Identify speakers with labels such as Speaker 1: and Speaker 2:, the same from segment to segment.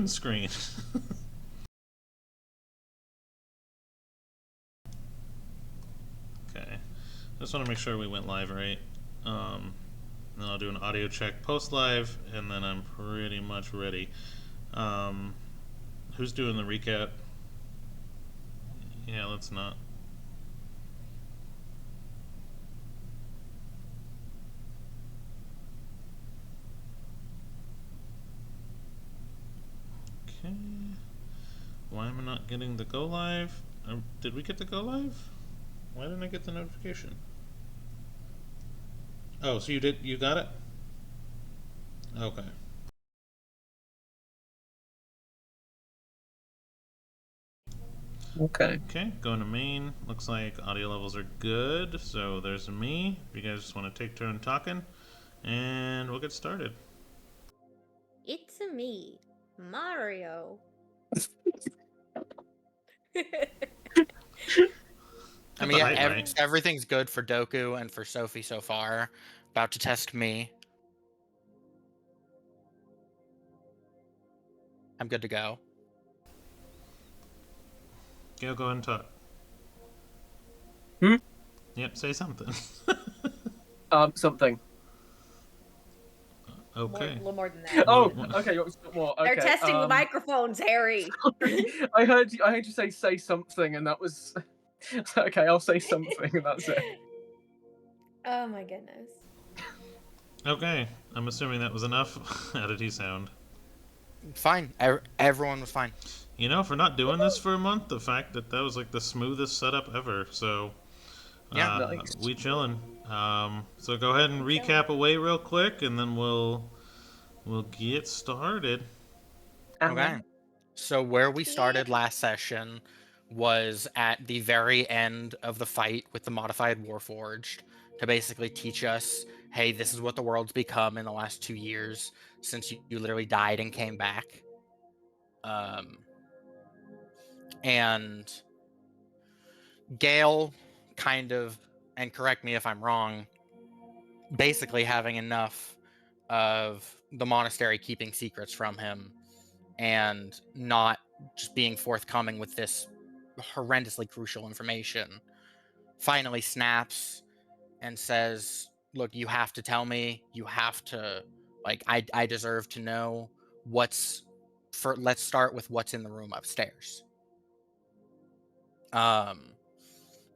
Speaker 1: screen. Okay. Just want to make sure we went live right. Then I'll do an audio check post live, and then I'm pretty much ready. Um, who's doing the recap? Yeah, let's not. Okay. Why am I not getting the go live? Did we get the go live? Why didn't I get the notification? Oh, so you did? You got it? Okay.
Speaker 2: Okay.
Speaker 1: Okay, going to main. Looks like audio levels are good. So there's me. If you guys just want to take turn talking, and we'll get started.
Speaker 3: It's a me, Mario.
Speaker 1: I mean,
Speaker 4: everything's good for Doku and for Sophie so far. About to test me. I'm good to go.
Speaker 1: Gale, go ahead and talk. Yep, say something.
Speaker 2: Something.
Speaker 1: Okay.
Speaker 3: A little more than that.
Speaker 2: Oh, okay. You want me to talk more? Okay.
Speaker 3: They're testing the microphones, Harry.
Speaker 2: I heard you say something, and that was okay. I'll say something, and that's it.
Speaker 3: Oh my goodness.
Speaker 1: Okay, I'm assuming that was enough. How did he sound?
Speaker 4: Fine. Everyone was fine.
Speaker 1: You know, for not doing this for a month, the fact that that was like the smoothest setup ever. So,
Speaker 4: yeah,
Speaker 2: nice.
Speaker 1: We chilling. So go ahead and recap away real quick, and then we'll get started.
Speaker 4: Okay. So where we started last session was at the very end of the fight with the modified Warforged to basically teach us, hey, this is what the world's become in the last 2 years since you literally died and came back. And Gale kind of, and correct me if I'm wrong, basically having enough of the monastery keeping secrets from him and not just being forthcoming with this horrendously crucial information, finally snaps and says, look, you have to tell me, you have to, like, I deserve to know let's start with what's in the room upstairs.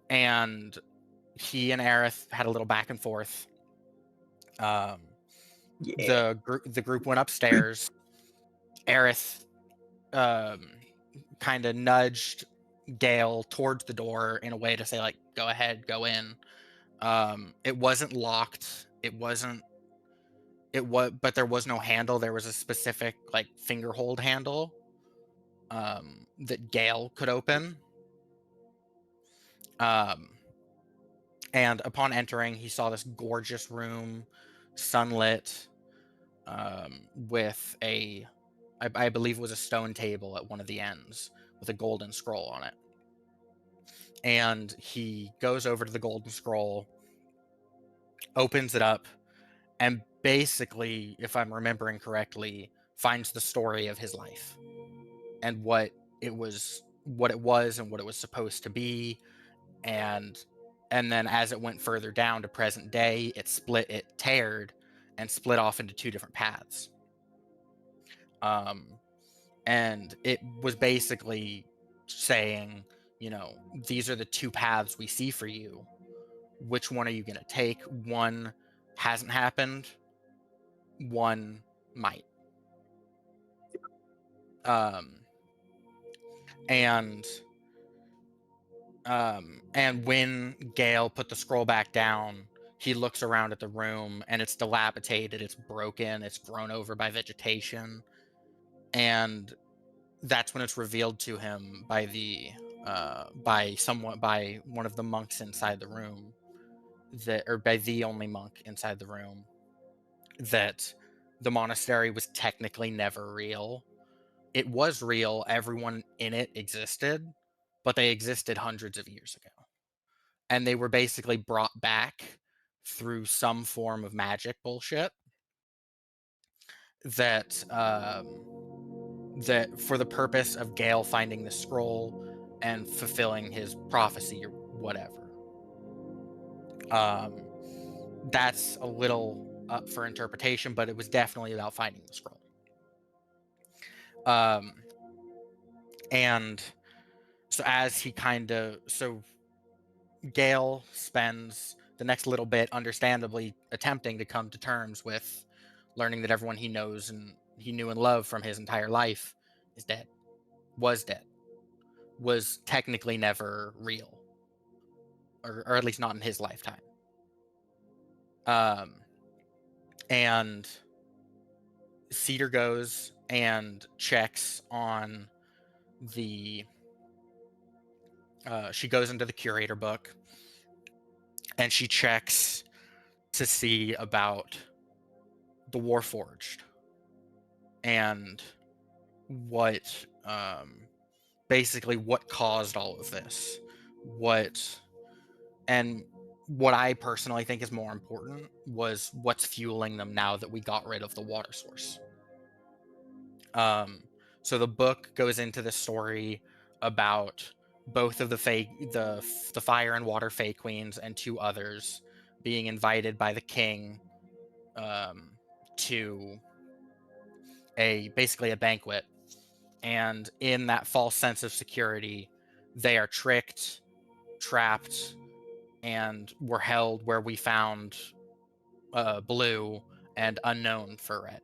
Speaker 4: And he and Aerith had a little back and forth. The group went upstairs. Aerith kind of nudged Gale towards the door in a way to say, like, go ahead, go in. It wasn't locked. But there was no handle. There was a specific, like, finger hold handle that Gale could open. And upon entering, he saw this gorgeous room, sunlit, with I believe it was a stone table at one of the ends with a golden scroll on it. And he goes over to the golden scroll, opens it up, and basically, if I'm remembering correctly, finds the story of his life and what it was and what it was supposed to be. And then as it went further down to present day, it teared and split off into two different paths. And it was basically saying, these are the two paths we see for you. Which one are you going to take? One hasn't happened. One might. And when Gale put the scroll back down, he looks around at the room, and it's dilapidated, it's broken, it's grown over by vegetation, and that's when it's revealed to him by one of the monks inside the room, or by the only monk inside the room, that the monastery was technically never real. It was real, everyone in it existed, but they existed hundreds of years ago. And they were basically brought back through some form of magic bullshit that that for the purpose of Gale finding the scroll and fulfilling his prophecy or whatever. That's a little up for interpretation, but it was definitely about finding the scroll. And so Gale spends the next little bit understandably attempting to come to terms with learning that everyone he knows and he knew and loved from his entire life is dead, was dead, was technically never real, or at least not in his lifetime. And Cedar goes and checks on the she goes into the curator book and she checks to see about the Warforged and what basically what caused all of this, and what I personally think is more important was what's fueling them now that we got rid of the water source. So the book goes into the story about both of the fire and water Fae Queens and two others being invited by the king to basically a banquet, and in that false sense of security, they are tricked, trapped, and were held where we found Blue and Unknown for Red.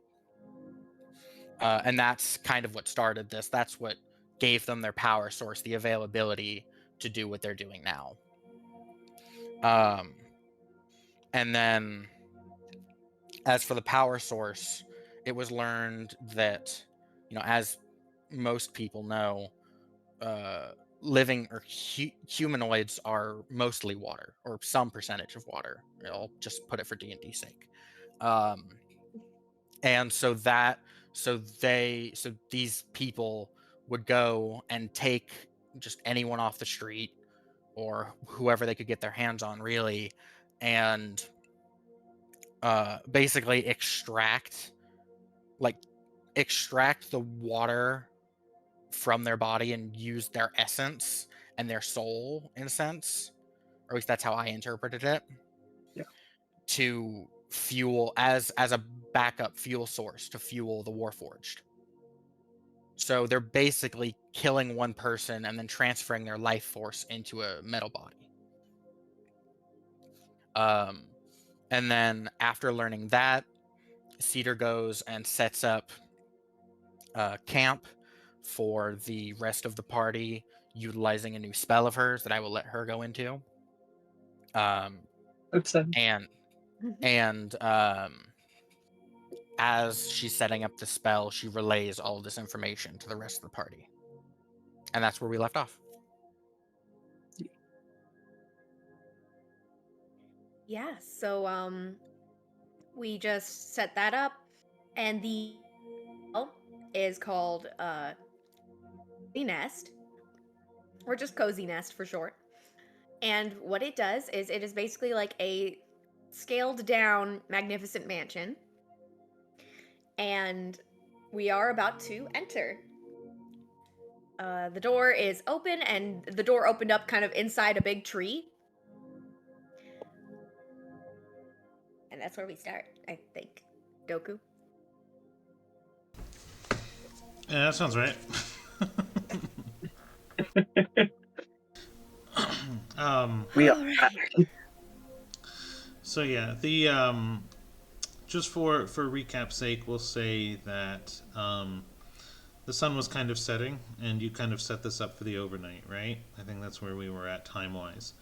Speaker 4: And that's kind of what started this. That's what gave them their power source, the availability to do what they're doing now. And then, as for the power source, it was learned that, as most people know, living or humanoids are mostly water, or some percentage of water. I'll just put it for D&D sake. And so these people would go and take just anyone off the street or whoever they could get their hands on, really, and basically extract the water from their body and use their essence and their soul, in a sense, or at least that's how I interpreted it.
Speaker 2: Yeah.
Speaker 4: To fuel as a backup fuel source to fuel the Warforged. So they're basically killing one person and then transferring their life force into a metal body. And then after learning that, Cedar goes and sets up camp for the rest of the party, utilizing a new spell of hers that I will let her go into. And as she's setting up the spell, she relays all of this information to the rest of the party. And that's where we left off.
Speaker 3: Yeah, so we just set that up, and the is called Cozy Nest, or just Cozy Nest for short. And what it does is it is basically like a scaled down magnificent mansion, and we are about to enter. The door is open, and the door opened up kind of inside a big tree. And that's where we start, I think. Doku?
Speaker 1: Yeah, that sounds right.
Speaker 2: We are.
Speaker 3: Alright.
Speaker 1: So yeah, the just for recap's sake, we'll say that the sun was kind of setting, and you kind of set this up for the overnight, right? I think that's where we were at time-wise.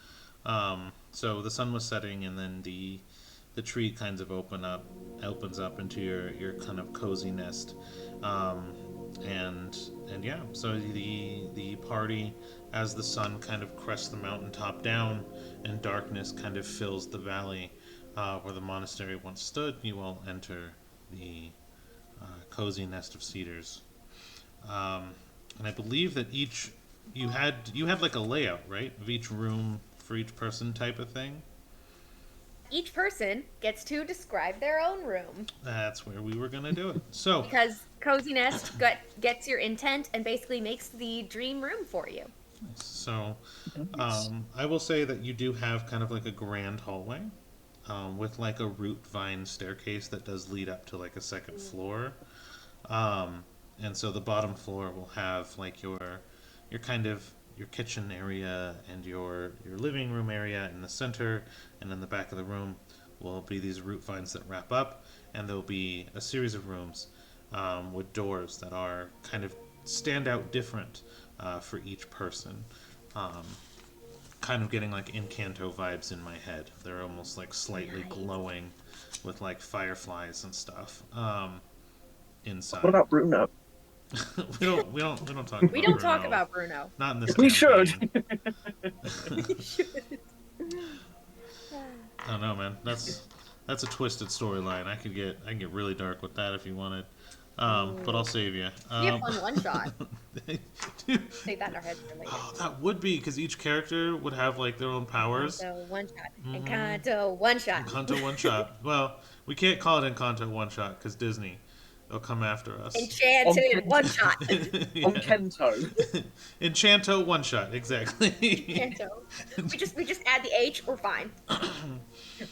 Speaker 1: So the sun was setting, and then the tree kind of opens up into your kind of cozy nest, and yeah. So the party, as the sun kind of crests the mountaintop down, and darkness kind of fills the valley where the monastery once stood, you all enter the cozy nest of cedars. And I believe that you had like a layout, right, of each room for each person type of thing.
Speaker 3: each person gets to describe their own room.
Speaker 1: That's where we were gonna do it. So,
Speaker 3: Because Cozy Nest gets your intent and basically makes the dream room for you.
Speaker 1: so
Speaker 2: Nice.
Speaker 1: I will say that you do have kind of like a grand hallway with like a root vine staircase that does lead up to like a second floor. Um, and so the bottom floor will have like your kind of your kitchen area and your living room area in the center, and in the back of the room will be these root vines that wrap up, and there'll be a series of rooms with doors that are kind of stand out different for each person. Um, Kind of getting like Encanto vibes in my head. They're almost like slightly
Speaker 3: Nice.
Speaker 1: glowing with like fireflies and stuff inside.
Speaker 2: What about Bruno?
Speaker 1: we don't talk
Speaker 3: We
Speaker 1: about
Speaker 3: don't
Speaker 1: Bruno.
Speaker 3: talk about Bruno.
Speaker 1: Not in this
Speaker 2: We
Speaker 1: campaign.
Speaker 2: should.
Speaker 3: We should.
Speaker 1: I don't know, man. That's a twisted storyline. I can get really dark with that if you wanted. But I'll save you.
Speaker 3: Be a fun one shot. Save that in our heads for later.
Speaker 1: Oh, that would be because each character would have like their own powers.
Speaker 3: Encanto one shot.
Speaker 1: Mhm.
Speaker 3: Encanto one shot.
Speaker 1: Encanto one shot. Well, we can't call it Encanto one shot because Disney, they'll come after us.
Speaker 3: Enchanted one shot.
Speaker 1: Yeah.
Speaker 2: On Kento.
Speaker 1: Enchanto one shot, exactly.
Speaker 3: Encanto. We just add the H. We're fine.
Speaker 2: But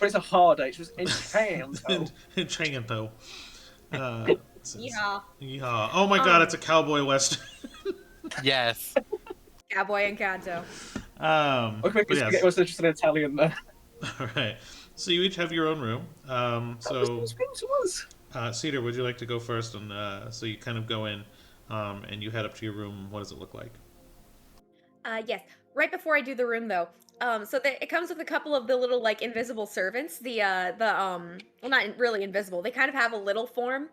Speaker 2: it's a hard H. It was Encanto.
Speaker 1: Enchanto.
Speaker 3: Yeehaw.
Speaker 1: Yeehaw. Oh my god, it's a cowboy western.
Speaker 4: Yes.
Speaker 3: Cowboy Encanto.
Speaker 2: Okay,
Speaker 1: but yes.
Speaker 2: it was just an Italian there.
Speaker 1: All right. So you each have your own room. So Cedar, would you like to go first? And so you kind of go in, and you head up to your room. What does it look like?
Speaker 3: Yes. Right before I do the room, though, it comes with a couple of the little like invisible servants. Well, not really invisible. They kind of have a little form.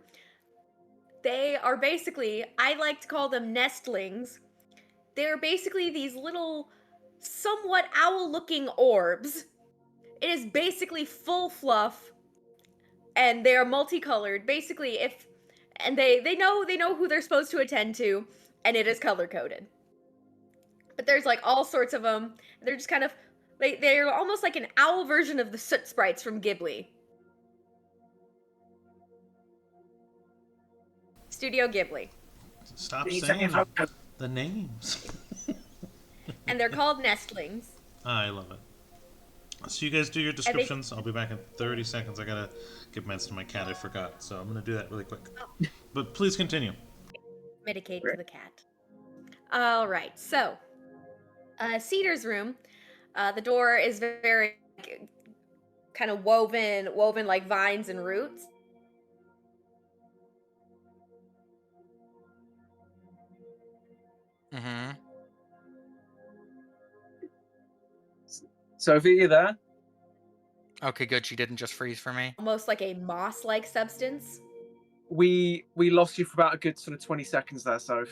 Speaker 3: They are basically, I like to call them nestlings. They're basically these little, somewhat owl-looking orbs. It is basically full fluff, and they are multicolored. Basically, they know who they're supposed to attend to, and it is color coded. But there's like all sorts of them. They're just kind of they're almost like an owl version of the soot sprites from Ghibli. Studio Ghibli.
Speaker 1: Stop saying the names.
Speaker 3: And they're called nestlings.
Speaker 1: I love it. So you guys do your descriptions. I'll be back in 30 seconds. I gotta give meds to my cat. I forgot, so I'm gonna do that really quick.
Speaker 3: Oh.
Speaker 1: But please continue.
Speaker 3: Medicate to the cat. All right, so Cedar's room. The door is very kind of woven like vines and roots.
Speaker 4: Mm-hmm.
Speaker 2: Sophie, you there?
Speaker 4: Okay, good. She didn't just freeze for me.
Speaker 3: Almost like a moss-like substance.
Speaker 2: We lost you for about a good sort of 20 seconds there, Soph.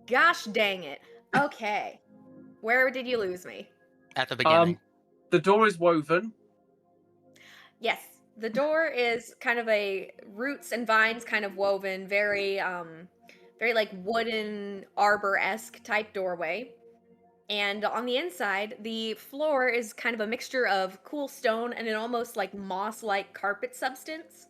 Speaker 3: Gosh dang it. Okay. Where did you lose me?
Speaker 4: At the beginning.
Speaker 2: The door is woven.
Speaker 3: Yes, the door is kind of a roots and vines kind of woven, very like wooden arbor-esque type doorway. And on the inside, the floor is kind of a mixture of cool stone and an almost like moss-like carpet substance.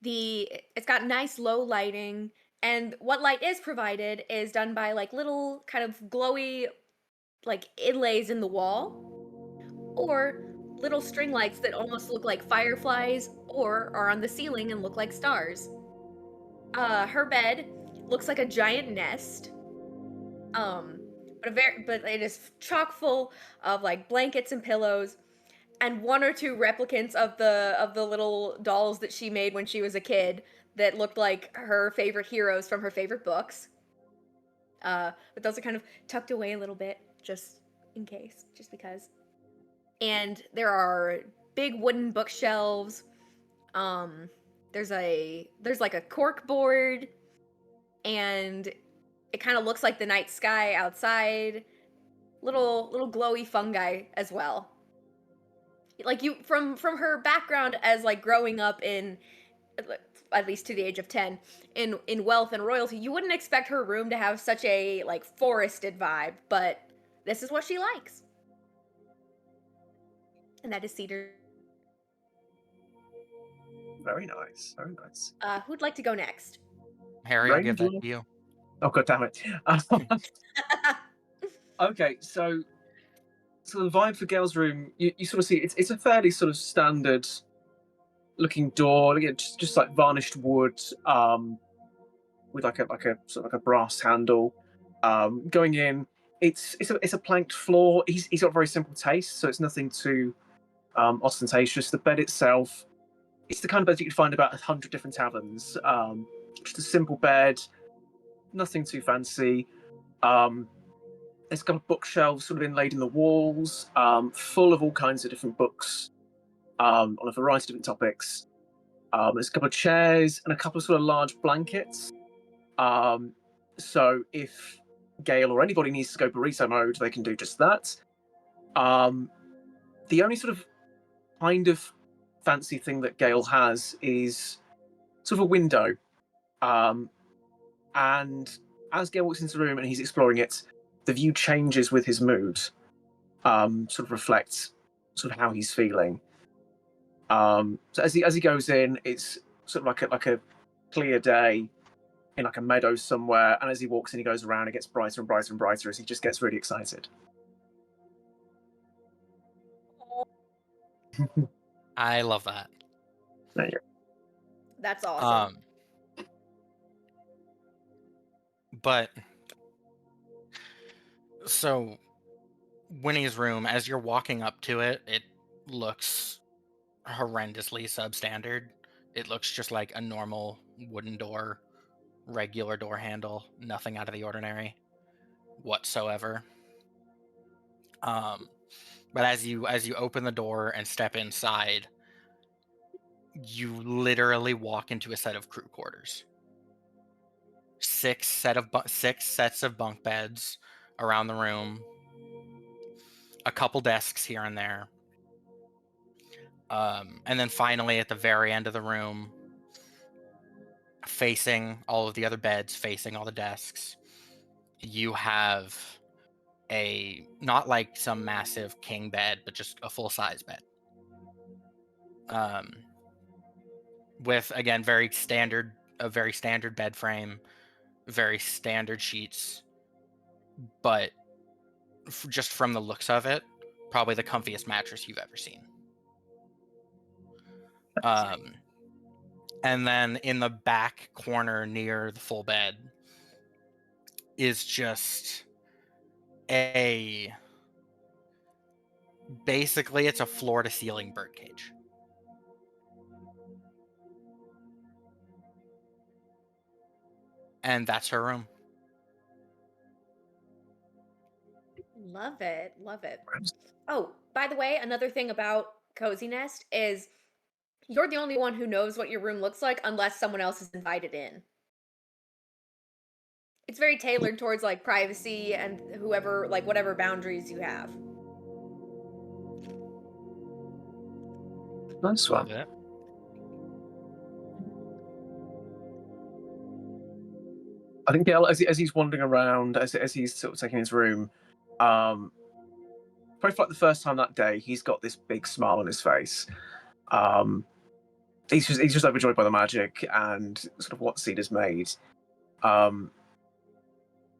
Speaker 3: It's got nice low lighting, and what light is provided is done by like little kind of glowy like inlays in the wall, or little string lights that almost look like fireflies or are on the ceiling and look like stars. Her bed looks like a giant nest. But it is chock full of like blankets and pillows, and one or two replicants of the little dolls that she made when she was a kid that looked like her favorite heroes from her favorite books. But those are kind of tucked away a little bit, just in case, just because. And there are big wooden bookshelves. There's like a cork board, and it kind of looks like the night sky outside. Little glowy fungi as well. Like you from her background as like growing up in, at least to the age of 10, in wealth and royalty, you wouldn't expect her room to have such a like forested vibe, but this is what she likes. and that is Cedar.
Speaker 2: Very nice. Very nice.
Speaker 3: Who'd like to go next?
Speaker 4: Harry, I'll
Speaker 2: Rain,
Speaker 4: give
Speaker 2: do you
Speaker 4: that
Speaker 2: wanna-
Speaker 4: to you.
Speaker 2: Oh god damn it. Okay, so the vibe for Gale's room, you sort of see it's a fairly sort of standard looking door, again, just like varnished wood, with like a sort of like a brass handle. Going in, it's a planked floor. He's got a very simple taste, so it's nothing too ostentatious. The bed itself, it's the kind of bed you could find about 100 different taverns. Just a simple bed, nothing too fancy. There's a couple of bookshelves sort of inlaid in the walls, full of all kinds of different books, on a variety of different topics. There's a couple of chairs and a couple of sort of large blankets. So if Gale or anybody needs to go burrito mode, they can do just that. The only sort of kind of fancy thing that Gale has is sort of a window. And as Gale walks into the room and he's exploring it, the view changes with his mood. Sort of reflects sort of how he's feeling. So as he goes in, it's sort of like a clear day in like a meadow somewhere, and as he walks in, he goes around. It gets brighter and brighter and brighter as he just gets really excited.
Speaker 4: I love that.
Speaker 2: There you go.
Speaker 3: That's awesome.
Speaker 4: But so Winnie's room, as you're walking up to it, it looks horrendously substandard. It looks just like a normal wooden door, regular door handle, nothing out of the ordinary whatsoever. But as you open the door and step inside, you literally walk into a set of crew quarters. Six sets of bunk beds around the room, a couple desks here and there. And then finally at the very end of the room, facing all of the other beds, facing all the desks, you have not like some massive king bed, but just a full-size bed. With, again, a very standard bed frame, very standard sheets, but just from the looks of it, probably the comfiest mattress you've ever seen. And then in the back corner near the full bed is just basically it's a floor to ceiling birdcage. And that's her room.
Speaker 3: Love it. Love it. Oh, by the way, another thing about Cozy Nest is you're the only one who knows what your room looks like unless someone else is invited in. It's very tailored towards like privacy and whoever, like whatever boundaries you have.
Speaker 2: Nice one.
Speaker 4: Love it.
Speaker 2: I think Gale, as he's wandering around, as he's sort of taking his room, probably for like the first time that day, he's got this big smile on his face. He's just overjoyed by the magic and sort of what Cedar's made. And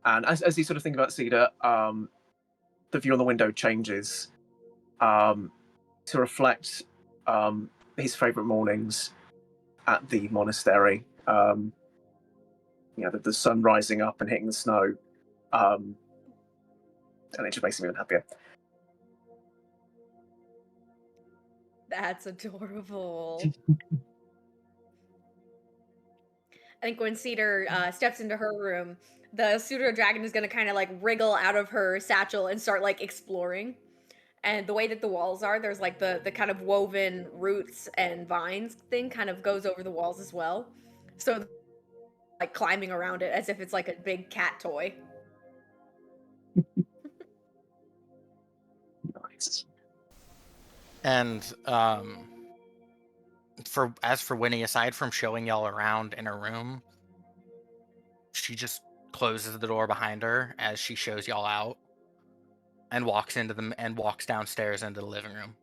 Speaker 2: as he sort of think about Cedar, the view on the window changes to reflect his favourite mornings at the monastery. The sun rising up and hitting the snow, and it just makes him even happier.
Speaker 3: That's adorable. I think when Cedar steps into her room, the pseudo dragon is gonna kind of like wriggle out of her satchel and start like exploring. And the way that the walls are, there's like the kind of woven roots and vines thing kind of goes over the walls as well. So like climbing around it as if it's like a big cat toy.
Speaker 2: Nice.
Speaker 4: And for Winnie, aside from showing y'all around in her room, she just closes the door behind her as she shows y'all out and walks downstairs into the living room.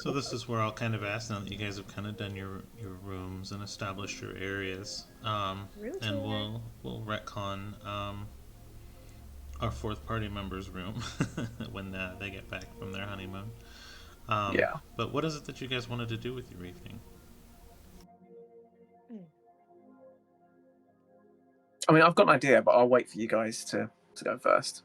Speaker 1: So this is where I'll kind of ask now that you guys have kind of done your rooms and established your areas,
Speaker 3: Room
Speaker 1: and
Speaker 3: tour.
Speaker 1: we'll retcon our fourth party member's room when they get back from their honeymoon.
Speaker 2: Yeah.
Speaker 1: But what is it that you guys wanted to do with your evening?
Speaker 2: I mean, I've got an idea, but I'll wait for you guys to go first.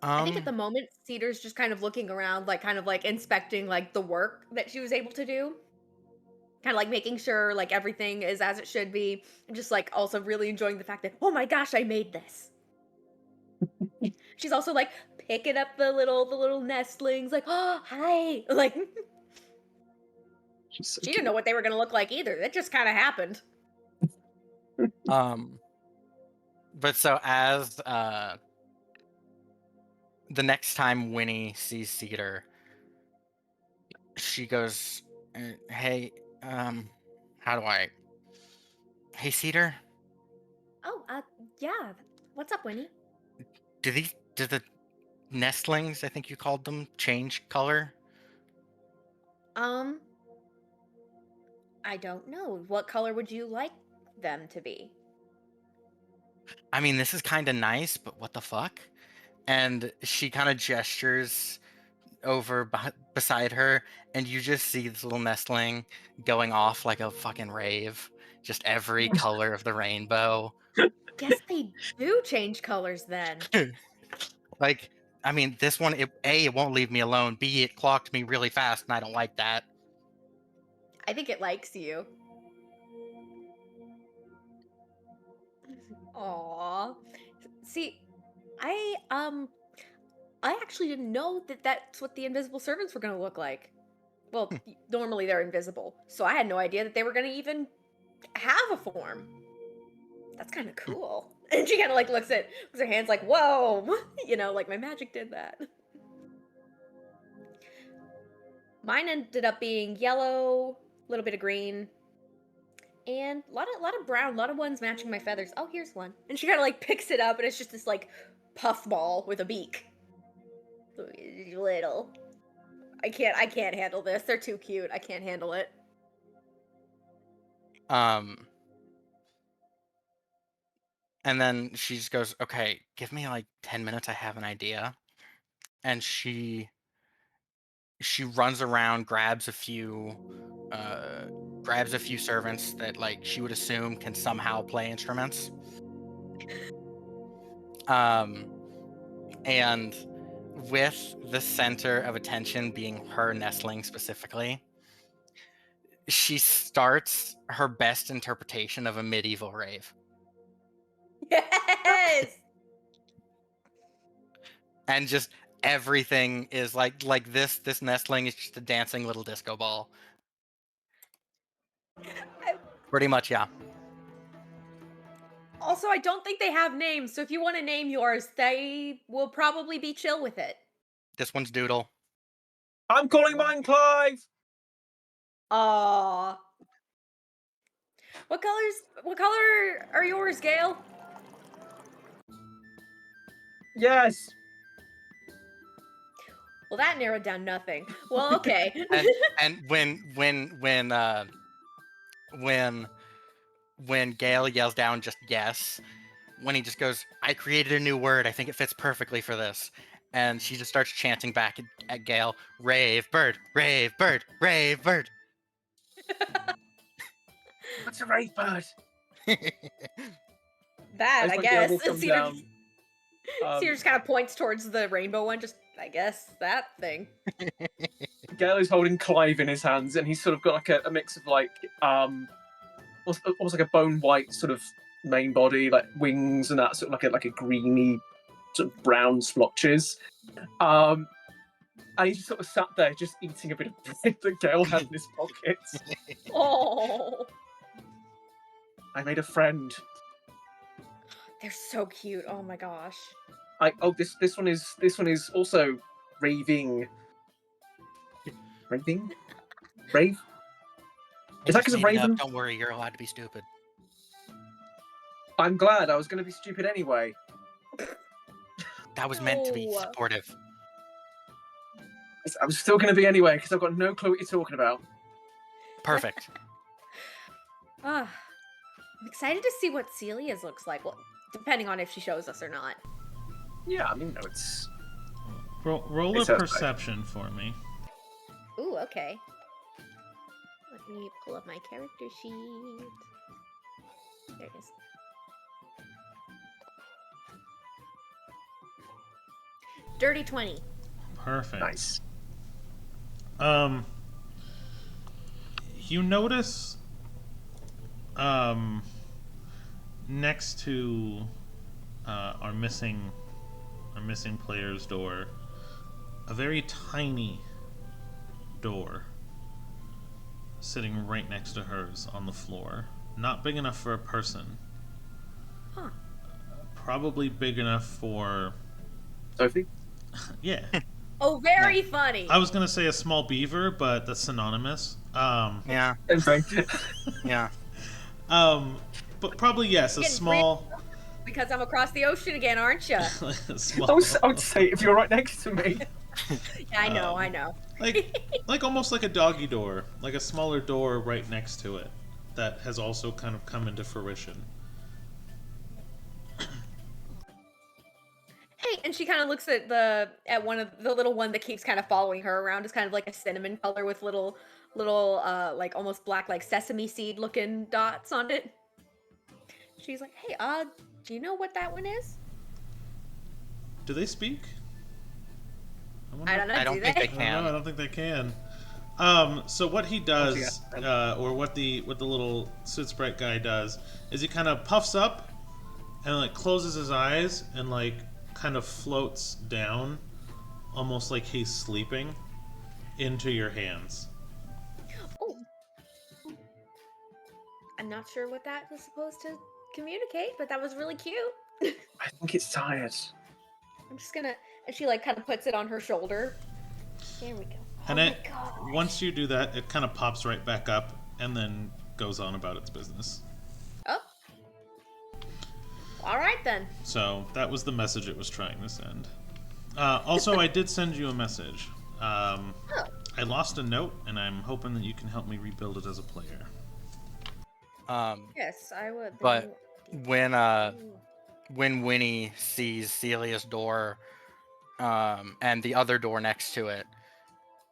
Speaker 3: I think at the moment, Cedar's just kind of looking around, like kind of like inspecting like the work that she was able to do. Kind of like making sure like everything is as it should be. And just like also really enjoying the fact that, oh my gosh, I made this. She's also like picking up the little nestlings, like, oh hi. Like
Speaker 2: She's so
Speaker 3: she didn't
Speaker 2: cute.
Speaker 3: know what they were gonna look like either. That just kind of happened.
Speaker 4: But so as the next time Winnie sees Cedar, she goes, "Hey, how do I? Hey, Cedar,
Speaker 3: Oh, yeah. What's up, Winnie?
Speaker 4: do the nestlings, I think you called them, change color?"
Speaker 3: Um, I don't know. What color would you like them to be?
Speaker 4: I mean, this is kind of nice, but what the fuck? And she kind of gestures over beside her, and you just see this little nestling going off like a fucking rave. Just every color of the rainbow.
Speaker 3: Guess they do change colors then.
Speaker 4: Like, I mean, this one, it won't leave me alone. B, it clocked me really fast, and I don't like that.
Speaker 3: I think it likes you. Aw. See, I actually didn't know that that's what the invisible servants were gonna look like. Well, normally they're invisible, so I had no idea that they were gonna even have a form. That's kind of cool. And she kind of like looks her hands like, whoa, like my magic did that. Mine ended up being yellow, a little bit of green, and a lot of brown, a lot of ones matching my feathers. Oh, here's one. And she kind of like picks it up, and it's just this like puff ball with a beak. Little. I can't handle this. They're too cute. I can't handle it.
Speaker 4: And then she just goes, "Okay, give me like 10 minutes. I have an idea." And she runs around, grabs a few servants that like she would assume can somehow play instruments. And with the center of attention being her nestling specifically, she starts her best interpretation of a medieval rave.
Speaker 3: Yes.
Speaker 4: And just everything is like this nestling is just a dancing little disco ball. Pretty much, yeah.
Speaker 3: Also, I don't think they have names, so if you want to name yours, they will probably be chill with it.
Speaker 4: This one's Doodle.
Speaker 2: I'm calling mine Clive.
Speaker 3: Aww. What color are yours, Gale?
Speaker 2: Yes.
Speaker 3: Well, that narrowed down nothing. Well, okay.
Speaker 4: And when Gale yells down just yes, when he just goes, "I created a new word. I think it fits perfectly for this." And she just starts chanting back at Gale, "Rave bird, rave bird, rave bird."
Speaker 2: What's a rave bird?
Speaker 3: That,
Speaker 2: As
Speaker 3: I
Speaker 2: my Gale
Speaker 3: guess.
Speaker 2: will come down.
Speaker 3: Cedar just kind of points towards the rainbow one, just, I guess, that thing.
Speaker 2: Gale is holding Clive in his hands, and he's sort of got like a mix of like almost like a bone white sort of main body, like wings and that sort of like a greeny sort of brown splotches. And he just sort of sat there just eating a bit of bread that Gale had in his pockets.
Speaker 3: Oh,
Speaker 2: I made a friend.
Speaker 3: they're so cute. Oh my gosh.
Speaker 2: This one is also raving. Raving? Rave?
Speaker 4: I
Speaker 2: Is that
Speaker 4: just
Speaker 2: because of
Speaker 4: made it up.
Speaker 2: Raven?
Speaker 4: Don't worry, you're allowed to be stupid.
Speaker 2: I'm glad. I was going to be stupid anyway.
Speaker 4: That was meant to be
Speaker 3: No.
Speaker 4: supportive.
Speaker 2: I'm still going to be anyway because I've got no clue what you're talking about.
Speaker 4: Perfect.
Speaker 3: Ah, I'm excited to see what Celia's looks like. Well, depending on if she shows us or not.
Speaker 2: Yeah, I mean, no, it's.
Speaker 1: Roll a
Speaker 2: It's okay.
Speaker 1: perception for me.
Speaker 3: Ooh, okay. Let me pull up my character sheet. There it is. Dirty 20.
Speaker 1: Perfect.
Speaker 2: Nice.
Speaker 1: You notice next to our missing player's door, a very tiny door sitting right next to hers on the floor. Not big enough for a person.
Speaker 3: Huh.
Speaker 1: Probably big enough for
Speaker 2: Sophie?
Speaker 1: yeah.
Speaker 3: Oh, very funny.
Speaker 1: I was gonna say a small beaver, but that's synonymous.
Speaker 4: Yeah.
Speaker 2: Same thing.
Speaker 4: Yeah.
Speaker 1: But probably yes, a
Speaker 3: Getting
Speaker 1: small.
Speaker 3: Because I'm across the ocean again, aren't you?
Speaker 1: A small.
Speaker 2: I would say if you're right next to me.
Speaker 3: Yeah, I know, I know.
Speaker 1: like almost like a doggy door, like a smaller door right next to it, that has also kind of come into fruition.
Speaker 3: Hey, and she kind of looks at one of the little one that keeps kind of following her around. It's kind of like a cinnamon color with little like almost black like sesame seed looking dots on it. She's like, "Hey, do you know what that one is?"
Speaker 1: Do they speak?
Speaker 3: I don't know.
Speaker 4: I don't think they
Speaker 1: I don't know. I
Speaker 4: can.
Speaker 1: don't think they can. So what he does, or what the little suit sprite guy does, is he kind of puffs up and like closes his eyes and like kind of floats down, almost like he's sleeping, into your hands.
Speaker 3: Oh, I'm not sure what that was supposed to communicate, but that was really cute.
Speaker 2: I think it's tired.
Speaker 3: I'm just gonna, and she like kind of puts it on her shoulder. There we go.
Speaker 1: And
Speaker 3: oh
Speaker 1: it,
Speaker 3: my gosh.
Speaker 1: once you do that, it kind of pops right back up and then goes on about its business.
Speaker 3: Oh. All right then.
Speaker 1: So that was the message it was trying to send. Also, I did send you a message. I lost a note, and I'm hoping that you can help me rebuild it as a player.
Speaker 3: Yes, I would.
Speaker 4: But when Winnie sees Celia's door, and the other door next to it,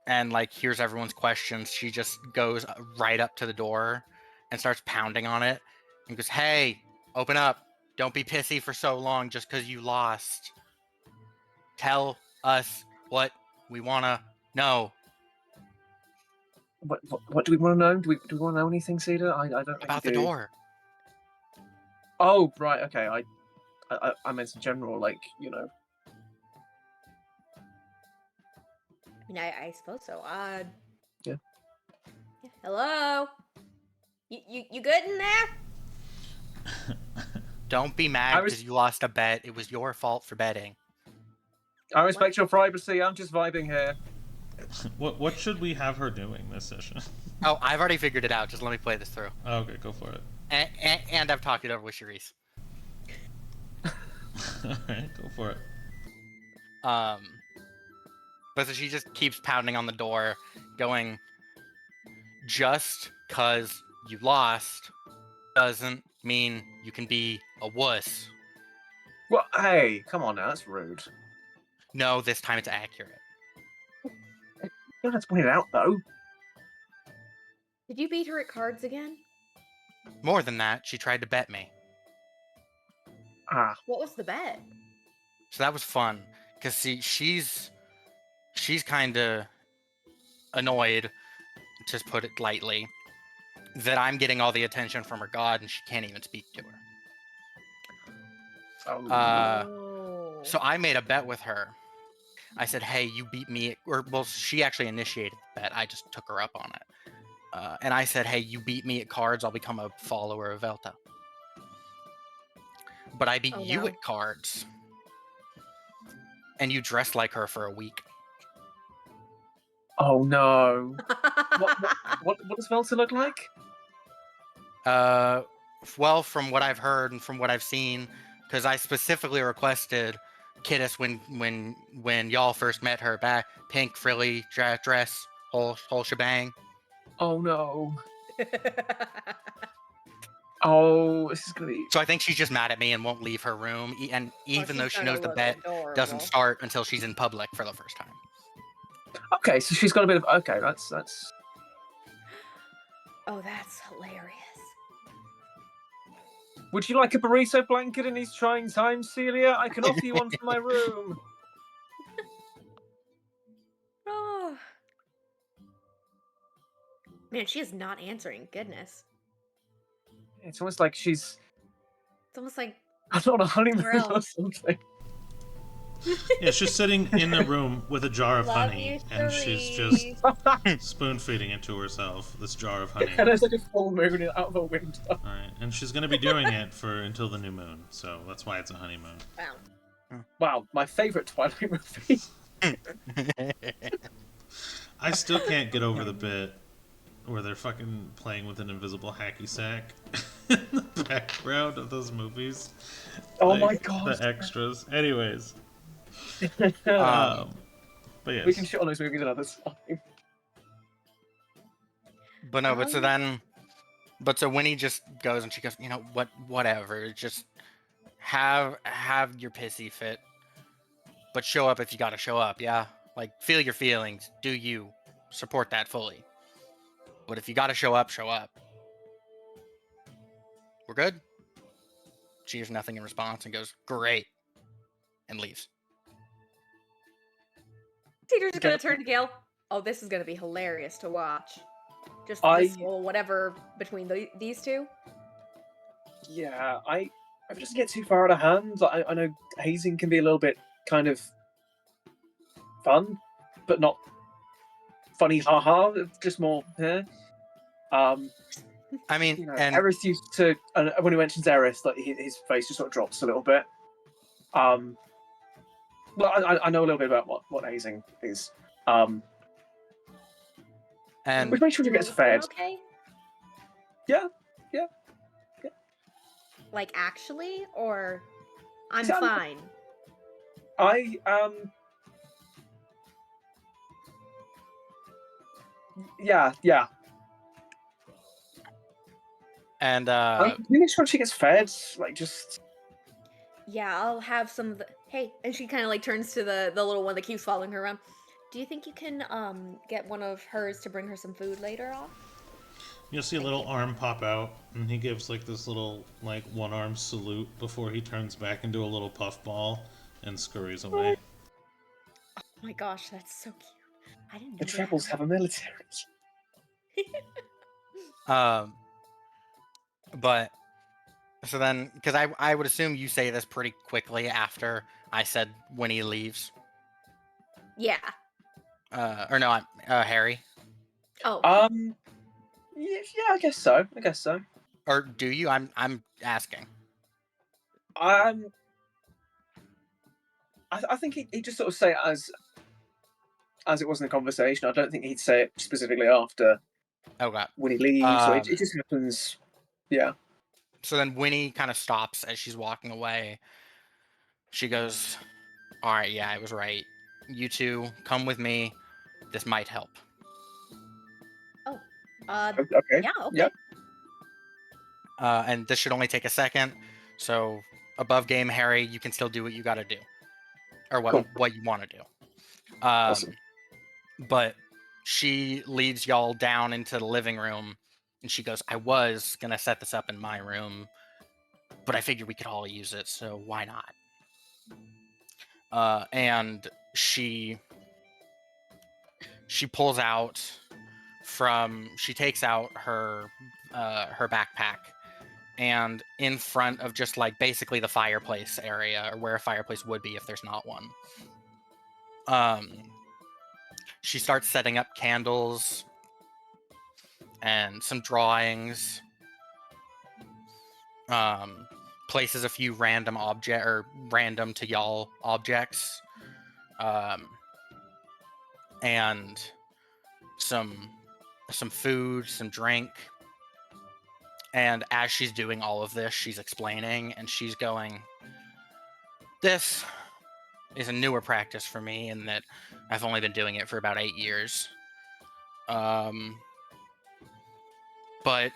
Speaker 4: and like hears everyone's questions, she just goes right up to the door and starts pounding on it and goes, "Hey, open up! Don't be pissy for so long just because you lost. Tell us what we wanna know
Speaker 2: What do we want to know? Do we want to know anything, Cedar? I don't think
Speaker 4: about
Speaker 2: we
Speaker 4: the
Speaker 2: do.
Speaker 4: door."
Speaker 2: Oh, right. Okay. I meant in general, like, you know.
Speaker 3: I mean, I suppose so.
Speaker 2: Yeah.
Speaker 3: Hello. You good in there?
Speaker 4: Don't be mad because you lost a bet. It was your fault for betting.
Speaker 2: I respect your privacy. I'm just vibing here.
Speaker 1: What should we have her doing this session?
Speaker 4: Oh, I've already figured it out. Just let me play this through.
Speaker 1: Okay, go for it.
Speaker 4: And I've talked it over with Charisse.
Speaker 1: Alright, go for it.
Speaker 4: But so she just keeps pounding on the door, going, "Just cause you lost doesn't mean you can be a wuss."
Speaker 2: Well, hey, come on now. That's rude.
Speaker 4: No, this time it's accurate.
Speaker 2: You don't have to point it out, though.
Speaker 3: Did you beat her at cards again?
Speaker 4: More than that, she tried to bet me.
Speaker 2: Ah.
Speaker 3: What was the bet?
Speaker 4: So that was fun, because see, she's kind of annoyed, to put it lightly, that I'm getting all the attention from her god and she can't even speak to her. So I made a bet with her. I said, "Hey, you beat me," well, she actually initiated the bet. I just took her up on it. And I said, "Hey, you beat me at cards, I'll become a follower of Velta. But I beat you at cards. And you dressed like her for a week."
Speaker 2: Oh no. What does Velta look like?
Speaker 4: Well, from what I've heard and from what I've seen, because I specifically requested Kiddus when y'all first met her, back pink frilly dress, whole shebang.
Speaker 2: Oh no. Oh, this is gonna be.
Speaker 4: So I think she's just mad at me and won't leave her room, and even though she knows the bet doesn't start until she's in public for the first time.
Speaker 2: Okay, so she's got a bit of. Okay, that's.
Speaker 3: Oh, that's hilarious.
Speaker 2: Would you like a burrito blanket in these trying times, Celia? I can offer you one from my room.
Speaker 3: Oh. Man, she is not answering. Goodness.
Speaker 2: It's almost like she's.
Speaker 3: It's almost like
Speaker 2: I'm on a honeymoon
Speaker 3: Somewhere
Speaker 2: or
Speaker 3: else.
Speaker 2: something.
Speaker 1: Yeah, she's sitting in the room with a jar of
Speaker 3: Love
Speaker 1: honey,
Speaker 3: you,
Speaker 1: and she's
Speaker 3: Cherie.
Speaker 1: just spoon feeding it to herself. This jar of honey.
Speaker 2: And there's like a full moon out of a window.
Speaker 1: All right, and she's going to be doing it for until the new moon, so that's why it's a honeymoon.
Speaker 3: Wow.
Speaker 2: Wow, my favorite Twilight movie.
Speaker 1: I still can't get over the bit where they're fucking playing with an invisible hacky sack in the background of those movies.
Speaker 2: Oh
Speaker 1: Like,
Speaker 2: my god.
Speaker 1: the extras. Anyways,
Speaker 2: Um,
Speaker 1: but yes.
Speaker 2: we can shit on those movies another time.
Speaker 4: But no, but so Winnie just goes and she goes, you know what, whatever, just have your pissy fit, but show up if you gotta show up, yeah? Like, feel your feelings, do you, support that fully. But if you gotta show up, show up. We're good? She hears nothing in response and goes, great, and leaves.
Speaker 3: Cedar's gonna
Speaker 2: Okay.
Speaker 3: turn to Gale. Oh, this is gonna be hilarious to watch. Just
Speaker 2: I-
Speaker 3: this whole whatever between these two.
Speaker 2: Yeah, I just get too far out of hand. I know hazing can be a little bit kind of fun, but not funny, haha. Just more.
Speaker 4: I mean,
Speaker 2: You know,
Speaker 4: and
Speaker 2: Eris used to. When he mentions Eris, like his face just sort of drops a little bit. Well, I know a little bit about what hazing is. Which makes sure she gets
Speaker 3: You
Speaker 2: fed.
Speaker 3: Okay.
Speaker 2: Yeah.
Speaker 3: Like actually, or I'm
Speaker 2: See, I'm-
Speaker 3: fine.
Speaker 2: Yeah.
Speaker 4: and
Speaker 2: We make sure she gets fed. Like just.
Speaker 3: Yeah, I'll have some of the. Hey, and she kind of like turns to the little one that keeps following her around. Do you think you can get one of hers to bring her some food later on?
Speaker 1: You'll see a little arm pop out, and he gives like this little like one-arm salute before he turns back into a little puffball and scurries away.
Speaker 3: Oh my gosh, that's so cute. I didn't know
Speaker 2: The
Speaker 3: they
Speaker 2: Trebles
Speaker 3: had
Speaker 2: have a military.
Speaker 4: but so then, because I would assume you say this pretty quickly after I said when he leaves.
Speaker 3: Yeah.
Speaker 4: Or no, Harry.
Speaker 3: Oh.
Speaker 2: Yeah, I guess so.
Speaker 4: Or do you? I'm asking.
Speaker 2: I think he'd just sort of say it as it was in the conversation. I don't think he'd say it specifically after
Speaker 4: Okay.
Speaker 2: when he leaves. So it just happens. Yeah.
Speaker 4: So then Winnie kind of stops as she's walking away. She goes, all right, yeah, I was right. You two, come with me. This might help.
Speaker 3: Oh.
Speaker 2: Okay.
Speaker 3: Yeah. Okay.
Speaker 2: Yep.
Speaker 4: And this should only take a second. So above game, Harry, you can still do what you got to do. Or what,
Speaker 2: Cool.
Speaker 4: what you want to do.
Speaker 2: Awesome.
Speaker 4: But she leads y'all down into the living room. And she goes, I was going to set this up in my room, but I figured we could all use it, so why not? And she pulls out she takes out her backpack, and in front of just like basically the fireplace area, or where a fireplace would be if there's not one, she starts setting up candles and some drawings, places a few random to y'all objects, and some food, some drink. And as she's doing all of this, she's explaining, and she's going, this is a newer practice for me in that I've only been doing it for about 8 years. But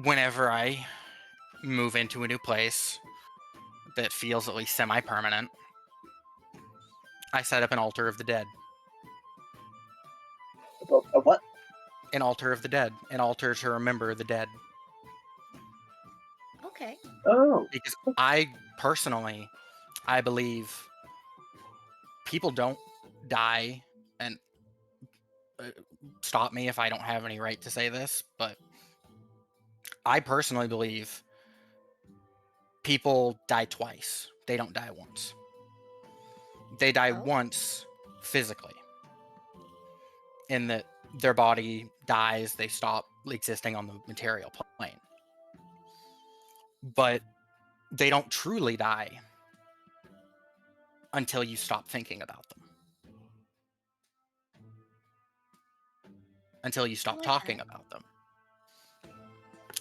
Speaker 4: whenever I move into a new place that feels at least semi-permanent, I set up an altar of the dead.
Speaker 2: A what?
Speaker 4: An altar of the dead. An altar to remember the dead.
Speaker 3: Okay.
Speaker 2: Oh,
Speaker 4: Because I personally, I believe people don't die, and stop me if I don't have any right to say this, but I personally believe people die twice. They don't die once. They die
Speaker 3: Oh.
Speaker 4: once physically, in that their body dies, they stop existing on the material plane. But they don't truly die until you stop thinking about them. Until you stop talking
Speaker 3: Okay.
Speaker 4: about them.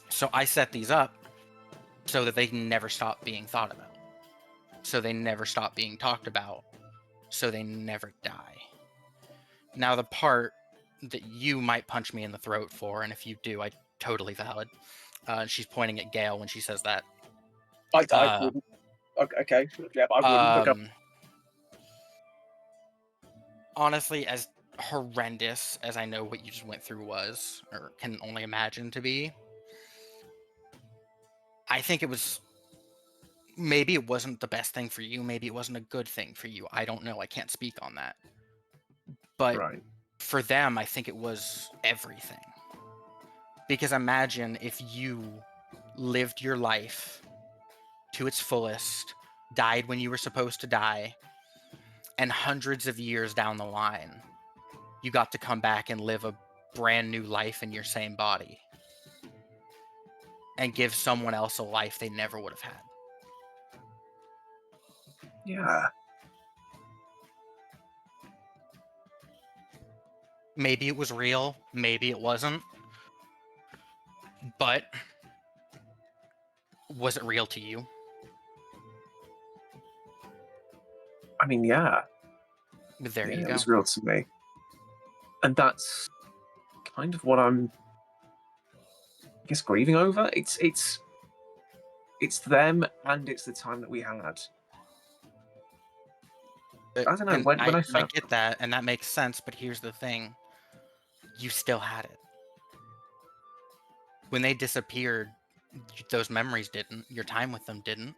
Speaker 4: So I set these up so that they can never stop being thought about. So they never stop being talked about. So they never die. Now, the part that you might punch me in the throat for, and if you do, I totally valid. She's pointing at Gale when she says that.
Speaker 2: I wouldn't. Okay, yeah, but I wouldn't. Look up.
Speaker 4: Honestly, as horrendous as I know what you just went through was, or can only imagine to be, I think it was, maybe it wasn't the best thing for you, maybe it wasn't a good thing for you. I don't know. I can't speak on that. But
Speaker 2: Right.
Speaker 4: for them, I think it was everything. Because imagine if you lived your life to its fullest, died when you were supposed to die, and hundreds of years down the line, you got to come back and live a brand new life in your same body and give someone else a life they never would have had.
Speaker 2: Yeah.
Speaker 4: Maybe it was real, maybe it wasn't. But was it real to you?
Speaker 2: I mean, yeah.
Speaker 4: There
Speaker 2: Yeah,
Speaker 4: you
Speaker 2: it
Speaker 4: go.
Speaker 2: was real to me. And that's kind of what I'm, I guess, grieving over. It's them, and it's the time that we had. I don't know,
Speaker 4: And
Speaker 2: when
Speaker 4: I
Speaker 2: I found
Speaker 4: get that, and that makes sense, but here's the thing. You still had it. When they disappeared, those memories didn't. Your time with them didn't.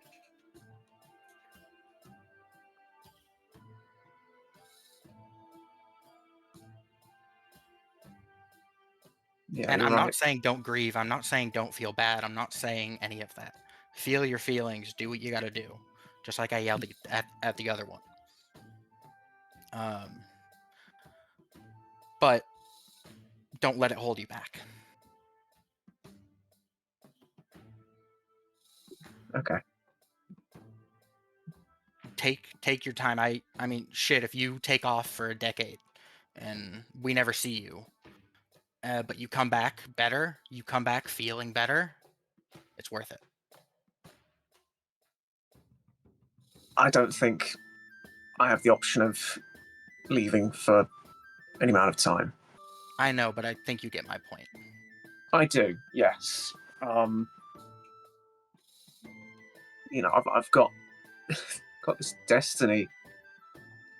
Speaker 2: Yeah,
Speaker 4: And
Speaker 2: you're
Speaker 4: I'm
Speaker 2: right.
Speaker 4: not saying don't grieve. I'm not saying don't feel bad. I'm not saying any of that. Feel your feelings. Do what you got to do. Just like I yelled at the other one. But don't let it hold you back.
Speaker 2: Okay.
Speaker 4: Take your time. I mean, shit, if you take off for a decade and we never see you, but you come back better, you come back feeling better, it's worth it.
Speaker 2: I don't think I have the option of leaving for any amount of time.
Speaker 4: I know, but I think you get my point.
Speaker 2: I do, yes. I've got got this destiny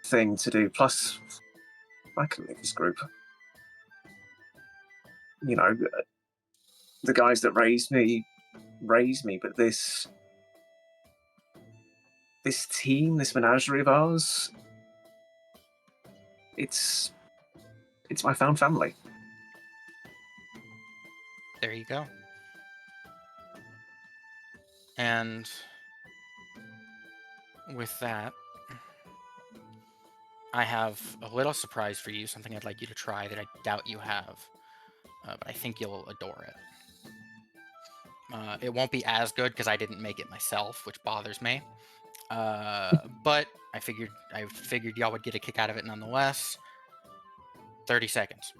Speaker 2: thing to do. Plus, I can leave this group. The guys that raised me, but this team, this menagerie of ours, it's my found family.
Speaker 4: There you go. And with that, I have a little surprise for you, something I'd like you to try that I doubt you have, but I think you'll adore it. It won't be as good because I didn't make it myself, which bothers me. But I figured y'all would get a kick out of it nonetheless. 30 seconds.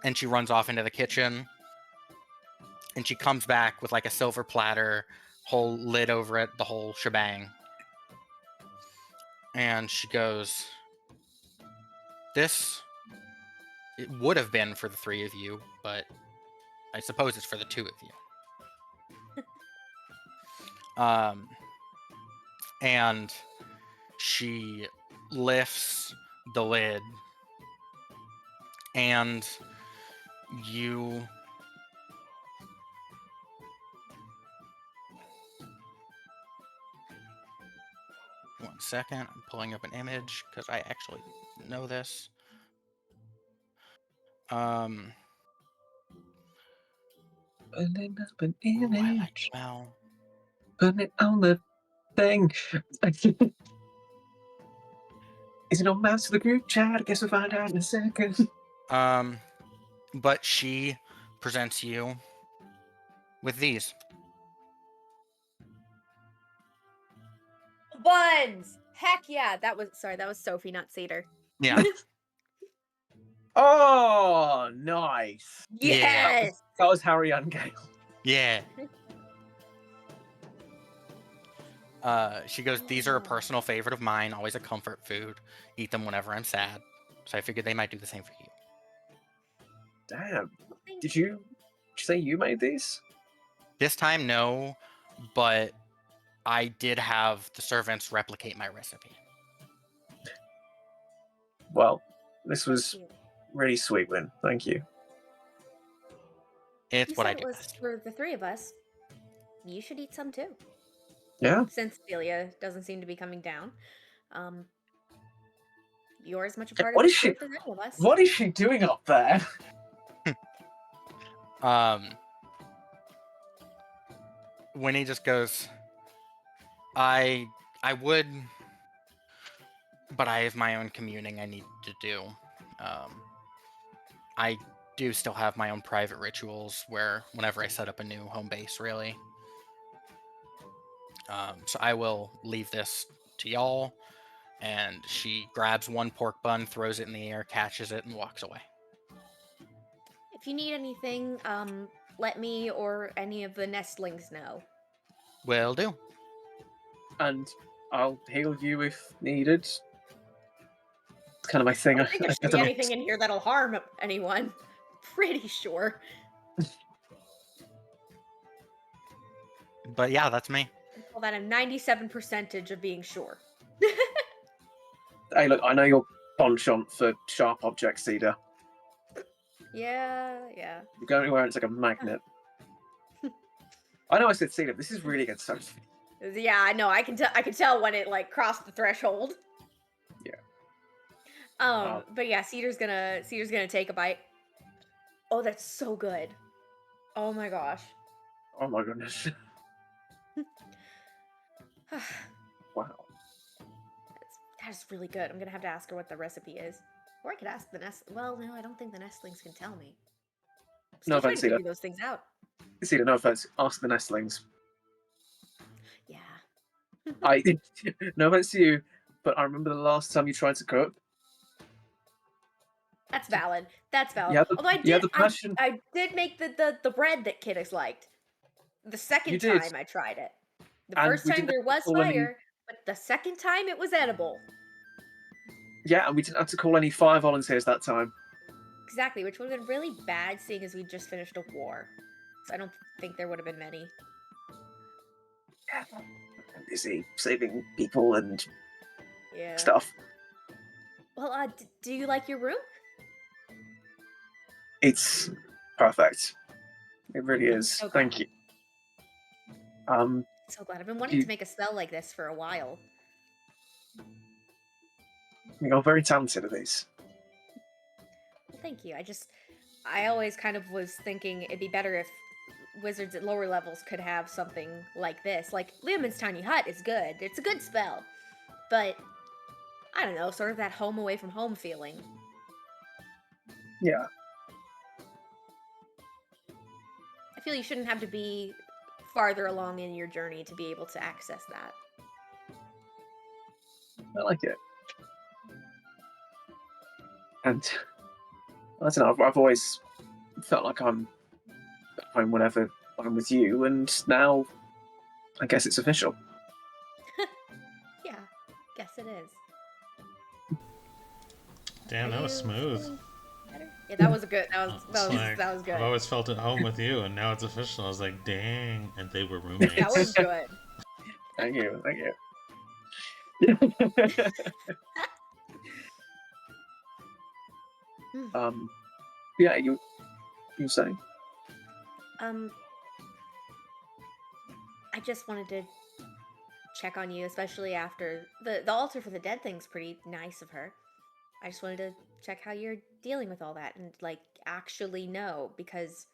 Speaker 4: And she runs off into the kitchen, and she comes back with like a silver platter, whole lid over it, the whole shebang. And she goes, this, it would have been for the 3 of you, but I suppose it's for the 2 of you. And she lifts the lid, and you one second, I'm pulling up an image because I actually know this.
Speaker 2: Pulling up an
Speaker 4: Ooh, I like
Speaker 2: image.
Speaker 4: smell.
Speaker 2: Put it on the thing. Is it on mouse to the group chat? I guess we'll find out in a second.
Speaker 4: But she presents you with these.
Speaker 3: Buns! Heck yeah! That was Sophie, not Cedar.
Speaker 4: Yeah.
Speaker 2: Oh, nice.
Speaker 3: Yes!
Speaker 2: That was Harry and Gale.
Speaker 4: Yeah. She goes, these are a personal favorite of mine, always a comfort food. Eat them whenever I'm sad. So I figured they might do the same for you.
Speaker 2: Damn.
Speaker 3: Thank
Speaker 2: Did you say you made these?
Speaker 4: This time, no, but I did have the servants replicate my recipe.
Speaker 2: Well, this was
Speaker 3: you.
Speaker 2: really sweet, Win. Thank you.
Speaker 4: It's
Speaker 3: You
Speaker 4: what
Speaker 3: said
Speaker 4: I
Speaker 3: it
Speaker 4: do
Speaker 3: was
Speaker 4: best.
Speaker 3: for the 3 of us. You should eat some too.
Speaker 2: Yeah.
Speaker 3: Since Celia doesn't seem to be coming down. You're as much a part
Speaker 2: What
Speaker 3: of
Speaker 2: is
Speaker 3: this
Speaker 2: she?
Speaker 3: group as any of us.
Speaker 2: What is she doing up there?
Speaker 4: Winnie just goes, I would, but I have my own communing I need to do. I do still have my own private rituals where whenever I set up a new home base, really. So I will leave this to y'all. And she grabs one pork bun, throws it in the air, catches it, and walks away.
Speaker 3: If you need anything, let me or any of the nestlings know.
Speaker 4: Will do.
Speaker 2: And I'll heal you if needed. It's kind of my thing.
Speaker 3: I don't think there should be anything in here that'll harm anyone. Pretty sure.
Speaker 4: But yeah, that's me.
Speaker 3: I call that a 97% of being sure.
Speaker 2: Hey, look, I know you're penchant for sharp objects, Cedar.
Speaker 3: Yeah.
Speaker 2: You're going anywhere, it's like a magnet. I know I said Cedar. This is really good stuff.
Speaker 3: Yeah, I know. I can tell when it like crossed the threshold.
Speaker 2: Yeah.
Speaker 3: But yeah, Cedar's gonna take a bite. Oh, that's so good. Oh my gosh.
Speaker 2: Oh my goodness. Wow.
Speaker 3: That's really good. I'm gonna have to ask her what the recipe is. Or I could ask the nest. Well, no, I don't think the nestlings can tell me. Still
Speaker 2: No
Speaker 3: trying
Speaker 2: offense,
Speaker 3: to
Speaker 2: Cedar.
Speaker 3: figure those things out.
Speaker 2: Cedar, no offense. Ask the nestlings.
Speaker 3: Yeah.
Speaker 2: No offense to you, but I remember the last time you tried to cook.
Speaker 3: That's valid. That's valid.
Speaker 2: Yeah,
Speaker 3: Although
Speaker 2: the passion.
Speaker 3: I did make the bread that Kiddos liked. The second
Speaker 2: You did.
Speaker 3: time I tried it. The
Speaker 2: And
Speaker 3: first
Speaker 2: we
Speaker 3: time
Speaker 2: didn't
Speaker 3: there
Speaker 2: have to
Speaker 3: was
Speaker 2: call any-
Speaker 3: fire, but the second time it was edible.
Speaker 2: Yeah, and we didn't have to call any fire volunteers that time.
Speaker 3: Exactly, which would have been really bad seeing as we just finished a war. So I don't think there would have been many.
Speaker 2: I'm busy saving people and
Speaker 3: Yeah.
Speaker 2: stuff.
Speaker 3: Well, do you like your room?
Speaker 2: It's perfect. It really is.
Speaker 3: Okay.
Speaker 2: Thank you.
Speaker 3: So glad. I've been wanting to make a spell like this for a while.
Speaker 2: You're very talented at these.
Speaker 3: Well, thank you. I always kind of was thinking it'd be better if wizards at lower levels could have something like this. Like, Leomund's Tiny Hut is good. It's a good spell. But, I don't know, sort of that home away from home feeling.
Speaker 2: Yeah.
Speaker 3: I feel you shouldn't have to be farther along in your journey to be able to access that.
Speaker 2: I like it. And I don't know, I've always felt like I'm at home whenever I'm with you, and now I guess it's official.
Speaker 3: Yeah, guess it is.
Speaker 1: Damn,
Speaker 3: Are
Speaker 1: that was
Speaker 3: you
Speaker 1: smooth.
Speaker 3: feeling better? Yeah, that was a good.
Speaker 1: It's like,
Speaker 3: That was
Speaker 1: I've
Speaker 3: good.
Speaker 1: always felt at home with you, and now it's official. I was like, dang. And they were roommates.
Speaker 3: That was good.
Speaker 2: Thank you.
Speaker 3: Hmm.
Speaker 2: Yeah, you were saying?
Speaker 3: Um, I just wanted to check on you, especially after the altar for the dead thing's pretty nice of her. I just wanted to check how you're dealing with all that and like actually know because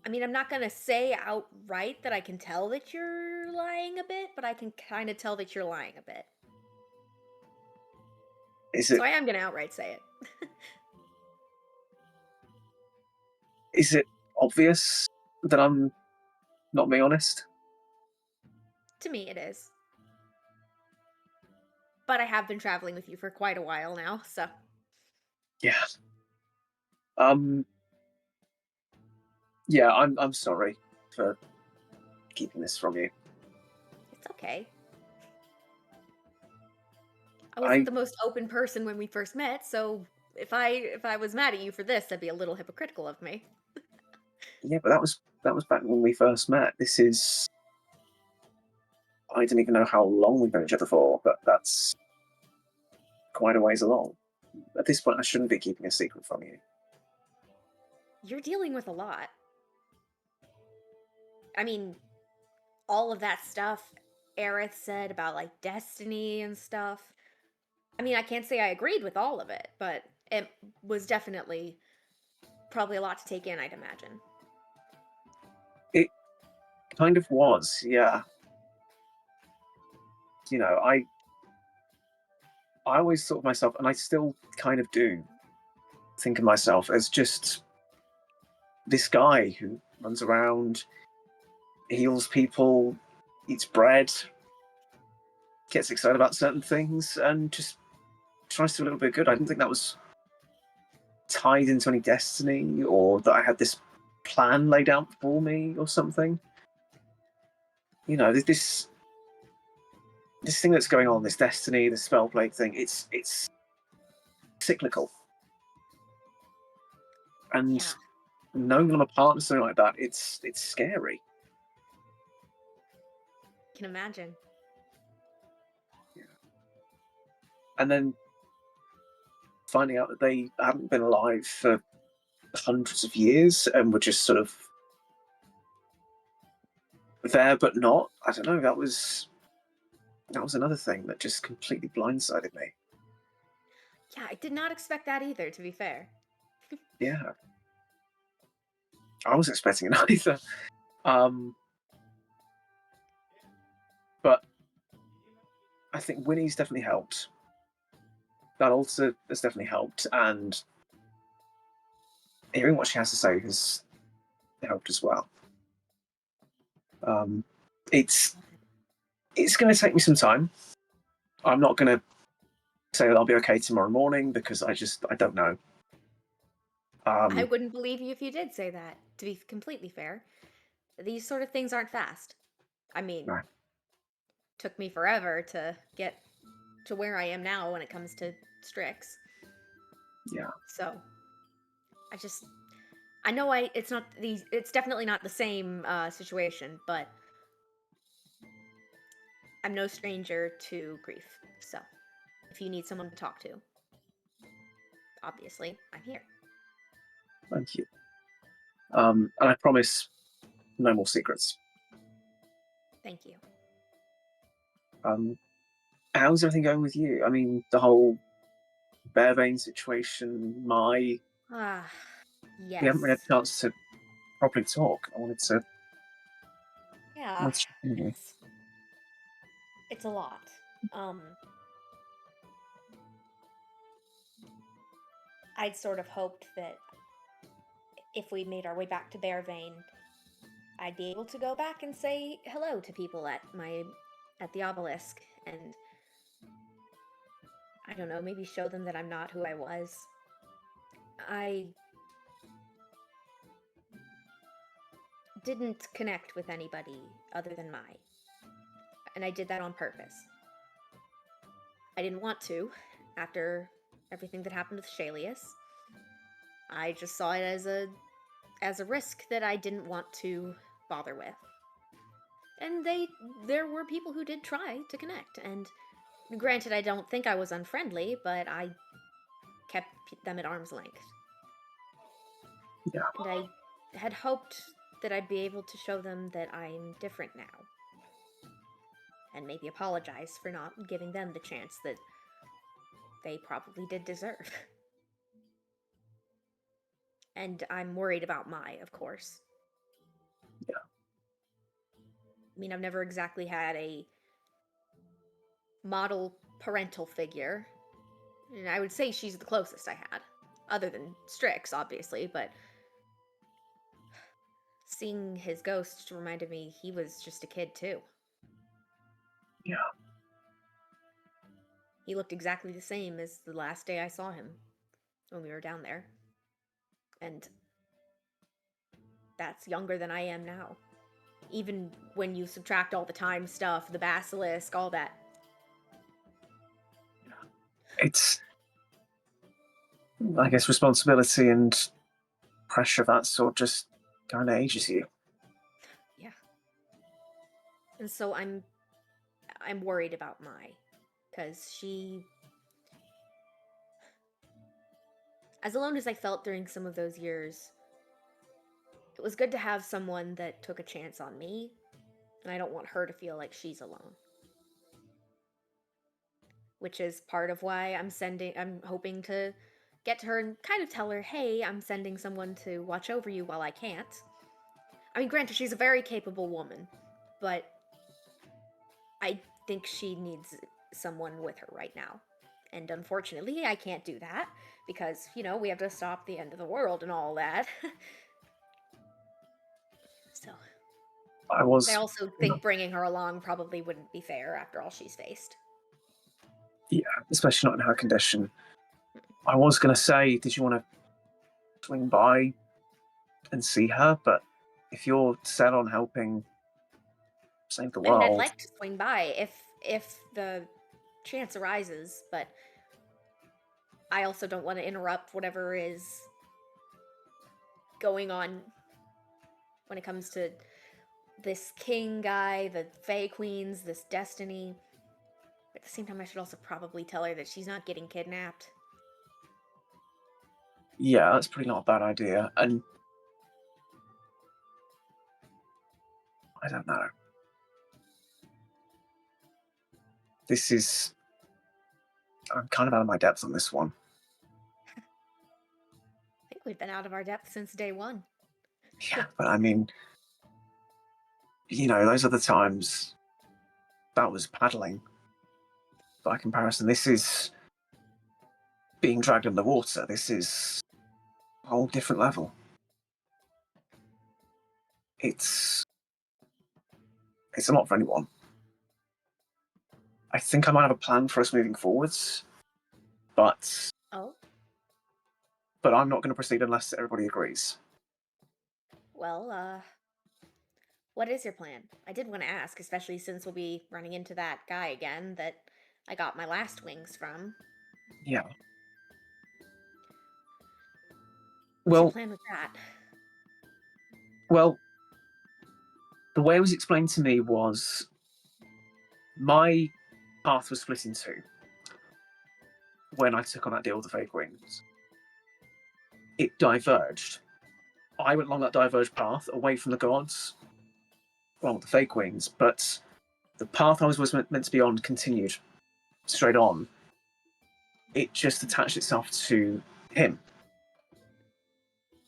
Speaker 3: I mean, I'm not going to say outright that I can tell that you're lying a bit, but I can kind of tell that you're lying a bit.
Speaker 2: Is
Speaker 3: So
Speaker 2: it
Speaker 3: I am going to outright say it.
Speaker 2: is it obvious that I'm not being honest?
Speaker 3: To me, it is. But I have been traveling with you for quite a while now, so.
Speaker 2: Yeah. Yeah, I'm sorry for keeping this from you.
Speaker 3: It's okay. I
Speaker 2: I
Speaker 3: wasn't the most open person when we first met, so if I was mad at you for this, that'd be a little hypocritical of me.
Speaker 2: Yeah, but that was back when we first met. This is I don't even know how long we've known each other for, but that's quite a ways along. At this point, I shouldn't be keeping a secret from you.
Speaker 3: You're dealing with a lot. I mean, all of that stuff Aerith said about like destiny and stuff. I mean, I can't say I agreed with all of it, but it was definitely probably a lot to take in, I'd imagine.
Speaker 2: It kind of was, yeah. You know, I always thought of myself, and I still kind of do think of myself as just this guy who runs around, heals people, eats bread, gets excited about certain things, and just tries to do a little bit of good. I didn't think that was tied into any destiny or that I had this plan laid out for me or something. You know, this thing that's going on, this destiny, this spell plague thing, it's cyclical. And
Speaker 3: Yeah,
Speaker 2: knowing that I'm a part of something like that, it's scary.
Speaker 3: I can imagine.
Speaker 2: Yeah. And then finding out that they hadn't been alive for hundreds of years and were just sort of there but not. I don't know. That was another thing that just completely blindsided me.
Speaker 3: Yeah, I did not expect that either, to be fair.
Speaker 2: Yeah, I was expecting it either. But I think Winnie's definitely helped. That also has definitely helped, and hearing what she has to say has helped as well. It's going to take me some time. I'm not going to say that I'll be okay tomorrow morning because I don't know.
Speaker 3: I wouldn't believe you if you did say that, to be completely fair. These sort of things aren't fast. I mean,
Speaker 2: No.
Speaker 3: took me forever to get to where I am now when it comes to Strix.
Speaker 2: Yeah.
Speaker 3: So, I know it's definitely not the same situation, but I'm no stranger to grief. So, if you need someone to talk to, obviously, I'm here.
Speaker 2: Thank you. And I promise no more secrets.
Speaker 3: Thank you.
Speaker 2: How's everything going with you? I mean, the whole Bear Vein situation,
Speaker 3: Ah,
Speaker 2: we haven't really had
Speaker 3: yes.
Speaker 2: a chance to properly talk. I wanted to
Speaker 3: Yeah,
Speaker 2: check in with you.
Speaker 3: it's a lot. Um, I'd sort of hoped that if we made our way back to Bearvein, I'd be able to go back and say hello to people at the obelisk and I don't know, maybe show them that I'm not who I was. I didn't connect with anybody other than Mai, and I did that on purpose. I didn't want to after everything that happened with Shalius. I just saw it as a risk that I didn't want to bother with. And there were people who did try to connect, and granted, I don't think I was unfriendly, but I kept them at arm's length.
Speaker 2: Yeah.
Speaker 3: And I had hoped that I'd be able to show them that I'm different now. And maybe apologize for not giving them the chance that they probably did deserve. And I'm worried about Mai, of course.
Speaker 2: Yeah.
Speaker 3: I mean, I've never exactly had a model parental figure. And I would say she's the closest I had. Other than Strix, obviously, but seeing his ghost reminded me he was just a kid, too.
Speaker 2: Yeah.
Speaker 3: He looked exactly the same as the last day I saw him when we were down there. And that's younger than I am now. Even when you subtract all the time stuff, the basilisk, all that.
Speaker 2: It's, I guess, responsibility and pressure of that sort just kind of ages you.
Speaker 3: Yeah. And so I'm worried about Mai, because she, as alone as I felt during some of those years, it was good to have someone that took a chance on me, and I don't want her to feel like she's alone. Which is part of why I'm hoping to get to her and kind of tell her, hey, I'm sending someone to watch over you while I can't. I mean, granted, she's a very capable woman, but I think she needs someone with her right now. And unfortunately, I can't do that because, we have to stop the end of the world and all that. So,
Speaker 2: I was.
Speaker 3: I also think bringing her along probably wouldn't be fair after all she's faced.
Speaker 2: Yeah, especially not in her condition. I was going to say, did you want to swing by and see her? But if you're set on helping save the
Speaker 3: I mean, I'd
Speaker 2: world,
Speaker 3: like to swing by if the chance arises, but I also don't want to interrupt whatever is going on when it comes to this king guy, the Fae Queens, this destiny. But at the same time, I should also probably tell her that she's not getting kidnapped.
Speaker 2: yeah, that's probably not a bad idea. And I don't know. I'm kind of out of my depth on this one.
Speaker 3: I think we've been out of our depth since day one.
Speaker 2: Yeah, but I mean, those other times, that was paddling. By comparison, this is being dragged in the water. This is a whole different level. It's a lot for anyone. I think I might have a plan for us moving forwards, but
Speaker 3: Oh?
Speaker 2: I'm not going to proceed unless everybody agrees.
Speaker 3: Well, what is your plan? I did want to ask, especially since we'll be running into that guy again that I got my last wings from.
Speaker 2: Yeah.
Speaker 3: What's your
Speaker 2: Well,
Speaker 3: plan with that?
Speaker 2: well, the way it was explained to me was my path was split in two when I took on that deal with the Fake Wings. It diverged. I went along that diverged path away from the gods, along with the Fake Wings, but the path I was meant to be on continued straight on. It just attached itself to him.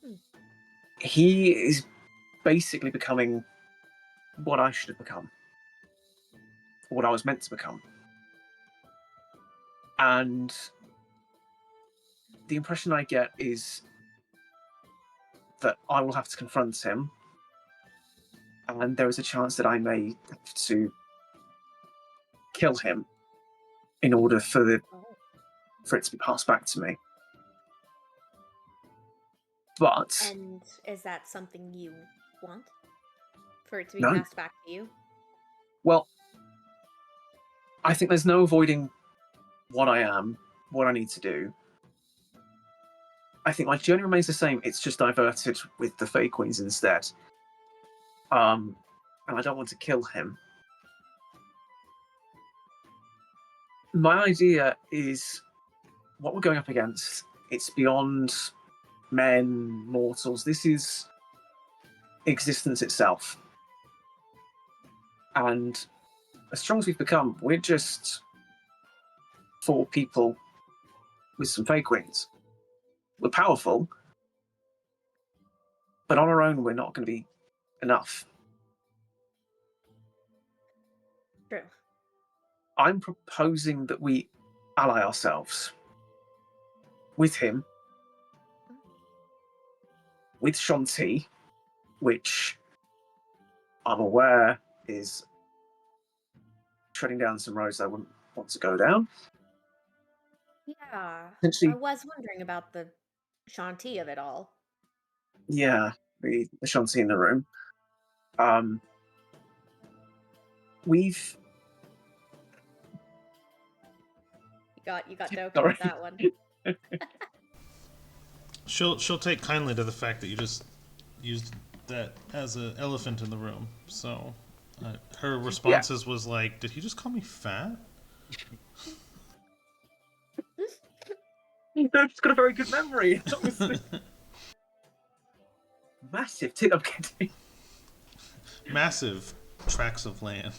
Speaker 3: Hmm.
Speaker 2: He is basically becoming what I should have become, what I was meant to become. And the impression I get is that I will have to confront him, and there is a chance that I may have to kill him in order for it to be passed back to me. But
Speaker 3: And is that something you want? For it to be
Speaker 2: no.
Speaker 3: passed back to you?
Speaker 2: Well, I think there's no avoiding what I am, what I need to do. I think my journey remains the same. It's just diverted with the Fey Queens instead. And I don't want to kill him. My idea is what we're going up against. It's beyond men, mortals. This is existence itself. And as strong as we've become, we're just 4 people with some Fey Queens. We're powerful, but on our own, we're not going to be enough.
Speaker 3: True.
Speaker 2: I'm proposing that we ally ourselves with him, with Shanti, which I'm aware is treading down some roads I wouldn't want to go down.
Speaker 3: Yeah.
Speaker 2: Potentially,
Speaker 3: I was wondering about the Shanti of it all.
Speaker 2: yeah, the Shanti in the room. We've
Speaker 3: You got Doki
Speaker 2: sorry.
Speaker 3: with that one.
Speaker 1: She'll take kindly to the fact that you just used that as an elephant in the room. So her responses was like, "Did he just call me fat?"
Speaker 2: She's got a very good memory. Obviously. Massive tit. I'm kidding.
Speaker 1: Massive tracts of land.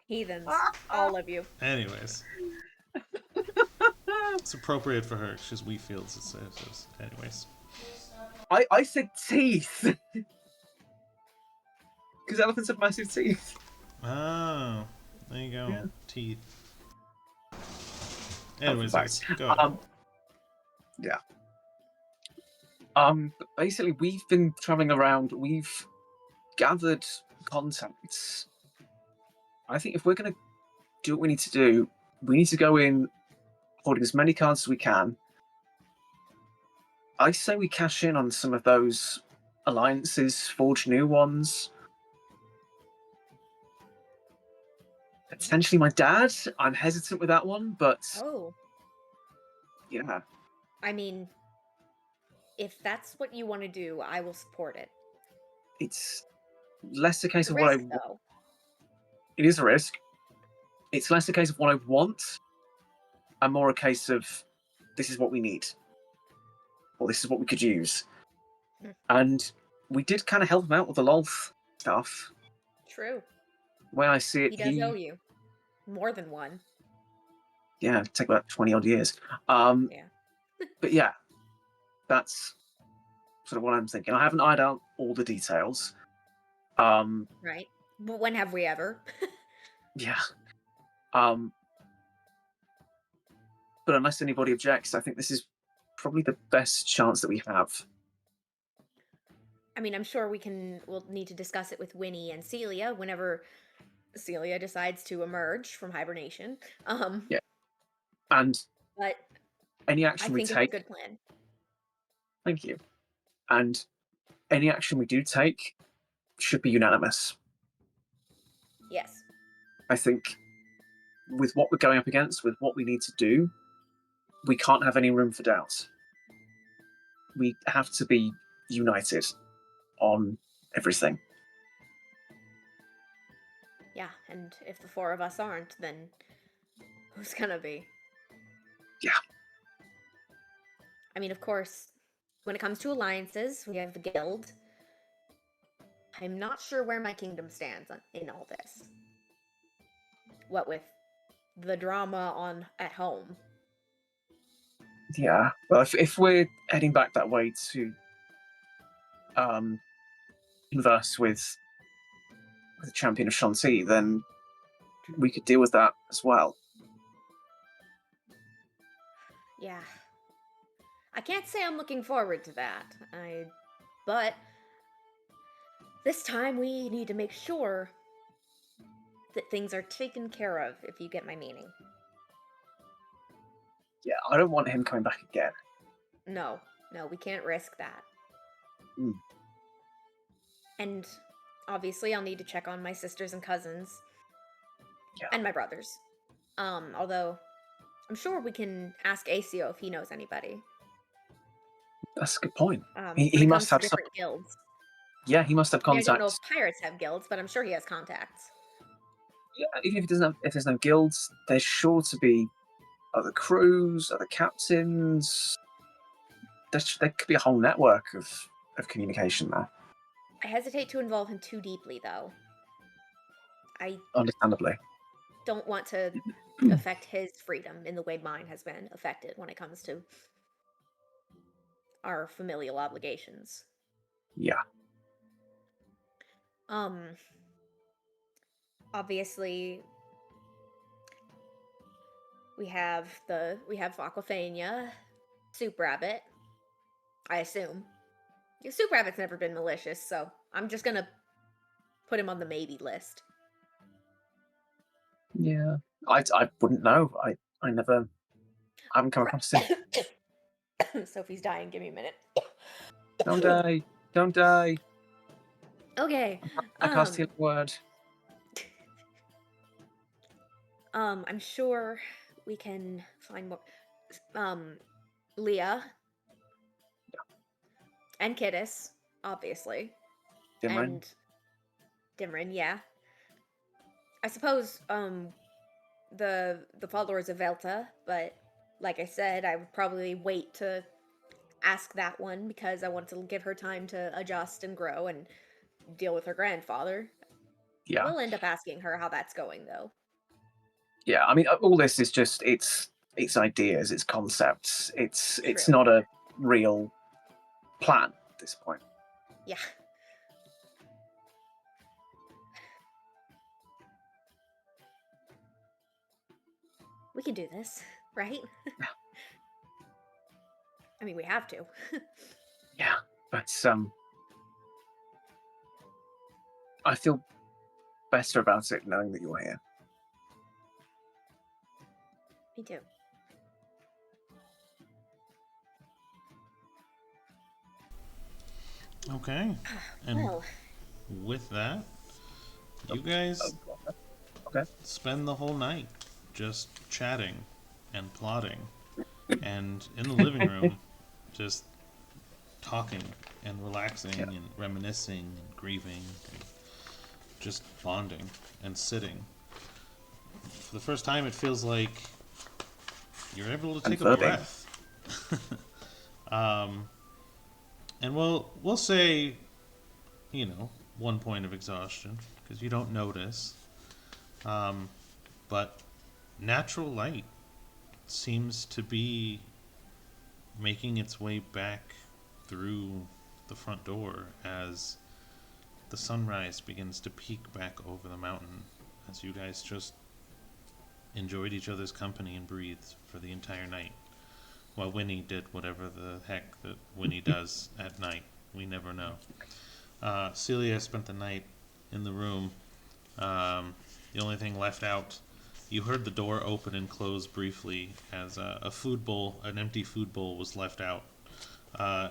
Speaker 3: Heathens, all of you.
Speaker 1: Anyways, it's appropriate for her. She's wheat fields. It says. Anyways,
Speaker 2: I said teeth because elephants have massive teeth.
Speaker 1: oh, there you go.
Speaker 2: Yeah.
Speaker 1: Teeth. Anyways, yes, go ahead.
Speaker 2: Yeah. Basically, we've been traveling around. We've gathered contacts. I think if we're going to do what we need to do, we need to go in holding as many cards as we can. I say we cash in on some of those alliances, forge new ones. Potentially my dad. I'm hesitant with that one, but
Speaker 3: Oh,
Speaker 2: yeah.
Speaker 3: I mean, if that's what you want to do, I will support it.
Speaker 2: It's less a case
Speaker 3: The
Speaker 2: of what I.
Speaker 3: risk, though.
Speaker 2: It is a risk. It's less a case of what I want, and more a case of this is what we need, or this is what we could use. And we did kind of help him out with the Lolth stuff.
Speaker 3: True.
Speaker 2: The way I see it,
Speaker 3: He does owe you more than one.
Speaker 2: Yeah, take about 20 odd years.
Speaker 3: Yeah.
Speaker 2: But yeah, that's sort of what I'm thinking. I haven't ironed out all the details.
Speaker 3: Right. But when have we ever?
Speaker 2: Yeah. But unless anybody objects, I think this is probably the best chance that we have.
Speaker 3: I mean, I'm sure we'll need to discuss it with Winnie and Celia whenever Celia decides to emerge from hibernation.
Speaker 2: Yeah. And
Speaker 3: But
Speaker 2: any
Speaker 3: I
Speaker 2: action we
Speaker 3: think it's a
Speaker 2: take.
Speaker 3: good plan.
Speaker 2: Thank you. And any action we do take should be unanimous.
Speaker 3: Yes.
Speaker 2: I think with what we're going up against, with what we need to do, we can't have any room for doubt. We have to be united on everything.
Speaker 3: Yeah, and if the 4 of us aren't, then who's gonna be?
Speaker 2: Yeah.
Speaker 3: I mean, of course, when it comes to alliances, we have the guild. I'm not sure where my kingdom stands in all this. What with the drama at home.
Speaker 2: Yeah. Well, if we're heading back that way to converse with the champion of Shanti, then we could deal with that as well.
Speaker 3: Yeah. I can't say I'm looking forward to that. But this time we need to make sure that things are taken care of, if you get my meaning.
Speaker 2: Yeah, I don't want him coming back again.
Speaker 3: No, we can't risk that.
Speaker 2: Mm.
Speaker 3: And obviously I'll need to check on my sisters and cousins.
Speaker 2: Yeah.
Speaker 3: And my brothers. Although I'm sure we can ask ACO if he knows anybody.
Speaker 2: That's a good point.
Speaker 3: When
Speaker 2: He
Speaker 3: it
Speaker 2: must
Speaker 3: comes to
Speaker 2: have some.
Speaker 3: different guilds.
Speaker 2: Yeah, he must have
Speaker 3: I mean, I don't know if
Speaker 2: contacts.
Speaker 3: pirates have guilds, but I'm sure he has contacts.
Speaker 2: Yeah, even if he doesn't have, if there's no guilds, there's sure to be other crews, other captains. There could be a whole network of communication there.
Speaker 3: I hesitate to involve him too deeply, though. I
Speaker 2: Understandably.
Speaker 3: don't want to affect his freedom in the way mine has been affected when it comes to our familial obligations.
Speaker 2: Yeah.
Speaker 3: Obviously we have Aquafania, Soup Rabbit, I assume. Soup Rabbit's never been malicious, so I'm just gonna put him on the maybe list.
Speaker 2: Yeah. I wouldn't know. I haven't come across him.
Speaker 3: Sophie's dying, give me a minute.
Speaker 2: Don't die. Don't die.
Speaker 3: Okay.
Speaker 2: I cast healing word.
Speaker 3: I'm sure we can find more. Leah. And Kittis, obviously.
Speaker 2: Dimrin.
Speaker 3: And Dimrin, yeah. I suppose, the followers of Velta, but like I said, I would probably wait to ask that one because I want to give her time to adjust and grow and deal with her grandfather.
Speaker 2: Yeah.
Speaker 3: We'll end up asking her how that's going, though.
Speaker 2: Yeah, I mean, all this is just it's ideas, it's concepts. It's
Speaker 3: True.
Speaker 2: not a real plan at this point.
Speaker 3: Yeah. We can do this, right? I mean, we have to.
Speaker 2: Yeah, but I feel better about it knowing that you're here.
Speaker 3: Me too.
Speaker 1: Okay. And
Speaker 3: Well,
Speaker 1: with that, you guys
Speaker 2: Okay.
Speaker 1: spend the whole night just chatting and plotting, and in the living room, just talking and relaxing
Speaker 2: Yeah.
Speaker 1: and reminiscing and grieving and just bonding and sitting. For the first time, it feels like you're able to take a
Speaker 2: verbing.
Speaker 1: breath. And we'll say, 1 point of exhaustion because you don't notice. But natural light seems to be making its way back through the front door as the sunrise begins to peek back over the mountain as you guys just enjoyed each other's company and breathed for the entire night while Winnie did whatever the heck that Winnie does at night. We never know. Celia spent the night in the room. The only thing left out, you heard the door open and close briefly as a food bowl, an empty food bowl, was left out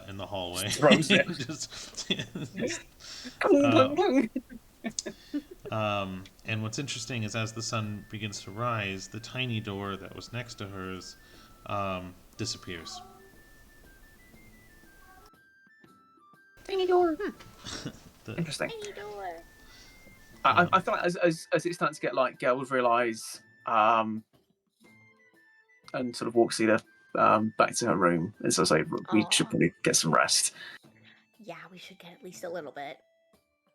Speaker 1: in the hallway.
Speaker 2: Throws it.
Speaker 1: And what's interesting is as the sun begins to rise, the tiny door that was next to hers disappears.
Speaker 2: Tiny door.
Speaker 1: The-
Speaker 2: Interesting.
Speaker 3: tiny door.
Speaker 2: I feel like as it starts to get light, Gale would realise and sort of walk Cedar back to her room, and so say we should
Speaker 3: Aw.
Speaker 2: probably get some rest.
Speaker 3: Yeah, we should get at least a little bit.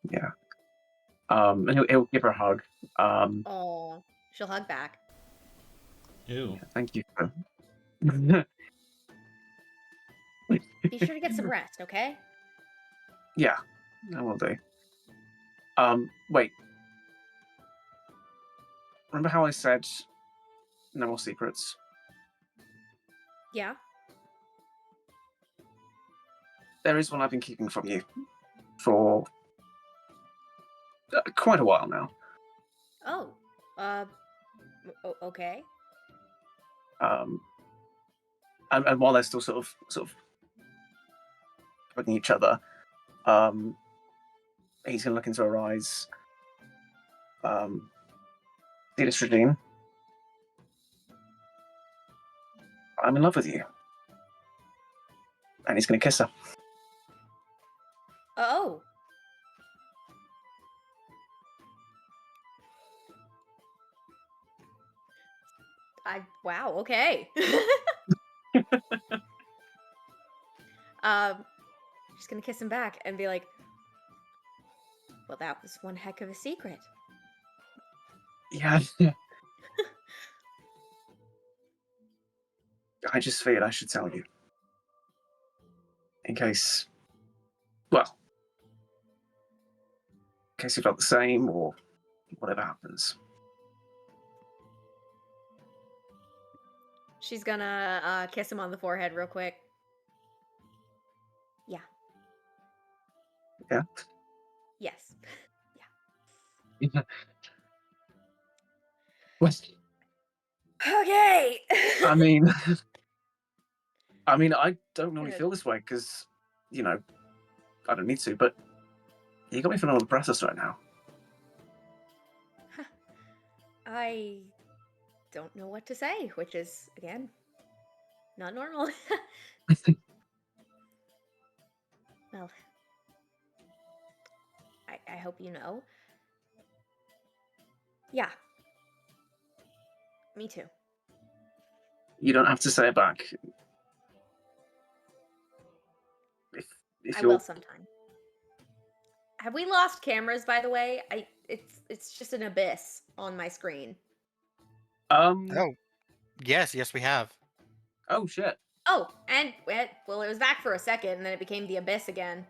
Speaker 2: Yeah. And he'll give her a hug.
Speaker 3: Oh, she'll hug back.
Speaker 1: Ew.
Speaker 2: Thank you.
Speaker 3: Be sure to get some rest, okay?
Speaker 2: Yeah, I will do. Wait. Remember how I said no more secrets?
Speaker 3: Yeah.
Speaker 2: There is one I've been keeping from you for quite a while now.
Speaker 3: Oh. Okay.
Speaker 2: And while they're still sort of hugging each other, he's gonna look into her eyes. Cedar Stradine, I'm in love with you. And he's going to kiss her.
Speaker 3: Oh. Wow, okay. She's gonna kiss him back and be like, well, that was one heck of a secret.
Speaker 2: Yeah. I just figured I should tell you. In case you felt the same or whatever happens.
Speaker 3: She's gonna kiss him on the forehead real quick. Yeah.
Speaker 2: Yeah?
Speaker 3: Yes.
Speaker 2: Well,
Speaker 3: Okay.
Speaker 2: I mean, I don't normally
Speaker 3: Good.
Speaker 2: feel this way because, I don't need to, but you got me feeling all the breathless right now.
Speaker 3: I don't know what to say, which is, again, not normal. Well, I hope you know. Yeah. Me too.
Speaker 2: You don't have to say it back. If
Speaker 3: I
Speaker 2: you're
Speaker 3: will sometime. Have we lost cameras, by the way? It's just an abyss on my screen.
Speaker 4: Oh, yes, we have.
Speaker 2: Oh shit.
Speaker 3: Oh, and it was back for a second, and then it became the abyss again.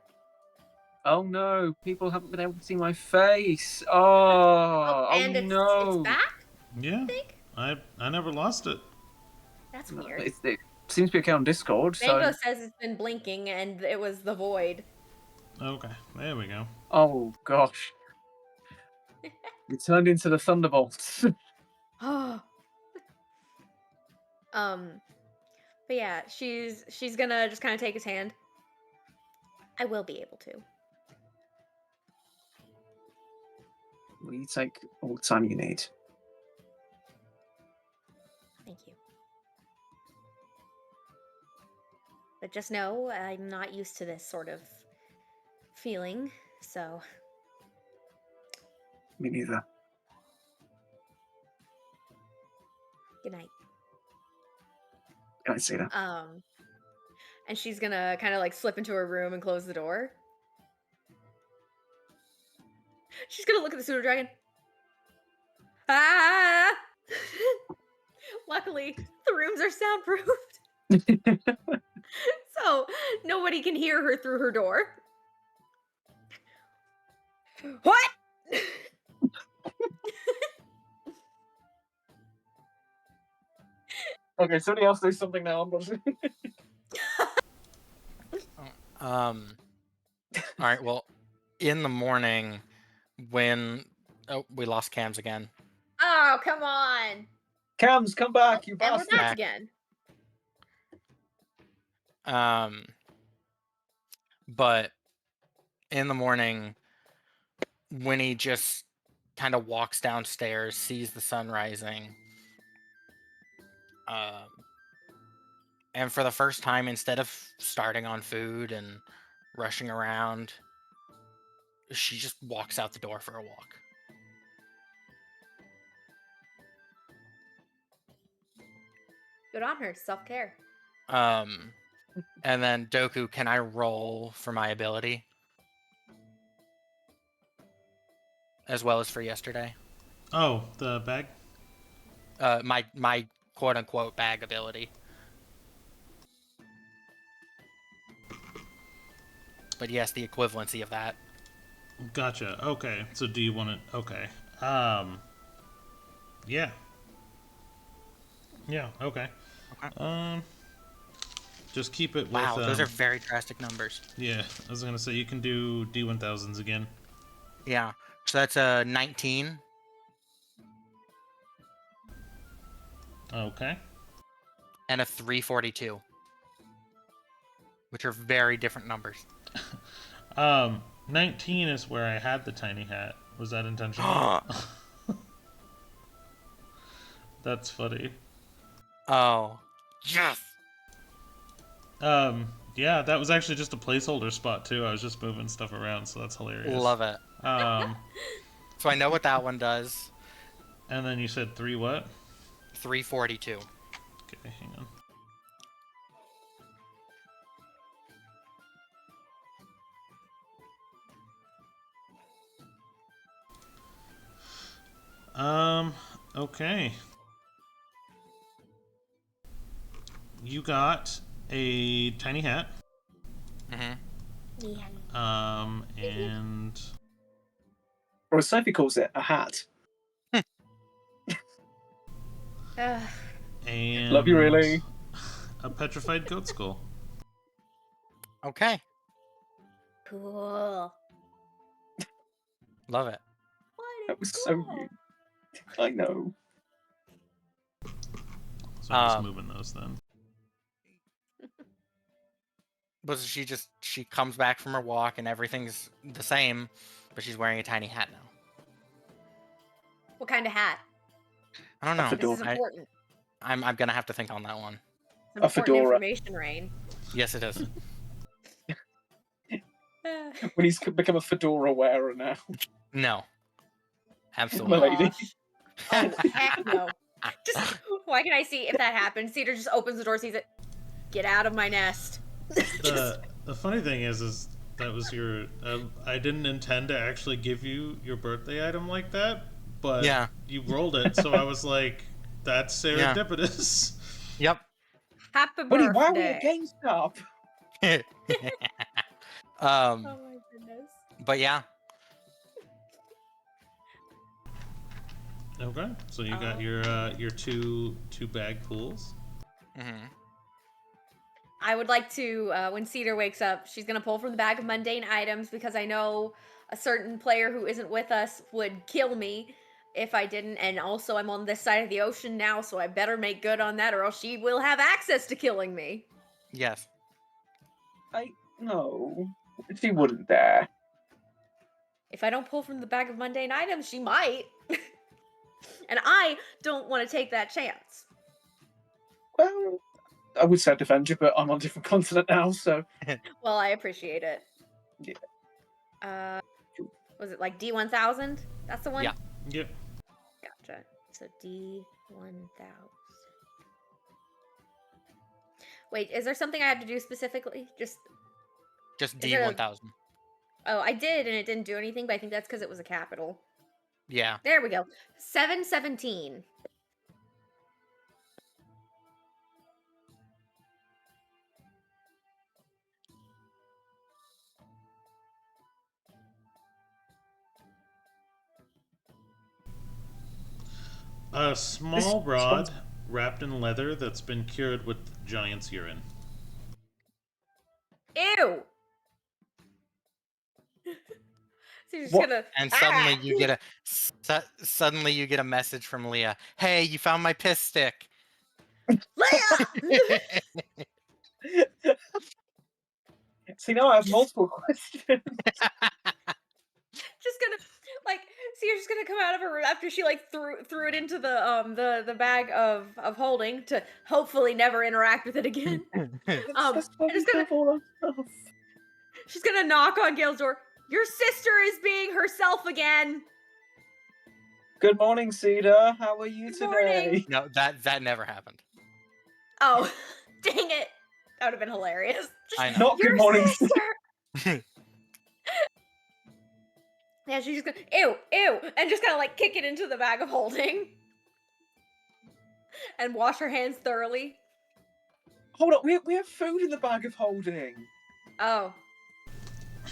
Speaker 2: Oh no, people haven't been able to see my face. Oh
Speaker 3: And it's
Speaker 2: no.
Speaker 3: back.
Speaker 1: Yeah,
Speaker 3: I think
Speaker 1: I never lost it.
Speaker 3: that's
Speaker 2: No,
Speaker 3: weird.
Speaker 2: it seems to be okay on Discord,
Speaker 3: Mango
Speaker 2: so.
Speaker 3: says it's been blinking, and it was the void.
Speaker 1: Okay, there we go.
Speaker 2: Oh gosh. You turned into the Thunderbolts.
Speaker 3: But yeah, she's gonna just kind of take his hand. I will be able to.
Speaker 2: Will you take all the time you need?
Speaker 3: Thank you. But just know I'm not used to this sort of feeling, so
Speaker 2: Me neither.
Speaker 3: good night.
Speaker 2: Can I see that?
Speaker 3: And she's gonna kind of like slip into her room and close the door. She's gonna look at the pseudo dragon. Ah! Luckily, the rooms are soundproofed, so nobody can hear her through her door. What?
Speaker 2: Okay, somebody else do something now.
Speaker 4: All right. Well, in the morning, when we lost cams again.
Speaker 3: Oh, come on.
Speaker 2: Cams, come back, you
Speaker 3: And we're
Speaker 2: bastard.
Speaker 3: back again.
Speaker 4: But in the morning, Winnie just kind of walks downstairs, sees the sun rising, and for the first time, instead of starting on food and rushing around, she just walks out the door for a walk.
Speaker 3: Good on her. Self-care.
Speaker 4: And then Doku, can I roll for my ability? As well as for yesterday?
Speaker 1: Oh, the bag?
Speaker 4: My quote unquote bag ability. But yes, the equivalency of that.
Speaker 1: Gotcha. Okay. So do you want it? Okay. Yeah. Yeah. Okay.
Speaker 4: Okay.
Speaker 1: Just keep it with.
Speaker 4: Wow, those are very drastic numbers.
Speaker 1: Yeah, I was gonna say you can do D1000s again.
Speaker 4: Yeah. So that's a 19.
Speaker 1: Okay.
Speaker 4: And a 342. Which are very different numbers.
Speaker 1: 19 is where I had the tiny hat. Was that intentional? That's funny.
Speaker 4: Oh. Yes!
Speaker 1: Yeah, that was actually just a placeholder spot too. I was just moving stuff around, so that's hilarious.
Speaker 4: Love it. So I know what that one does.
Speaker 1: And then you said 3 what?
Speaker 4: 342.
Speaker 1: Okay, hang on. Okay. You got a tiny hat.
Speaker 4: Mm-hmm.
Speaker 1: And
Speaker 2: Or as Sophie calls it, a hat.
Speaker 1: and
Speaker 2: Love you, really.
Speaker 1: a petrified goat skull.
Speaker 4: Okay.
Speaker 3: Cool.
Speaker 4: Love it.
Speaker 2: That was so cute. I know.
Speaker 1: So I'm just moving those then.
Speaker 4: But she comes back from her walk and everything's the same, but she's wearing a tiny hat now.
Speaker 3: What kind of hat?
Speaker 4: I don't know.
Speaker 3: This is important.
Speaker 4: I'm gonna have to think on that one.
Speaker 3: Important
Speaker 2: fedora.
Speaker 3: information, Rain.
Speaker 4: Yes, it is.
Speaker 2: When he's become a fedora wearer now.
Speaker 4: No.
Speaker 2: My
Speaker 4: Absolutely.
Speaker 2: lady.
Speaker 3: Oh, heck no. Just, why can I see if that happens? Cedar just opens the door, sees it. Get out of my nest.
Speaker 1: The funny thing is that was your. I didn't intend to actually give you your birthday item like that, but
Speaker 4: Yeah.
Speaker 1: you rolled it, so I was like, "That's serendipitous."
Speaker 4: Yep.
Speaker 3: Happy
Speaker 2: Buddy, why are we
Speaker 3: birthday.
Speaker 2: at GameStop?
Speaker 3: Oh my goodness.
Speaker 4: But yeah.
Speaker 1: Okay, so you got your two bag pools.
Speaker 4: Mm-hmm.
Speaker 3: I would like to, when Cedar wakes up, she's going to pull from the bag of mundane items because I know a certain player who isn't with us would kill me if I didn't. And also, I'm on this side of the ocean now, so I better make good on that or else she will have access to killing me.
Speaker 4: Yes.
Speaker 2: No. She wouldn't dare.
Speaker 3: If I don't pull from the bag of mundane items, she might. And I don't want to take that chance.
Speaker 2: Well, I would say defend you, but I'm on a different continent now, so.
Speaker 3: Well, I appreciate it.
Speaker 2: Yeah.
Speaker 3: Was it like D1000? That's the one?
Speaker 4: Yeah.
Speaker 1: Yep.
Speaker 3: Gotcha. So D1000. Wait, is there something I have to do specifically? Just
Speaker 4: D1000.
Speaker 3: Oh, I did, and it didn't do anything, but I think that's because it was a capital.
Speaker 4: Yeah.
Speaker 3: There we go. 717.
Speaker 1: A small rod wrapped in leather that's been cured with giant's urine.
Speaker 3: Ew! So you're just
Speaker 2: What?
Speaker 3: gonna.
Speaker 4: And suddenly you get suddenly you get a message from Leah. Hey, you found my piss stick.
Speaker 3: Leah!
Speaker 2: See, now I have multiple questions.
Speaker 3: Just gonna see, you're just gonna come out of her room after she threw it into the bag of holding to hopefully never interact with it again.
Speaker 2: That's why
Speaker 3: and
Speaker 2: we have all our stuff.
Speaker 3: She's gonna knock on Gale's door. Your sister is being herself again.
Speaker 2: Good morning, Cedar. How are you
Speaker 3: Good
Speaker 2: today?
Speaker 3: morning.
Speaker 4: No, that never happened.
Speaker 3: Oh, dang it! That would have been hilarious.
Speaker 4: I know.
Speaker 2: Not
Speaker 3: Your
Speaker 2: good morning,
Speaker 3: sister. Yeah, she's just gonna ew, and just kind of like kick it into the bag of holding, and wash her hands thoroughly.
Speaker 2: Hold on, we have food in the bag of holding.
Speaker 3: Oh,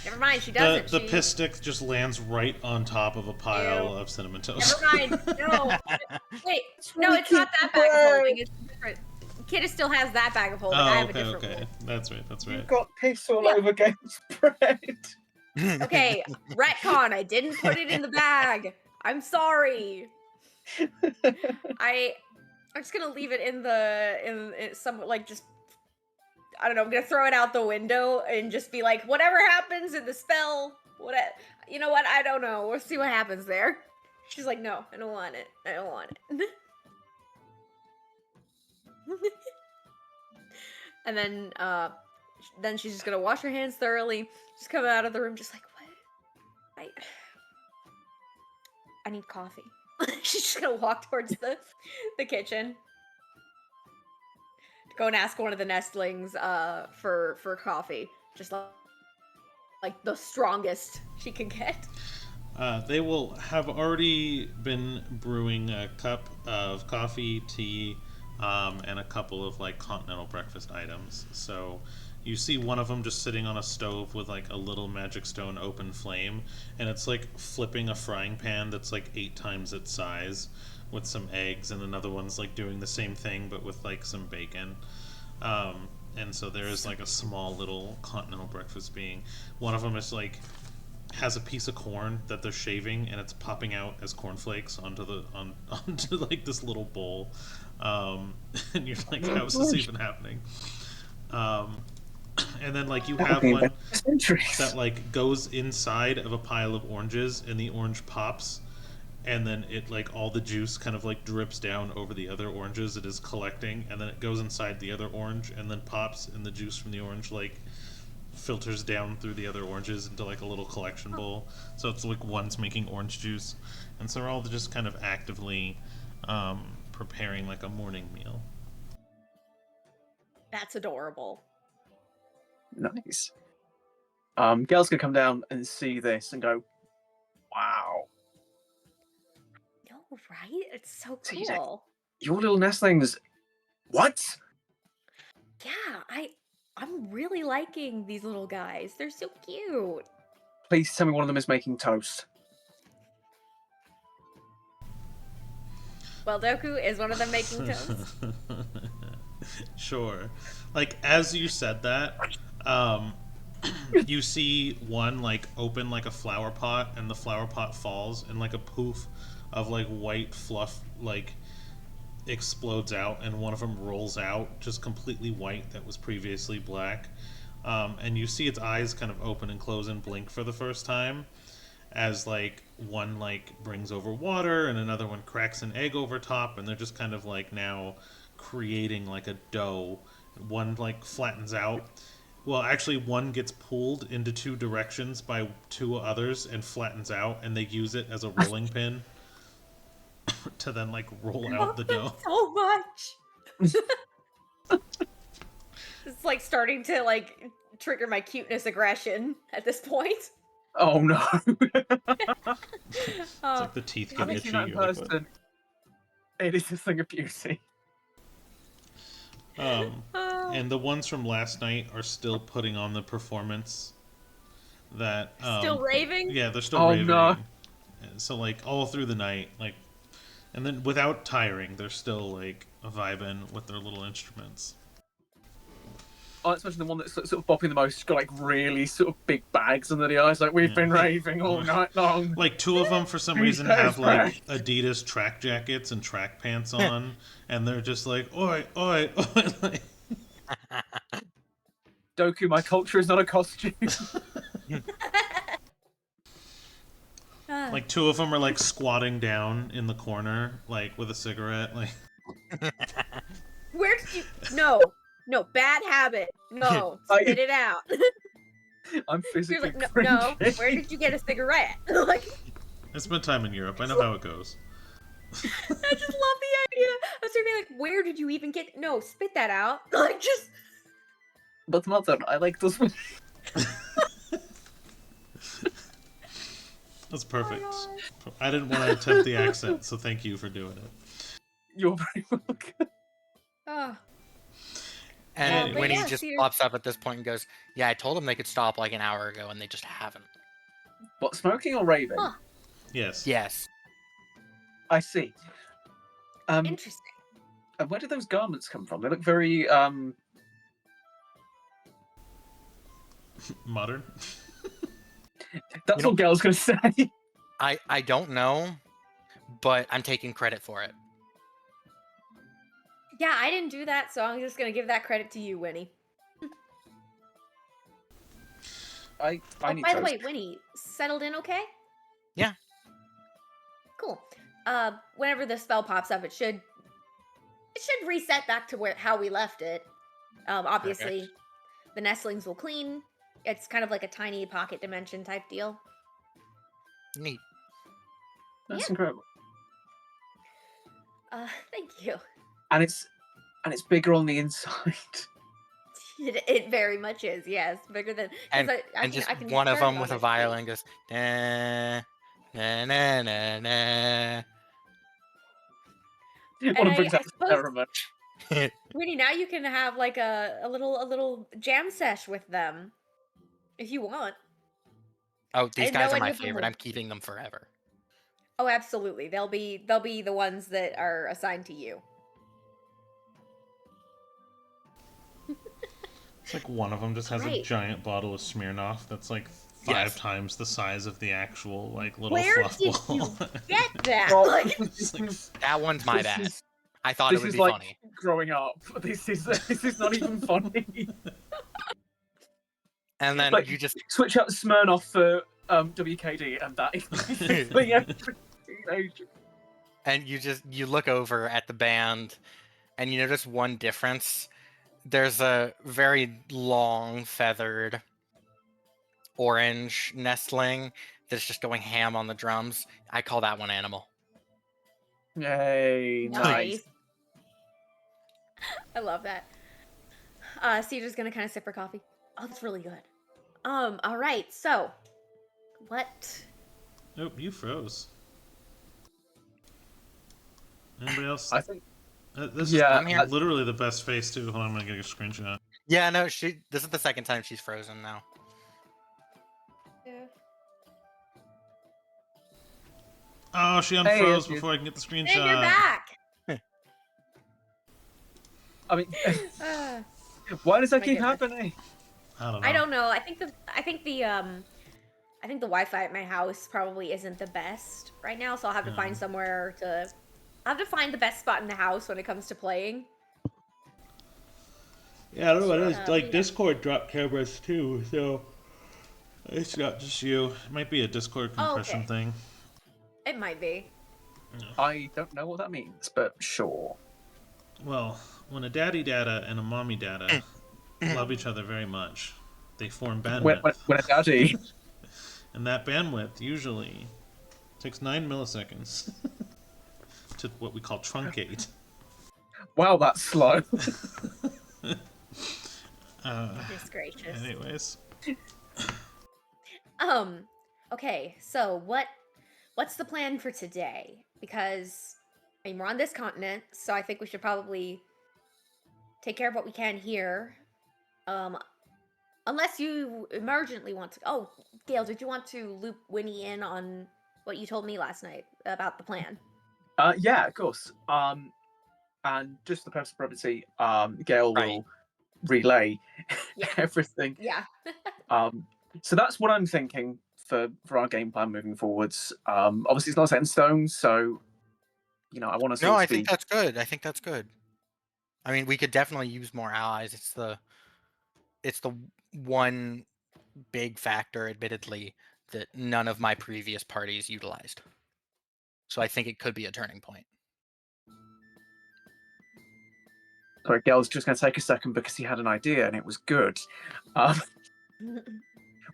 Speaker 3: never mind. She doesn't.
Speaker 1: The piss stick just lands right on top of a pile
Speaker 3: Ew.
Speaker 1: of cinnamon toast.
Speaker 3: Never mind. No. Wait. No,
Speaker 2: really
Speaker 3: it's not
Speaker 2: cute
Speaker 3: that bag of
Speaker 2: bread.
Speaker 3: holding. It's different. Kidda still has that bag of holding. I have a different one.
Speaker 1: That's right.
Speaker 2: You've got piss all
Speaker 3: Yeah.
Speaker 2: over Gail's bread.
Speaker 3: Okay, retcon. I didn't put it in the bag. I'm sorry. I'm just gonna leave it in some like just. I don't know. I'm gonna throw it out the window and just be like, whatever happens in the spell, you know what? I don't know. We'll see what happens there. She's like, no, I don't want it. I don't want it. And then she's just gonna wash her hands thoroughly, just come out of the room just like, what? I need coffee. She's just gonna walk towards the kitchen. Go and ask one of the nestlings for coffee. Just like the strongest she can get.
Speaker 1: They will have already been brewing a cup of coffee, tea, and a couple of like continental breakfast items. So you see one of them just sitting on a stove with like a little magic stone open flame, and it's like flipping a frying pan that's like 8 times its size with some eggs, and another one's like doing the same thing but with like some bacon. And so there is like a small little continental breakfast being. One of them is like has a piece of corn that they're shaving, and it's popping out as cornflakes onto like this little bowl. And you're like, how is this even happening? And then like you have one that like goes inside of a pile of oranges, and the orange pops, and then it like all the juice kind of like drips down over the other oranges it is collecting, and then it goes inside the other orange and then pops, and the juice from the orange like filters down through the other oranges into like a little collection bowl. So it's like one's making orange juice, and so they're all just kind of actively preparing like a morning meal.
Speaker 3: That's adorable.
Speaker 2: Nice. Gale's gonna come down and see this and go, wow.
Speaker 3: No, right? It's so
Speaker 2: Cedar.
Speaker 3: cool.
Speaker 2: Your little nestlings. What?
Speaker 3: Yeah, I'm really liking these little guys. They're so cute.
Speaker 2: Please tell me one of them is making toast.
Speaker 3: Well, Doku is one of them making toast.
Speaker 1: Sure. Like as you said that, you see one like open like a flower pot, and the flower pot falls, and like a poof of like white fluff like explodes out, and one of them rolls out just completely white that was previously black. And you see its eyes kind of open and close and blink for the first time, as like one like brings over water and another one cracks an egg over top, and they're just kind of like now creating like a dough. One like flattens out. Well, actually, one gets pulled into 2 directions by 2 others and flattens out, and they use it as a rolling pin to then like roll out the dough.
Speaker 3: So much. It's like starting to like trigger my cuteness aggression at this point.
Speaker 2: Oh no.
Speaker 1: It's like the teeth get
Speaker 2: Having
Speaker 1: itchy.
Speaker 2: seen that in
Speaker 1: You're like, what?
Speaker 2: person, it is a thing of beauty.
Speaker 1: And the ones from last night are still putting on the performance that
Speaker 3: Still raving?
Speaker 1: Yeah, they're still
Speaker 2: Oh,
Speaker 1: raving.
Speaker 2: no.
Speaker 1: So like all through the night, like, and then without tiring, they're still like vibing with their little instruments.
Speaker 2: Let's mention the one that's sort of bopping the most. It's got like really sort of big bags under the eyes. Like we've been raving all night long.
Speaker 1: Like 2 of them for some reason have like Adidas track jackets and track pants on, and they're just like, oi, oi, oi. Like,
Speaker 2: Doku, my culture is not a costume.
Speaker 1: like 2 of them are like squatting down in the corner, like with a cigarette, like.
Speaker 3: Where did you? No, bad habit. No, spit it out.
Speaker 2: I'm physically
Speaker 3: You're like,
Speaker 2: cringing.
Speaker 3: no. Where did you get a cigarette? Like,
Speaker 1: I spent time in Europe. I know how it goes.
Speaker 3: I just love the idea. I was thinking like, where did you even get? No, spit that out. Like, just.
Speaker 2: But mother, I like those.
Speaker 1: That's perfect. I didn't want to attempt the accent, so thank you for doing it.
Speaker 2: You're very welcome.
Speaker 3: Oh.
Speaker 4: And
Speaker 3: but
Speaker 4: Winnie
Speaker 3: yeah,
Speaker 4: just
Speaker 3: Cedar-
Speaker 4: pops up at this point and goes, "Yeah, I told them they could stop like an hour ago, and they just haven't."
Speaker 2: What, smoking or raving?
Speaker 3: Huh.
Speaker 1: Yes.
Speaker 4: Yes.
Speaker 2: I see.
Speaker 3: Interesting.
Speaker 2: And where did those garments come from? They look very
Speaker 1: Modern.
Speaker 2: That's
Speaker 4: You
Speaker 2: what Gale's gonna say.
Speaker 4: I don't know, but I'm taking credit for it.
Speaker 3: Yeah, I didn't do that, so I'm just gonna give that credit to you, Winnie.
Speaker 2: I need
Speaker 3: by the
Speaker 2: toast.
Speaker 3: way, Winnie, settled in okay?
Speaker 4: Yeah.
Speaker 3: Cool. Whenever the spell pops up, it should reset back to how we left it. Obviously, the nestlings will clean. It's kind of like a tiny pocket dimension type deal.
Speaker 4: Neat.
Speaker 2: That's
Speaker 3: Yeah.
Speaker 2: incredible.
Speaker 3: Thank you.
Speaker 2: And it's bigger on the inside.
Speaker 3: It very much is, yes, bigger than
Speaker 4: And
Speaker 3: I
Speaker 4: just
Speaker 3: can
Speaker 4: one of
Speaker 3: start
Speaker 4: them
Speaker 3: it
Speaker 4: with a
Speaker 3: on my screen.
Speaker 4: violin goes na na na na na.
Speaker 2: One
Speaker 3: And
Speaker 2: brings
Speaker 3: I
Speaker 2: out the
Speaker 3: suppose,
Speaker 2: theremin.
Speaker 3: Winnie, now you can have like a little jam sesh with them, if you want.
Speaker 4: Oh,
Speaker 3: I
Speaker 4: these
Speaker 3: didn't know
Speaker 4: guys are
Speaker 3: any
Speaker 4: my
Speaker 3: of them
Speaker 4: favorite.
Speaker 3: were.
Speaker 4: I'm keeping them forever.
Speaker 3: Oh, absolutely. They'll be the ones that are assigned to you.
Speaker 1: It's like one of them just has a
Speaker 3: Right.
Speaker 1: giant bottle of Smirnoff that's like
Speaker 4: Yes.
Speaker 1: 5 times the size of the actual like little
Speaker 3: Where
Speaker 1: fluff
Speaker 3: did
Speaker 1: ball.
Speaker 3: you get that?
Speaker 2: Well,
Speaker 3: Like,
Speaker 1: It's like,
Speaker 4: That one's my
Speaker 2: this
Speaker 4: bad.
Speaker 2: is-
Speaker 4: I thought it
Speaker 2: this
Speaker 4: would
Speaker 2: is
Speaker 4: be
Speaker 2: like
Speaker 4: funny.
Speaker 2: growing up. This is not even funny.
Speaker 4: And then
Speaker 2: Like,
Speaker 4: you just
Speaker 2: switch out Smirnoff for WKD, and that is basically every teenager.
Speaker 4: and you look over at the band and you notice one difference. There's a very long feathered orange nestling that's just going ham on the drums. I call that one Animal.
Speaker 2: Yay, nice.
Speaker 3: I love that. Cedar's gonna kind of sip her coffee. Oh, that's really good. All right. So, what?
Speaker 1: nope, you froze. Anybody else?
Speaker 2: I think
Speaker 1: This
Speaker 2: yeah,
Speaker 4: I'm here.
Speaker 1: is literally the best face too. Hold on, I'm gonna get a screenshot.
Speaker 4: Yeah, no, this is the second time she's frozen now.
Speaker 1: Oh, she
Speaker 2: Hey,
Speaker 1: unfroze
Speaker 2: it's you.
Speaker 1: before I can get the
Speaker 3: And you're
Speaker 1: screenshot.
Speaker 3: back.
Speaker 2: I mean,
Speaker 3: Uh,
Speaker 2: why does that
Speaker 3: My
Speaker 2: keep
Speaker 3: goodness.
Speaker 2: happening?
Speaker 1: I don't know.
Speaker 3: I don't know. I think the Wi-Fi at my house probably isn't the best right now, so I'll have to find somewhere to. I'll have to find the best spot in the house when it comes to playing.
Speaker 1: Yeah, I don't know what it is. Like
Speaker 3: Yeah.
Speaker 1: Discord dropped cameras too, so it's not just you. It might be a Discord compression
Speaker 3: Okay.
Speaker 1: thing.
Speaker 3: It might be.
Speaker 2: I don't know what that means, but sure.
Speaker 1: Well, when a daddy data and a mommy data love each other very much, they form bandwidth.
Speaker 2: When a daddy.
Speaker 1: And that bandwidth usually takes 9 milliseconds to what we call truncate.
Speaker 2: Wow, that's slow.
Speaker 3: Goodness gracious.
Speaker 1: Anyways.
Speaker 3: Okay, so what's the plan for today? Because I mean, we're on this continent, so I think we should probably take care of what we can here. Unless you emergently want to. Oh, Gale, did you want to loop Winnie in on what you told me last night about the plan?
Speaker 2: Yeah, of course. And just for the purpose of brevity, Gale
Speaker 4: Right.
Speaker 2: will relay
Speaker 3: Yeah.
Speaker 2: everything.
Speaker 3: Yeah.
Speaker 2: So that's what I'm thinking for our game plan moving forwards. Obviously, it's not set in stone, so I want to
Speaker 4: No,
Speaker 2: sort
Speaker 4: I
Speaker 2: of
Speaker 4: think that's good. I think that's good. I mean, we could definitely use more allies. It's the one big factor, admittedly, that none of my previous parties utilized. So I think it could be a turning point.
Speaker 2: Sorry, Gale's just going to take a second because he had an idea and it was good.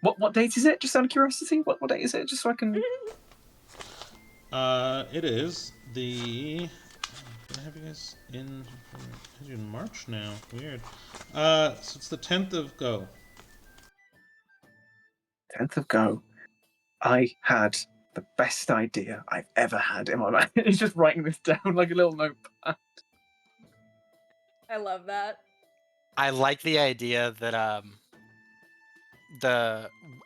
Speaker 2: What date is it? Just out of curiosity, what date is it? Just so I can.
Speaker 1: It is the. Can I have you guys in March now? Weird. So it's the 10th of Go.
Speaker 2: 10th of Go. I had the best idea I've ever had in my mind. He's just writing this down like a little notepad.
Speaker 3: I love that.
Speaker 4: I like the idea that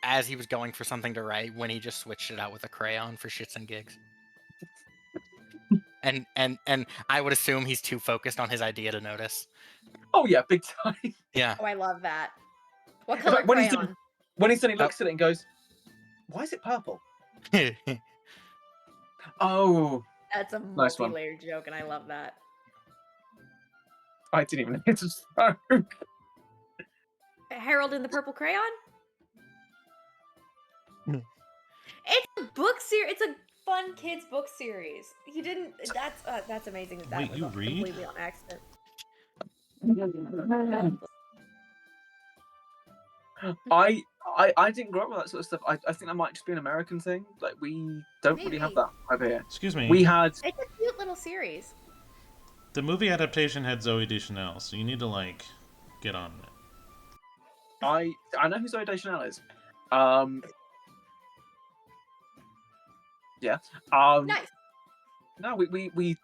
Speaker 4: as he was going for something to write, when he just switched it out with a crayon for shits and gigs. And I would assume he's too focused on his idea to notice.
Speaker 2: Oh yeah, big time.
Speaker 4: Yeah.
Speaker 3: Oh, I love that. What
Speaker 2: In
Speaker 3: color
Speaker 2: fact, when he's
Speaker 3: crayon?
Speaker 2: done, when he's done, he looks at it and goes, "Why is it purple?" Oh,
Speaker 3: That's a
Speaker 2: Nice one.
Speaker 3: multi-layered joke, and I love that.
Speaker 2: I didn't even hit his phone.
Speaker 3: Harold in the Purple Crayon?
Speaker 4: Hmm.
Speaker 3: It's a book series. It's a fun kids book series. You didn't. That's amazing. That
Speaker 1: Wait,
Speaker 3: was
Speaker 1: you read?
Speaker 3: completely on accident.
Speaker 2: I didn't grow up with that sort of stuff. I think that might just be an American thing. Like we don't really have
Speaker 3: Maybe.
Speaker 2: that over here.
Speaker 1: Excuse me.
Speaker 2: We had
Speaker 3: It's a cute little series.
Speaker 1: The movie adaptation had Zoe Deschanel, so you need to like get on it.
Speaker 2: I know who Zoe Deschanel is. Um, yeah.
Speaker 3: Nice.
Speaker 2: No, we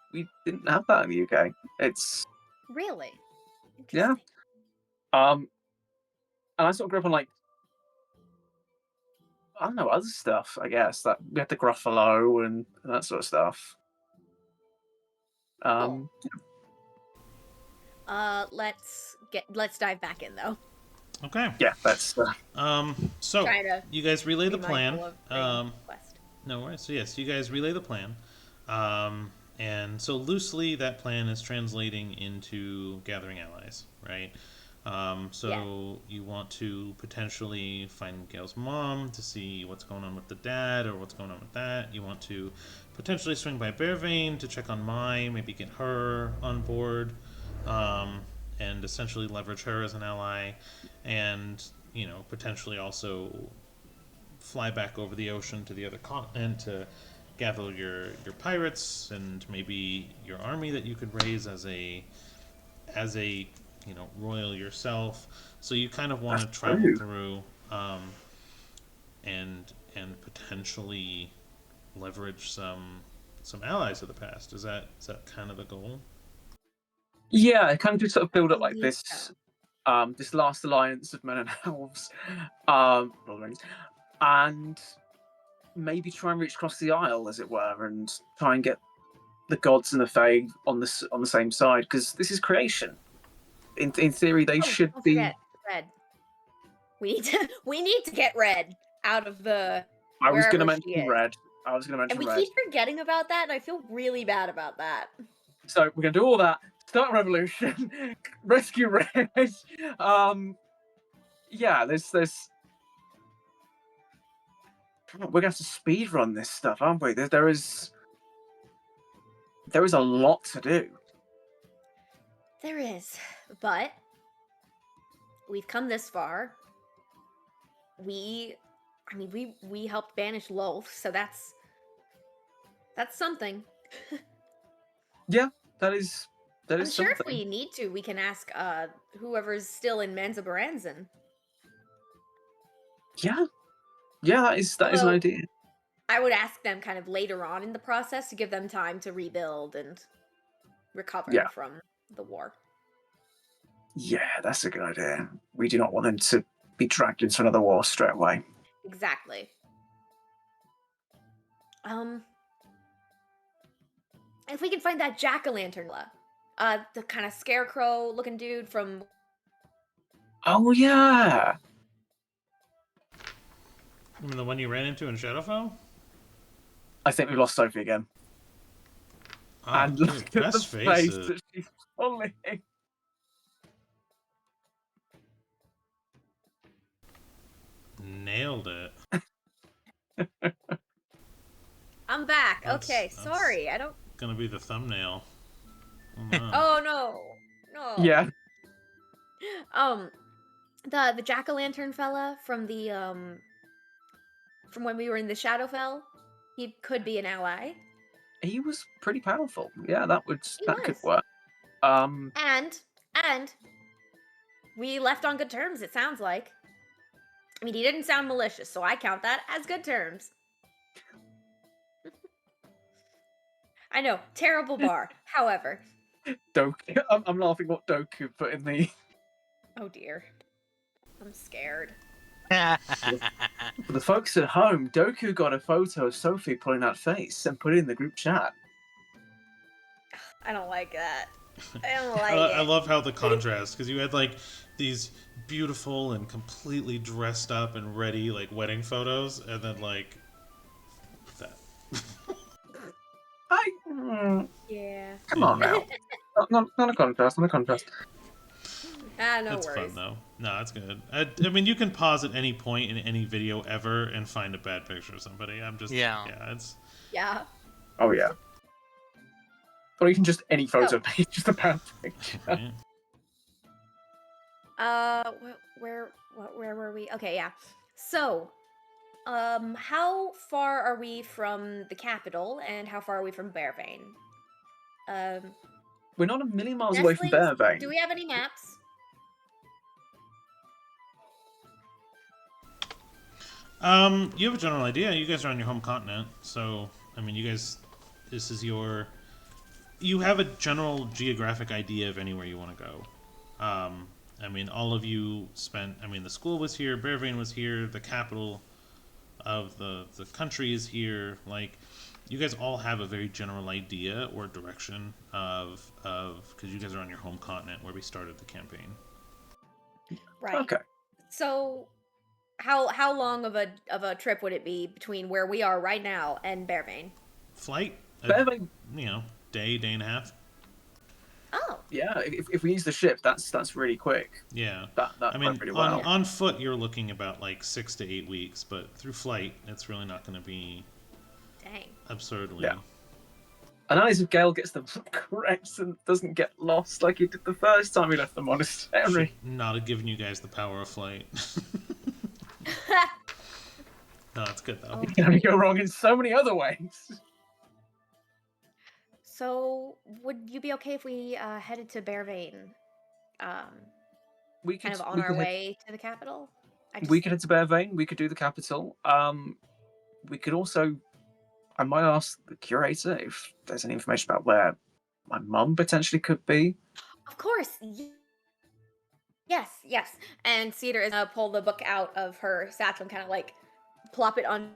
Speaker 2: didn't have that in the UK. It's
Speaker 3: Really?
Speaker 2: yeah.
Speaker 3: Interesting.
Speaker 2: And I sort of grew up on like I don't know other stuff. I guess that we had the Gruffalo and that sort of stuff.
Speaker 3: Cool. Let's dive back in though.
Speaker 1: Okay.
Speaker 2: Yeah, that's
Speaker 1: So
Speaker 3: Try to
Speaker 1: you guys relay the
Speaker 3: be
Speaker 1: plan.
Speaker 3: mindful of the quest.
Speaker 1: No worries. So yes, you guys relay the plan. And so loosely that plan is translating into gathering allies, right? So you want to potentially find Gale's mom to see what's going on with the dad or what's going on with that. You want to potentially swing by Bearvane to check on Mai, maybe get her on board, and essentially leverage her as an ally, and potentially also fly back over the ocean to the other continent to gather your pirates and maybe your army that you could raise as a royal yourself. So you kind of want to travel through and potentially leverage some allies of the past. Is that kind of the goal?
Speaker 2: yeah. It kind of just sort of build up
Speaker 3: I
Speaker 2: like
Speaker 3: believe
Speaker 2: this.
Speaker 3: so.
Speaker 2: This last alliance of men and elves, Lord of the Rings, and maybe try and reach across the aisle, as it were, and try and get the gods and the fae on the same side, because this is creation. In theory, they should
Speaker 3: Don't
Speaker 2: be.
Speaker 3: forget Red. We need to get Red out of the.
Speaker 2: I was going to
Speaker 3: wherever she
Speaker 2: mention
Speaker 3: is.
Speaker 2: red. I was going to
Speaker 3: And
Speaker 2: mention
Speaker 3: we
Speaker 2: red.
Speaker 3: keep forgetting about that, and I feel really bad about that.
Speaker 2: So we're going to do all that. Start a revolution. Rescue red. Yeah. There's. We're going to have to speed run this stuff, aren't we? There is a lot to do.
Speaker 3: There is, but we've come this far. We helped banish Lolth, so that's something.
Speaker 2: Yeah, that is
Speaker 3: I'm sure
Speaker 2: something.
Speaker 3: if we need to, we can ask whoever's still in Manza Baranzan.
Speaker 2: Yeah, that is an
Speaker 3: Although,
Speaker 2: idea.
Speaker 3: I would ask them kind of later on in the process to give them time to rebuild and recover from the war.
Speaker 2: Yeah, that's a good idea. We do not want them to be dragged into another war straight away.
Speaker 3: Exactly. If we can find that jack-o'-lantern, the kind of scarecrow-looking dude from.
Speaker 2: Oh yeah.
Speaker 1: You mean the one you ran into in Shadowfell?
Speaker 2: I think we lost Sophie again.
Speaker 1: Oh,
Speaker 2: And
Speaker 1: dude,
Speaker 2: look at the
Speaker 1: best
Speaker 2: face
Speaker 1: faces.
Speaker 2: that she's pulling.
Speaker 1: Nailed it.
Speaker 3: I'm back.
Speaker 1: That's-
Speaker 3: Okay,
Speaker 1: that's-
Speaker 3: sorry. I don't.
Speaker 1: Gonna be the thumbnail. Oh, no.
Speaker 3: Oh no.
Speaker 2: Yeah.
Speaker 3: The jack-o'-lantern fella from the from when we were in the Shadowfell, he could be an ally.
Speaker 2: He was pretty powerful. Yeah, that could
Speaker 3: was.
Speaker 2: work.
Speaker 3: And we left on good terms, it sounds like. I mean, he didn't sound malicious, so I count that as good terms. I know, terrible bar. However,
Speaker 2: Doku. I'm laughing what Doku put in the.
Speaker 3: oh dear, I'm scared.
Speaker 2: For the folks at home, Doku got a photo of Sophie pulling that face and put it in the group chat.
Speaker 3: I don't like that. I don't like
Speaker 1: I
Speaker 3: it.
Speaker 1: love how the contrast, because you had like these beautiful and completely dressed up and ready like wedding photos, and then like that.
Speaker 3: Yeah.
Speaker 2: Come on now. Not a contrast. Not a contrast.
Speaker 3: No
Speaker 1: That's
Speaker 3: worries.
Speaker 1: fun though. No, that's good. I mean, you can pause at any point in any video ever and find a bad picture of somebody. I'm just it's
Speaker 3: Yeah.
Speaker 2: Oh yeah. Or you can just any photo page, just a bad picture.
Speaker 1: right.
Speaker 3: where were we? Okay, yeah. So, how far are we from the capital, and how far are we from Bearvane? Um,
Speaker 2: We're not a million miles away from
Speaker 3: Nestlings,
Speaker 2: Bearvane.
Speaker 3: do we have any maps?
Speaker 1: You have a general idea. You guys are on your home continent, so I mean, you guys, this is your. You have a general geographic idea of anywhere you want to go. I mean, all of you spent. I mean, the school was here. Bearvane was here. The capital of the country is here. Like, you guys all have a very general idea or direction of because you guys are on your home continent where we started the campaign.
Speaker 3: Right.
Speaker 2: Okay.
Speaker 3: So, how long of a trip would it be between where we are right now and Bearvane?
Speaker 1: Flight,
Speaker 2: Bearvane,
Speaker 1: day and a half.
Speaker 3: Oh,
Speaker 2: yeah, if we use the ship, that's really quick.
Speaker 1: Yeah.
Speaker 2: That
Speaker 1: I mean,
Speaker 2: worked really well.
Speaker 1: on foot you're looking about like 6 to 8 weeks, but through flight it's really not going to be
Speaker 3: dang.
Speaker 1: absurdly.
Speaker 2: Yeah. And that is if Gale gets them correct and doesn't get lost like he did the first time he left the monastery.
Speaker 1: Should not have given you guys the power of flight. No, it's good though.
Speaker 3: Oh.
Speaker 2: It can go wrong in so many other ways.
Speaker 3: So, would you be okay if we headed to Bearvane,
Speaker 2: We could,
Speaker 3: kind of on
Speaker 2: we
Speaker 3: our
Speaker 2: could head,
Speaker 3: way to the capital?
Speaker 2: we could head to Bearvane. We could do the capital. We could also. I might ask the curator if there's any information about where my mum potentially could be.
Speaker 3: Of course. Yes, yes. And Cedar is gonna pull the book out of her satchel and kind of like plop it on.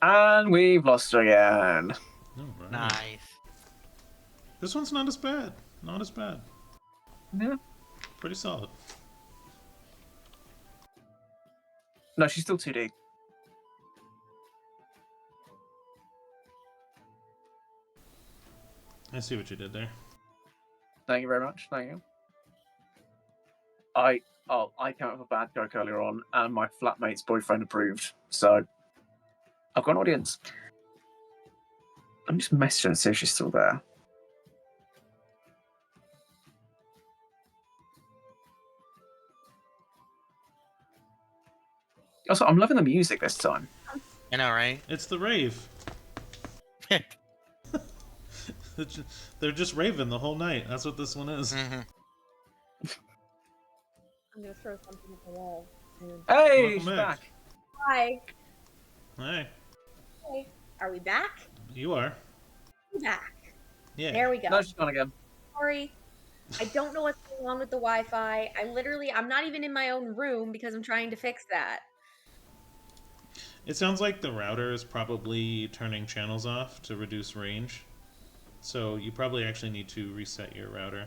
Speaker 2: And we've lost her again.
Speaker 1: All right.
Speaker 4: Nice.
Speaker 1: This one's not as bad. Not as bad.
Speaker 2: Yeah.
Speaker 1: Pretty solid.
Speaker 2: No, she's still 2D.
Speaker 1: I see what you did there.
Speaker 2: Thank you very much. Thank you. I came up with a bad joke earlier on, and my flatmate's boyfriend approved. So I've got an audience. I'm just messaging her to see if she's still there. Also, I'm loving the music this time.
Speaker 4: I know, right?
Speaker 1: It's the rave. They're just raving the whole night. That's what this one is.
Speaker 4: Mm-hmm.
Speaker 3: I'm gonna throw something at the wall.
Speaker 2: Hey,
Speaker 1: Welcome
Speaker 2: she's
Speaker 1: back.
Speaker 2: back.
Speaker 3: Hi.
Speaker 1: Hey,
Speaker 3: Hey. Are we back?
Speaker 1: you are.
Speaker 3: We're back.
Speaker 1: Yeah.
Speaker 3: There we go.
Speaker 2: No, she's gone again.
Speaker 3: Sorry. I don't know what's going on with the Wi-Fi. I'm not even in my own room because I'm trying to fix that.
Speaker 1: It sounds like the router is probably turning channels off to reduce range. So you probably actually need to reset your router.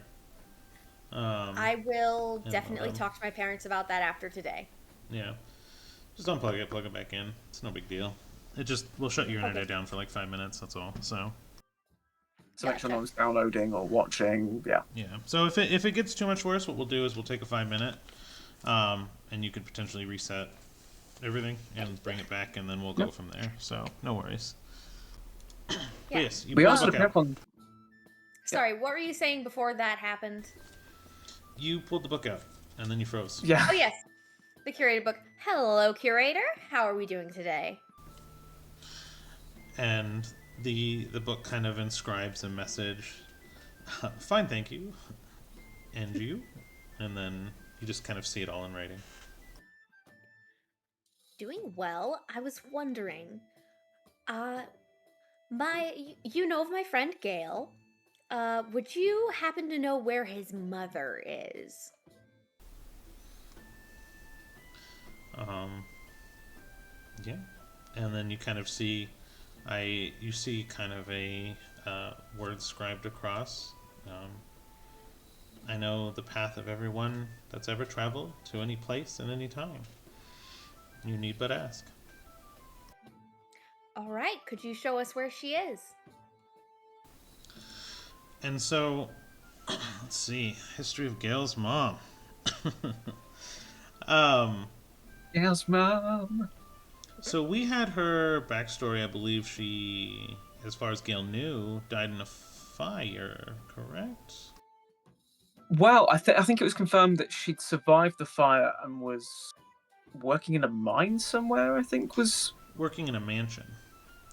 Speaker 3: I will
Speaker 1: and
Speaker 3: definitely
Speaker 1: modem.
Speaker 3: talk to my parents about that after today.
Speaker 1: Yeah. Just unplug it, plug it back in. It's no big deal. It just will shut your internet down for like 5 minutes, that's all. So
Speaker 2: So make sure
Speaker 3: Gotcha.
Speaker 2: no one's downloading or watching. Yeah.
Speaker 1: yeah. So if it gets too much worse, what we'll do is we'll take a 5 minute, and you could potentially reset everything and bring it back, and then we'll go
Speaker 2: Yep.
Speaker 1: from there. So no worries. But
Speaker 3: Yeah.
Speaker 1: yes, you
Speaker 2: We
Speaker 1: pulled
Speaker 2: also
Speaker 1: the book
Speaker 2: prep
Speaker 1: out.
Speaker 2: on.
Speaker 3: Sorry, what were you saying before that happened?
Speaker 1: You pulled the book out, and then you froze.
Speaker 2: Yeah.
Speaker 3: Oh yes, the curator book. Hello, curator. How are we doing today?
Speaker 1: And the book kind of inscribes a message. Fine, thank you. And you? And then you just kind of see it all in writing.
Speaker 3: Doing well. I was wondering, you know of my friend Gale. Would you happen to know where his mother is?
Speaker 1: Yeah. And then you kind of see, you see kind of a word scribed across. I know the path of everyone that's ever traveled to any place and any time. You need but ask.
Speaker 3: All right, could you show us where she is?
Speaker 1: And so, let's see, history of Gale's mom.
Speaker 2: Yes, mom.
Speaker 1: So we had her backstory. I believe she, as far as Gale knew, died in a fire. Correct?
Speaker 2: Well, I think it was confirmed that she'd survived the fire and was working in a mine somewhere. I think was
Speaker 1: Working in a mansion.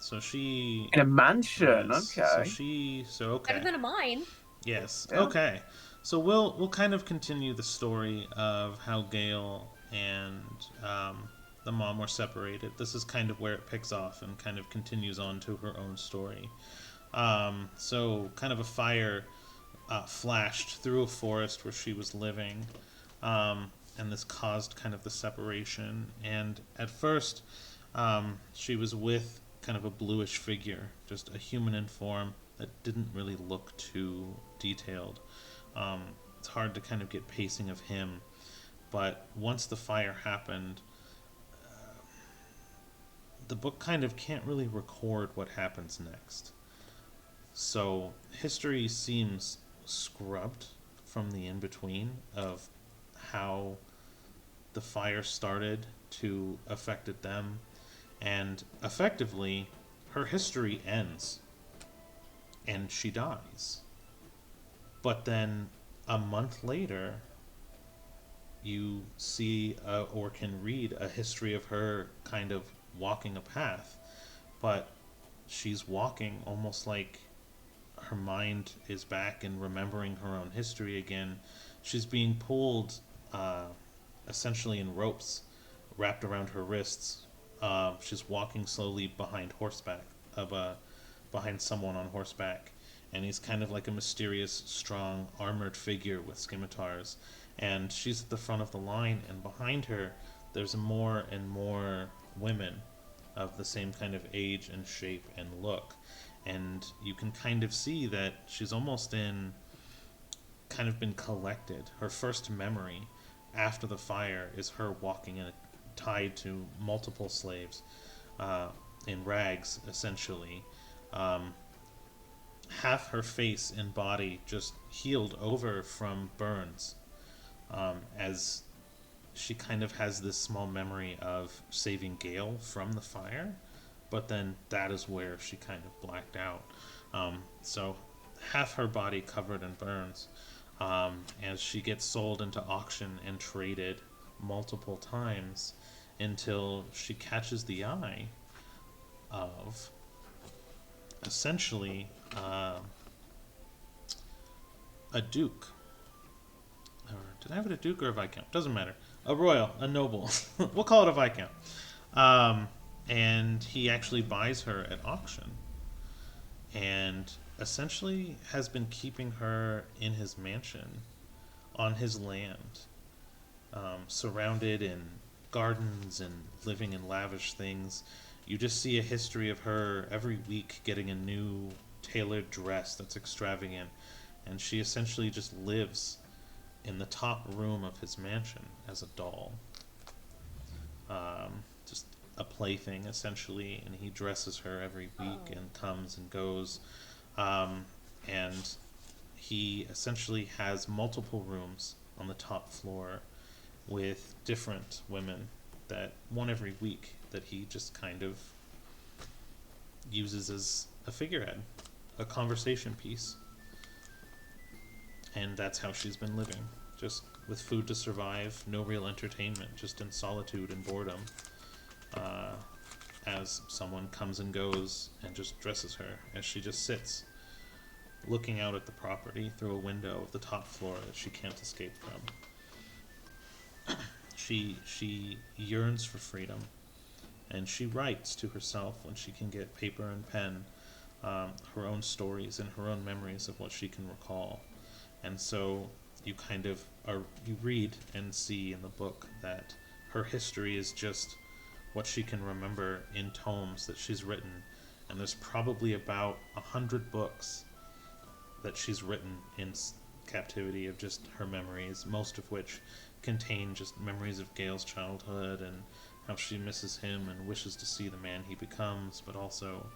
Speaker 1: So she,
Speaker 2: in a mansion.
Speaker 1: yes.
Speaker 2: Okay.
Speaker 1: So
Speaker 3: Better
Speaker 1: okay.
Speaker 3: than a mine.
Speaker 1: Yes.
Speaker 2: Yeah.
Speaker 1: Okay. So we'll kind of continue the story of how Gale and the mom were separated. This is kind of where it picks off and kind of continues on to her own story. So kind of a fire flashed through a forest where she was living, and this caused kind of the separation. And at first, she was with kind of a bluish figure, just a human in form that didn't really look too detailed. It's hard to kind of get pacing of him, but once the fire happened, the book kind of can't really record what happens next. So history seems scrubbed from the in between of how the fire started to affected them, and effectively her history ends and she dies. But then a month later, you see or can read a history of her kind of walking a path, but she's walking almost like her mind is back and remembering her own history again. She's being pulled essentially in ropes wrapped around her wrists. She's walking slowly behind horseback, behind someone on horseback, and he's kind of like a mysterious, strong, armored figure with scimitars. And she's at the front of the line, and behind her, there's more and more women of the same kind of age and shape and look. And you can kind of see that she's almost in kind of been collected. Her first memory after the fire is her walking in tied to multiple slaves in rags, essentially. Um, Half her face and body just healed over from burns, as she kind of has this small memory of saving Gale from the fire, but then that is where she kind of blacked out. So half her body covered in burns, as she gets sold into auction and traded multiple times until she catches the eye of essentially a duke. Or did I have it a duke or a viscount? Doesn't matter. A royal, a noble. We'll call it a viscount. And he actually buys her at auction and essentially has been keeping her in his mansion on his land, surrounded in gardens and living in lavish things. You just see a history of her every week getting a new tailored dress that's extravagant, and she essentially just lives in the top room of his mansion as a doll. Just a plaything, essentially, and he dresses her every week and comes and goes. And he essentially has multiple rooms on the top floor with different women, that one every week, that he just kind of uses as a figurehead, a conversation piece. And that's how she's been living, just with food to survive, no real entertainment, just in solitude and boredom, as someone comes and goes and just dresses her, as she just sits looking out at the property through a window of the top floor that she can't escape from. She yearns for freedom, and she writes to herself when she can get paper and pen, her own stories and her own memories of what she can recall. And so you kind of you read and see in the book that her history is just what she can remember in tomes that she's written, and there's probably about 100 books that she's written in captivity of just her memories, most of which contain just memories of Gale's childhood and how she misses him and wishes to see the man he becomes, but also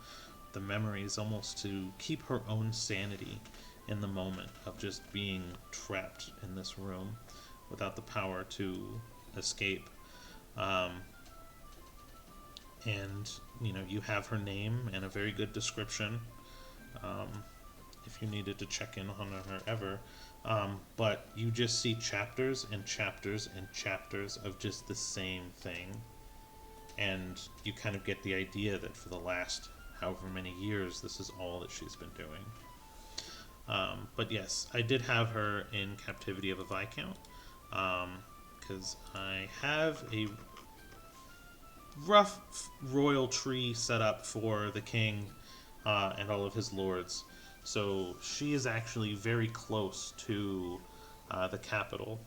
Speaker 1: the memories almost to keep her own sanity in the moment of just being trapped in this room without the power to escape. And you have her name and a very good description, if you needed to check in on her ever. But you just see chapters and chapters and chapters of just the same thing, and you kind of get the idea that for the last however many years, this is all that she's been doing. But yes, I did have her in Captivity of a Viscount, because I have a rough royal tree set up for the king and all of his lords. So she is actually very close to the capital,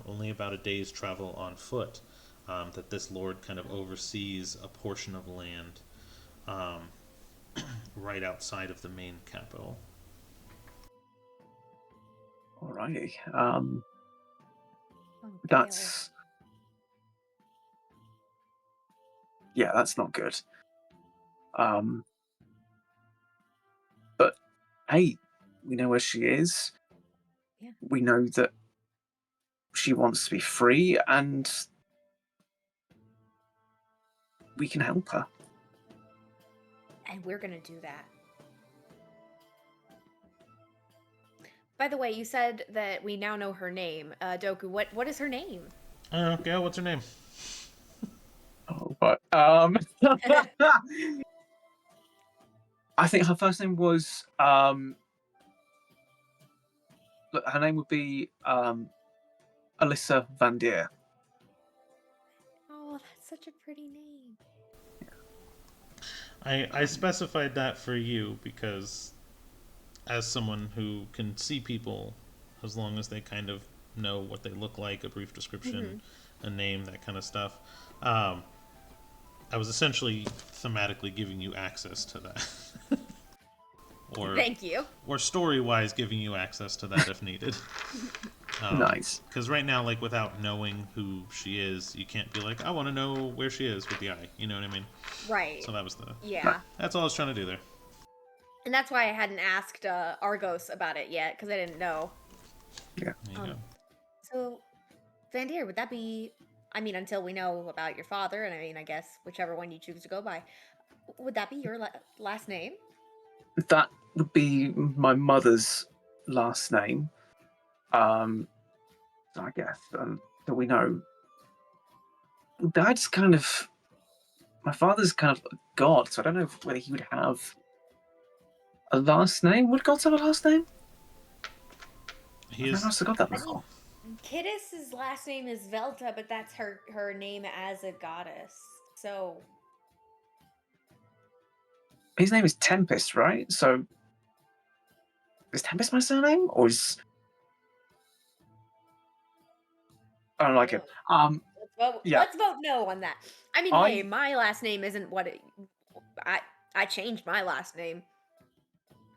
Speaker 1: only about a day's travel on foot, that this lord kind of oversees a portion of land right outside of the main capital.
Speaker 2: Alrighty.
Speaker 3: Oh, Gale.
Speaker 2: That's not good. But hey, we know where she is.
Speaker 3: Yeah.
Speaker 2: We know that she wants to be free, and we can help her.
Speaker 3: And we're gonna do that. By the way, you said that we now know her name. Doku, what is her name?
Speaker 1: I don't know, Gail, what's her name?
Speaker 2: Oh, but I think her first name was look, her name would be Alyssa Van Deer.
Speaker 3: Oh, that's such a pretty name.
Speaker 1: I specified that for you because as someone who can see people as long as they kind of know what they look like, a brief description, a name, that kind of stuff, I was essentially thematically giving you access to that. Or,
Speaker 3: Thank you.
Speaker 1: or story-wise giving you access to that if needed.
Speaker 2: Nice.
Speaker 1: Because right now, like, without knowing who she is, you can't be like, I want to know where she is with the eye. You know what I mean?
Speaker 3: Right.
Speaker 1: So that was the...
Speaker 3: Yeah.
Speaker 1: That's all I was trying to do there.
Speaker 3: And that's why I hadn't asked Argos about it yet, because I didn't know.
Speaker 2: Yeah.
Speaker 1: There you go.
Speaker 3: So, Van Deer, would that be... I mean, until we know about your father, and I mean, I guess whichever one you choose to go by, would that be your last name?
Speaker 2: That would be my mother's last name. So I guess that we know. Dad's kind of my father's kind of a god, so I don't know whether he would have a last name. Would gods have a last name?
Speaker 1: He
Speaker 2: I've
Speaker 1: is...
Speaker 2: never asked a god that before.
Speaker 3: Kiddis's last name is Velta, but that's her name as a goddess. So
Speaker 2: His name is Tempest, right? So is Tempest my surname, or is I don't like it.
Speaker 3: let's vote.
Speaker 2: Yeah.
Speaker 3: Let's vote no on that. I mean, hey, my last name isn't what it. I changed my last name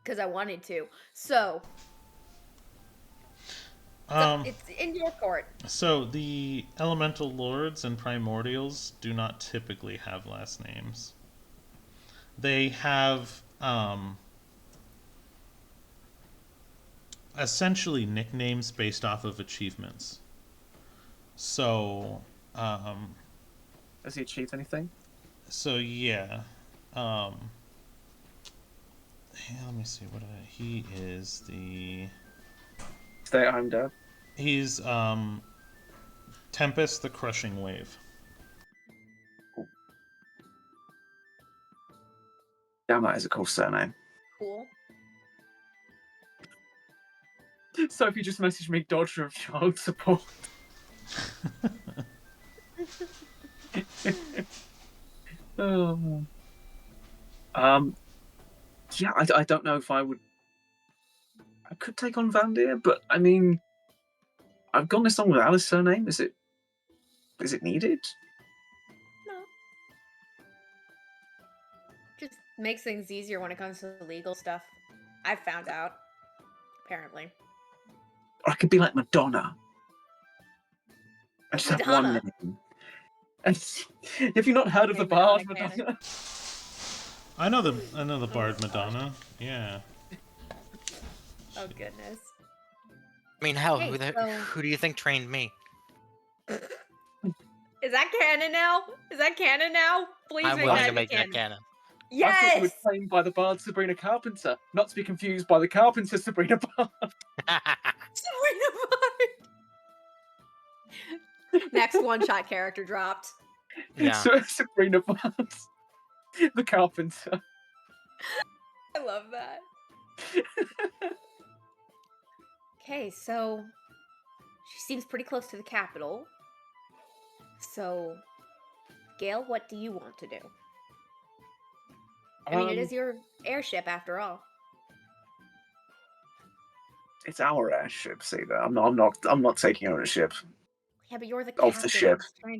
Speaker 3: because I wanted to. So it's in your court.
Speaker 1: So the elemental lords and primordials do not typically have last names. They have essentially nicknames based off of achievements. So
Speaker 2: Has he achieved anything?
Speaker 1: so yeah. Let me see what he is.
Speaker 2: Stay at home, Dad.
Speaker 1: He's Tempest the Crushing Wave.
Speaker 2: Damn, that is a cool surname.
Speaker 3: Cool.
Speaker 2: Sophie just messaged me Dodger of child support. Oh. Yeah, I don't know if I would. I could take on Van Deer, but I mean, I've gone this long without a surname. Is it needed?
Speaker 3: No. Just makes things easier when it comes to legal stuff. I've found out. Apparently.
Speaker 2: Or I could be like Madonna. I just have one
Speaker 3: Madonna?
Speaker 2: name. Have you not heard of the
Speaker 3: Okay,
Speaker 2: bard
Speaker 3: Madonna
Speaker 2: Madonna?
Speaker 1: I know the bard Madonna. Yeah.
Speaker 3: Oh goodness.
Speaker 4: I mean, hell,
Speaker 3: Hey,
Speaker 4: who do you think trained me?
Speaker 3: Is that canon now? Is that canon now? Please
Speaker 4: I'm
Speaker 3: make
Speaker 4: willing
Speaker 3: that
Speaker 4: to make
Speaker 3: canon.
Speaker 4: that canon.
Speaker 2: I thought you were
Speaker 3: Yes.
Speaker 2: trained by the bard Sabrina Carpenter, not to be confused by the carpenter Sabrina Bard.
Speaker 3: Next one-shot character dropped.
Speaker 4: Yeah.
Speaker 2: So Sabrina Barnes, the carpenter.
Speaker 3: I love that. Okay, so she seems pretty close to the capital. So, Gale, what do you want to do? I mean, it is your airship after all.
Speaker 2: It's our airship, Cedar. I'm not taking ownership
Speaker 3: Yeah, but you're the
Speaker 2: of the
Speaker 3: captain.
Speaker 2: ship.
Speaker 3: I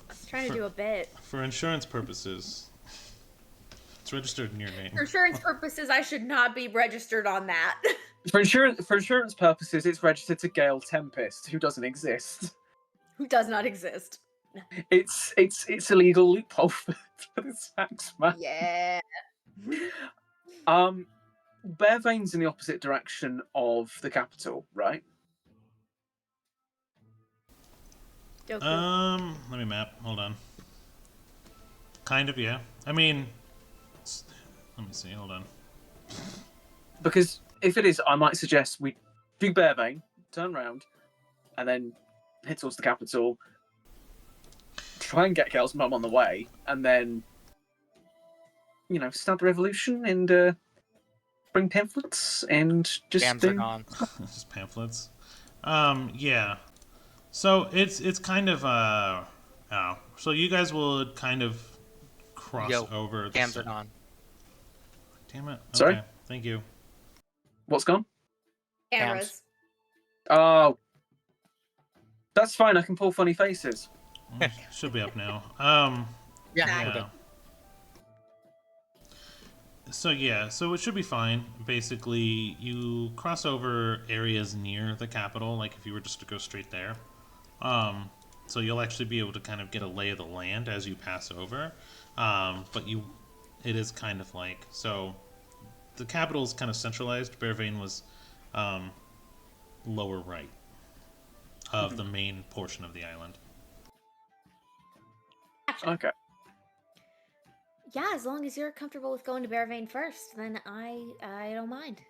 Speaker 3: was trying to do a bit.
Speaker 1: For insurance purposes, it's registered in your name.
Speaker 3: For insurance purposes, I should not be registered on that.
Speaker 2: For insurance purposes, it's registered to Gale Tempest, who doesn't exist.
Speaker 3: Who does not exist.
Speaker 2: It's a legal loophole for the tax man.
Speaker 3: Yeah.
Speaker 2: Bearvane's in the opposite direction of the capital, right?
Speaker 3: Okay.
Speaker 1: Let me map. Hold on. Kind of, yeah. I mean, let me see. Hold on.
Speaker 2: Because if it is, I might suggest we do Bearvane, turn around, and then head towards the capital. Try and get Gale's mum on the way, and then, start the revolution and bring pamphlets and just
Speaker 4: Scams are gone.
Speaker 1: Just pamphlets. Yeah. So it's kind of oh. So you guys will kind of cross over.
Speaker 4: Scams are gone.
Speaker 1: Damn it. Okay.
Speaker 2: Sorry?
Speaker 1: Thank you.
Speaker 2: What's gone?
Speaker 3: Cameras.
Speaker 2: Oh, that's fine. I can pull funny faces.
Speaker 1: Should be up now.
Speaker 4: Yeah.
Speaker 1: So it should be fine. Basically, you cross over areas near the capital, like if you were just to go straight there. So you'll actually be able to kind of get a lay of the land as you pass over. But it is kind of like, so the capital is kind of centralized. Bearvane was lower right of the main portion of the island.
Speaker 2: Okay.
Speaker 3: Yeah, as long as you're comfortable with going to Bearvane first, then I don't mind.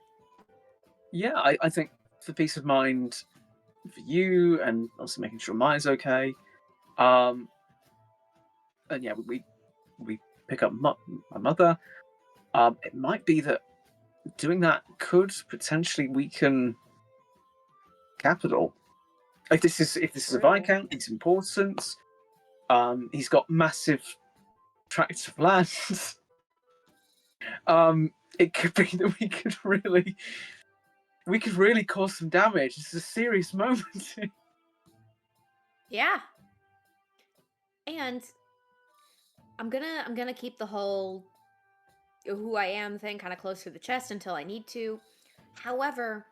Speaker 2: Yeah, I think for peace of mind for you, and also making sure Maya's okay. And yeah, we pick up my mother. It might be that doing that could potentially weaken capital. If this is a Viscount, it's important. He's got massive tracts of land. It could be that we could really cause some damage. This is a serious moment.
Speaker 3: Yeah. And I'm gonna keep the whole who I am thing kind of close to the chest until I need to. However,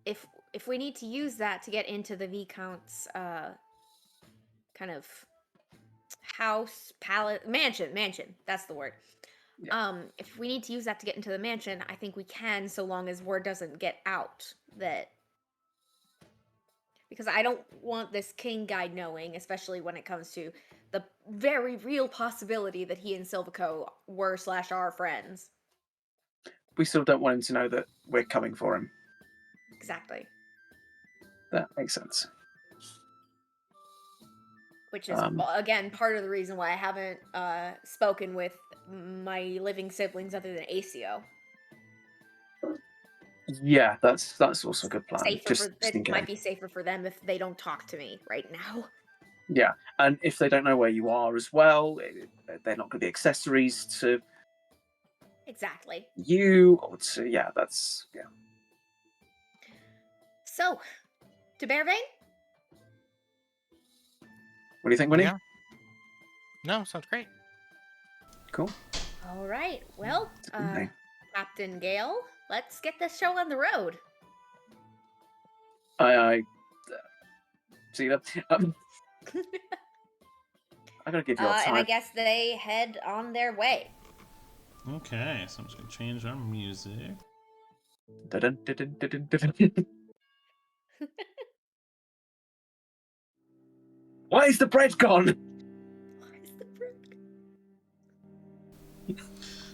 Speaker 3: if we need to use that to get into the Viscount's kind of house, palace, mansion, that's the word.
Speaker 2: Yeah.
Speaker 3: If we need to use that to get into the mansion, I think we can, so long as word doesn't get out that, because I don't want this king guy knowing, especially when it comes to the very real possibility that he and Silvico were/are friends.
Speaker 2: We still don't want him to know that we're coming for him.
Speaker 3: Exactly.
Speaker 2: That makes sense.
Speaker 3: Which is, again, part of the reason why I haven't spoken with my living siblings other than ACO.
Speaker 2: Yeah, that's also a good plan.
Speaker 3: It might be safer for them if they don't talk to me right now.
Speaker 2: Yeah, and if they don't know where you are as well, they're not going to be accessories to
Speaker 3: Exactly.
Speaker 2: you. Or to, yeah.
Speaker 3: So, to Bearvane?
Speaker 2: What do you think, Winnie?
Speaker 4: Yeah. No, sounds great.
Speaker 2: Cool.
Speaker 3: All right. Well,
Speaker 2: Okay.
Speaker 3: Captain Gale, let's get this show on the road.
Speaker 2: I see that. I gotta give you all time.
Speaker 3: And I guess they head on their way.
Speaker 1: Okay, so I'm just gonna change our music.
Speaker 2: Dun, dun, dun, dun, dun, dun. Why is the bread gone?
Speaker 3: Where's the bread?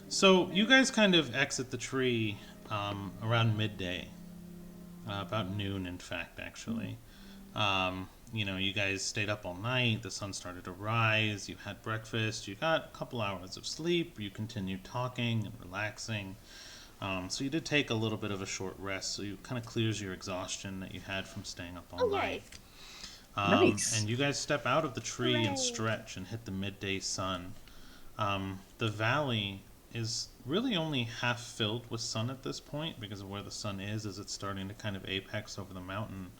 Speaker 1: So you guys kind of exit the tree around midday. about noon, in fact, actually. You guys stayed up all night. The sun started to rise. You had breakfast. You got a couple hours of sleep. You continued talking and relaxing. So you did take a little bit of a short rest. So you kind of clears your exhaustion that you had from staying up all
Speaker 3: Oh, yay.
Speaker 1: night.
Speaker 2: Nice.
Speaker 1: And you guys step out of the tree and
Speaker 3: Hooray.
Speaker 1: stretch and hit the midday sun. The valley is really only half filled with sun at this point because of where the sun is as it's starting to kind of apex over the mountain.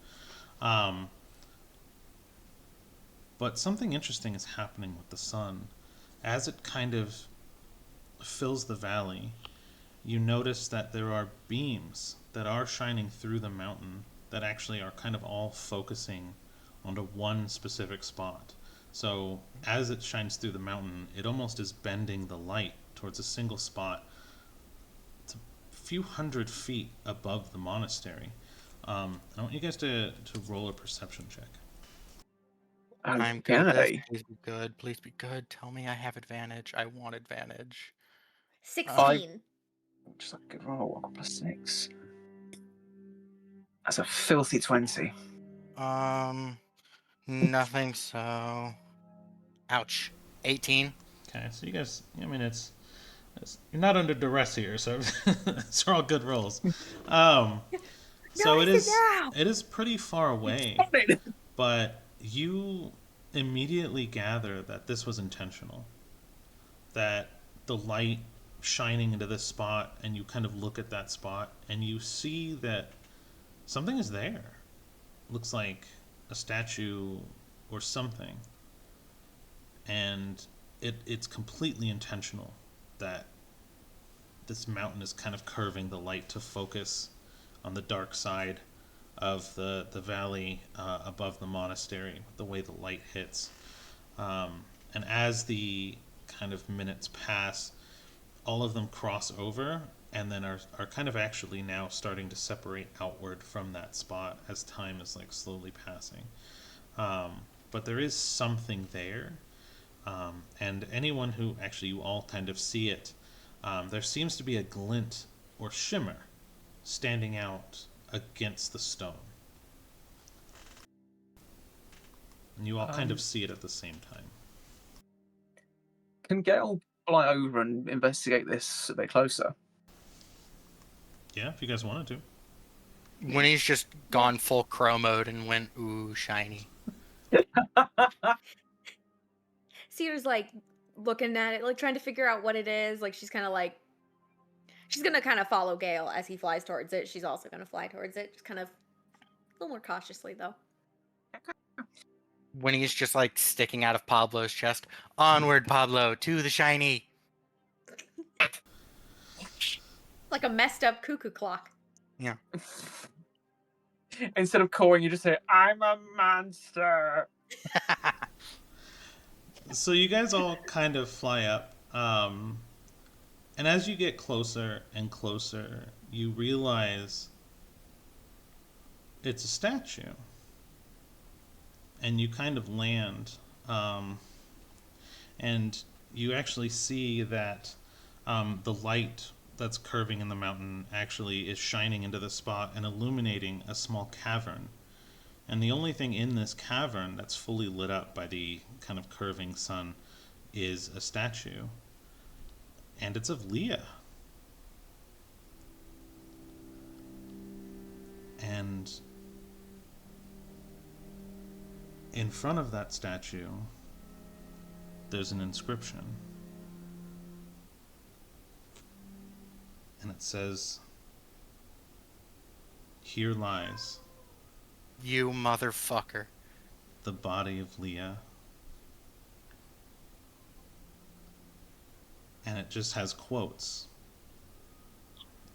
Speaker 1: But something interesting is happening with the sun. As it kind of fills the valley, you notice that there are beams that are shining through the mountain that actually are kind of all focusing onto one specific spot. So as it shines through the mountain, it almost is bending the light towards a single spot. It's a few hundred feet above the monastery. I want you guys to roll a perception check.
Speaker 4: I'm good at this.
Speaker 2: Okay.
Speaker 4: Please be good. Please be good. Tell me I have advantage. I want advantage.
Speaker 3: 16.
Speaker 2: Just like a good roll. 1 plus 6. That's a filthy 20.
Speaker 4: Nothing. So, ouch. 18.
Speaker 1: Okay, so you guys, I mean, you're not under duress here, so these are all good rolls. So it is pretty far away, but you immediately gather that this was intentional. That the light shining into this spot, and you kind of look at that spot, and you see that something is there. Looks like a statue or something. And it's completely intentional that this mountain is kind of curving the light to focus on the dark side of the valley above the monastery, the way the light hits. And as the kind of minutes pass, all of them cross over and then are kind of actually now starting to separate outward from that spot as time is like slowly passing. But there is something there. And anyone who actually, you all kind of see it, there seems to be a glint or shimmer standing out against the stone. And you all kind of see it at the same time.
Speaker 2: Can Gale fly over and investigate this a bit closer?
Speaker 1: Yeah, if you guys wanted to.
Speaker 4: When he's just gone full crow mode and went, ooh, shiny.
Speaker 3: Cedar's like looking at it, like trying to figure out what it is. Like she's kind of like, she's gonna kind of follow Gale as he flies towards it. She's also gonna fly towards it, just kind of a little more cautiously though.
Speaker 4: When he's just like sticking out of Pablo's chest, onward, Pablo, to the shiny.
Speaker 3: Like a messed up cuckoo clock.
Speaker 4: Yeah.
Speaker 2: Instead of cawing, you just say, "I'm a monster."
Speaker 1: So you guys all kind of fly up. And as you get closer and closer, you realize it's a statue. And you kind of land. And you actually see that the light that's curving in the mountain actually is shining into the spot and illuminating a small cavern. And the only thing in this cavern that's fully lit up by the kind of curving sun is a statue. And it's of Leah. And in front of that statue, there's an inscription. And it says, "Here lies
Speaker 4: You motherfucker.
Speaker 1: the body of Leah." And it just has quotes.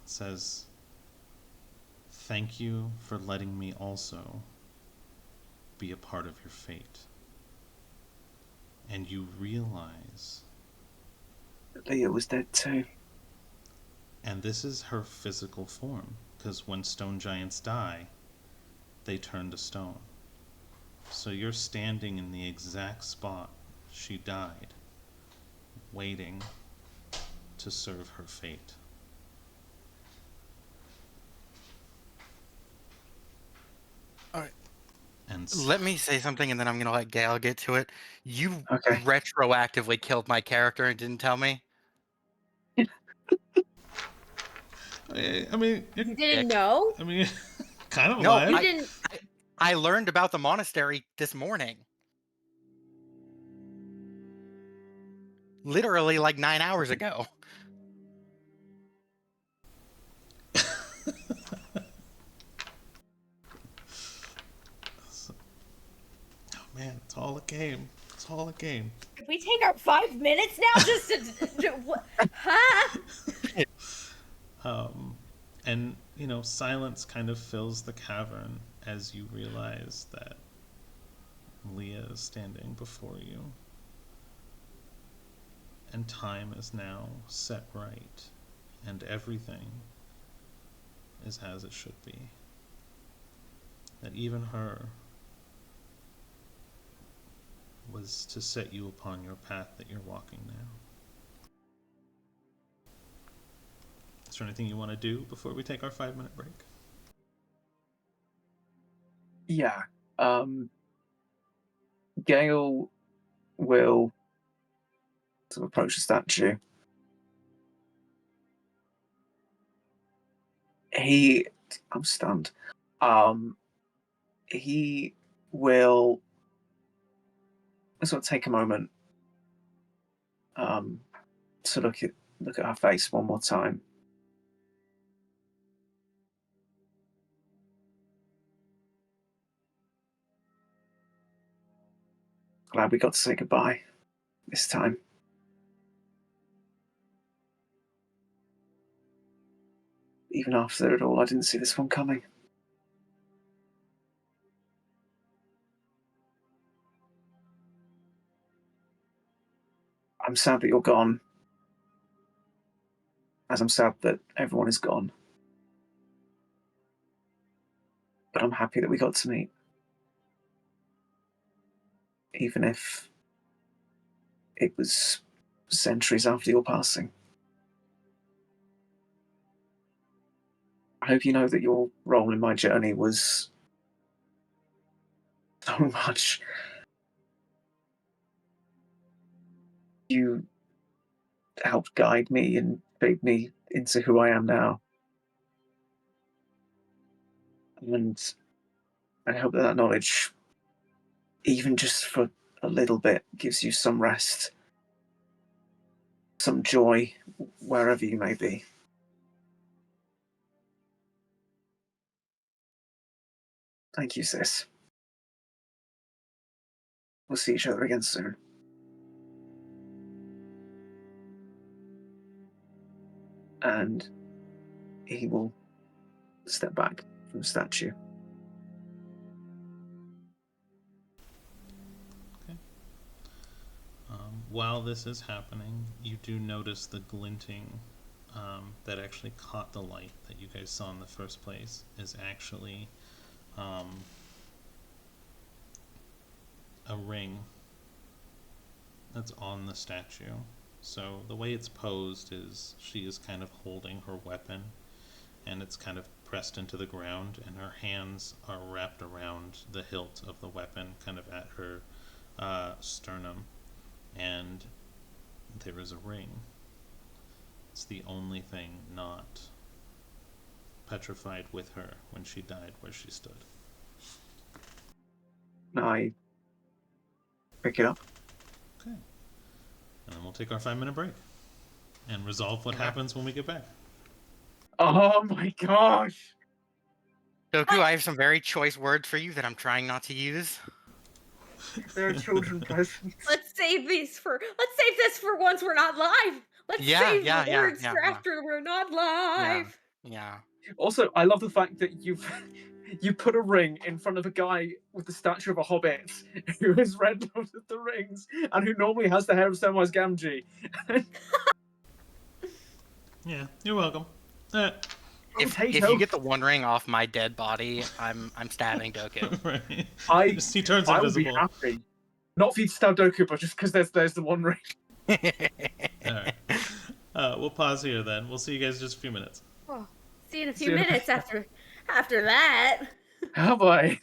Speaker 1: It says, "Thank you for letting me also be a part of your fate." And you realize,
Speaker 2: Leah was dead too.
Speaker 1: and this is her physical form, because when stone giants die, they turn to stone. So you're standing in the exact spot she died, waiting to serve her fate. and
Speaker 4: Let me say something, and then I'm gonna let Gale get to it. You
Speaker 2: Okay.
Speaker 4: retroactively killed my character and didn't tell me.
Speaker 1: I mean,
Speaker 3: You
Speaker 1: you're,
Speaker 3: didn't
Speaker 4: Dick.
Speaker 3: know?
Speaker 1: I mean, kind of
Speaker 4: No,
Speaker 1: alive.
Speaker 3: You didn't.
Speaker 4: I learned about the monastery this morning. Literally like 9 hours ago.
Speaker 1: Oh man, it's all a game. It's all a game.
Speaker 3: Could we take our 5 minutes now just to what? Huh?
Speaker 1: And silence kind of fills the cavern as you realize that Leah is standing before you, and time is now set right, and everything is as it should be. That even her was to set you upon your path that you're walking now. Is there anything you want to do before we take our 5-minute break?
Speaker 2: Yeah. Gale will sort of approach the statue. I'm stunned. He will sort of take a moment to look at her face one more time. Glad we got to say goodbye this time. Even after it all, I didn't see this one coming. I'm sad that you're gone, as I'm sad that everyone is gone. But I'm happy that we got to meet. Even if it was centuries after your passing. I hope you know that your role in my journey was so much. You helped guide me and shape me into who I am now. And I hope that knowledge, even just for a little bit, gives you some rest, some joy, wherever you may be. Thank you, sis. We'll see each other again soon. And he will step back from the statue.
Speaker 1: While this is happening, you do notice the glinting that actually caught the light that you guys saw in the first place is actually a ring that's on the statue. So the way it's posed is she is kind of holding her weapon, and it's kind of pressed into the ground, and her hands are wrapped around the hilt of the weapon, kind of at her sternum, and there is a ring. It's the only thing not petrified with her when she died where she stood.
Speaker 2: I pick it up.
Speaker 1: Okay. And then we'll take our 5-minute break and resolve what happens when we get back.
Speaker 2: Oh my gosh!
Speaker 4: Doku, I have some very choice words for you that I'm trying not to use.
Speaker 2: There are children present.
Speaker 3: Let's save this for once we're not live. Let's save the words for after we're not live.
Speaker 4: Yeah.
Speaker 2: Also, I love the fact that you put a ring in front of a guy with the statue of a hobbit who has read Lord of the Rings and who normally has the hair of Samwise Gamgee.
Speaker 1: Yeah, you're welcome.
Speaker 4: If you get the one ring off my dead body, I'm stabbing Doku.
Speaker 1: Right. He turns
Speaker 2: I would be
Speaker 1: invisible.
Speaker 2: happy. Not for you to stab Doku, but just because there's the one ring.
Speaker 1: Alright. We'll pause here then. We'll see you guys in just a few minutes.
Speaker 3: Oh, see you in a few minutes after that.
Speaker 2: How boy.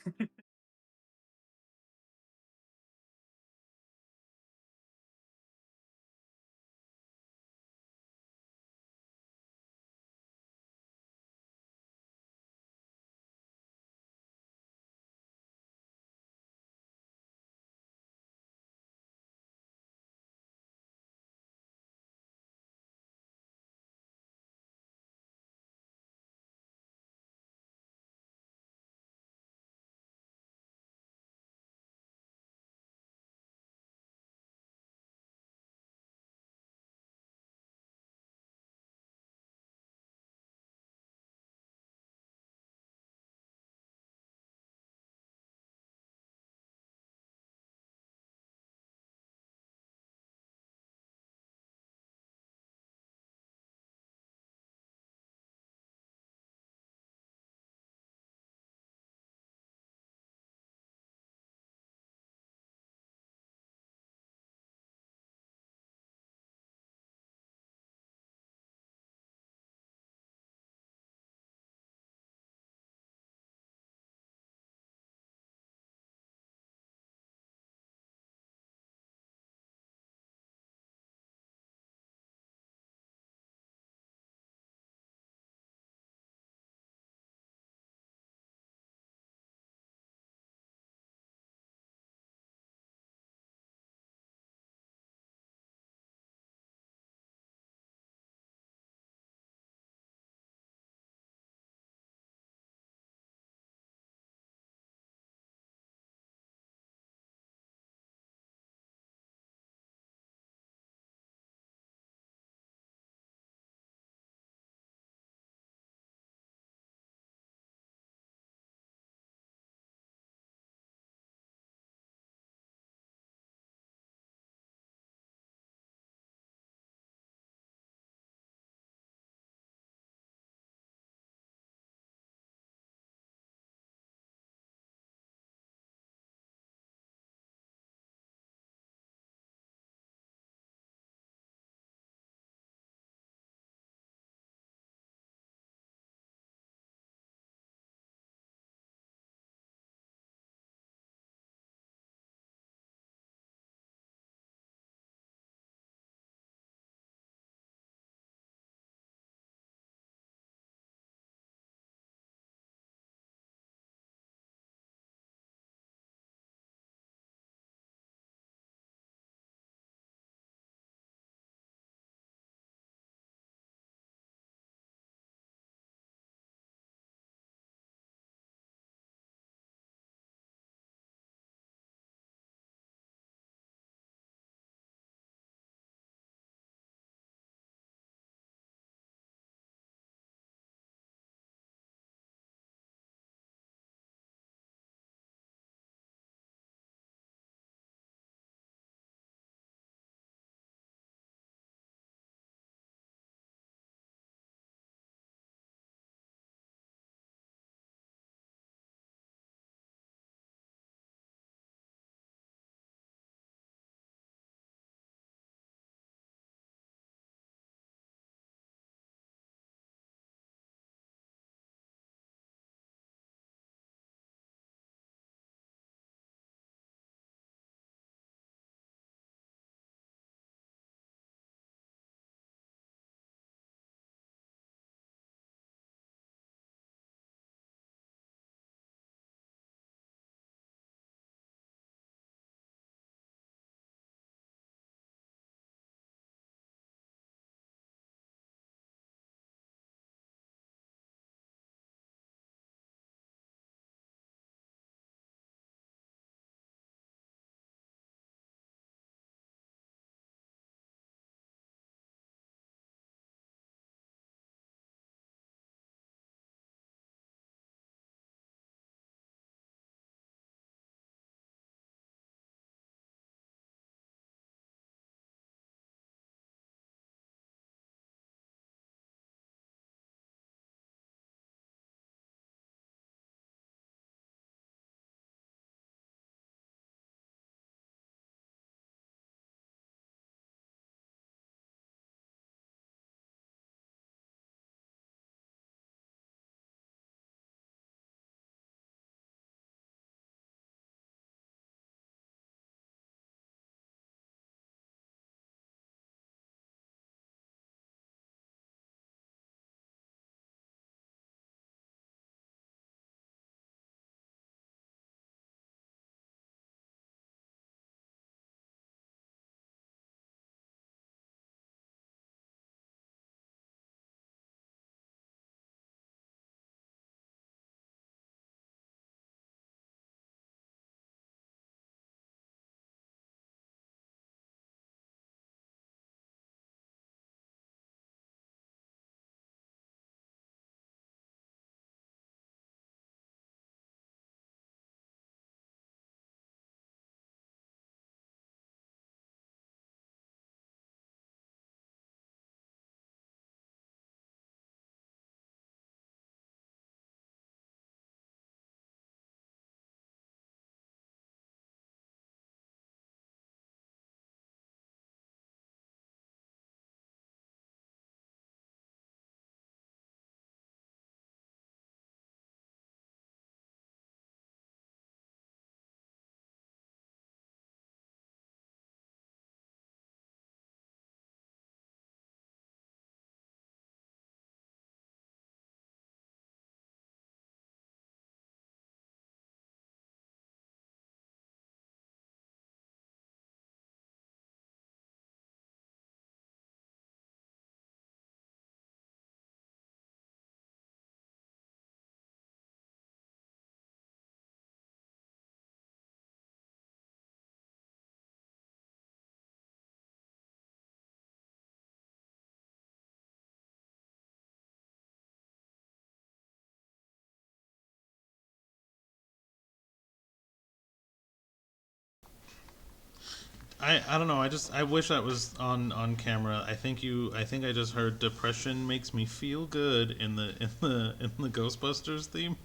Speaker 1: I don't know. I wish that was on camera. I think I just heard depression makes me feel good in the Ghostbusters theme.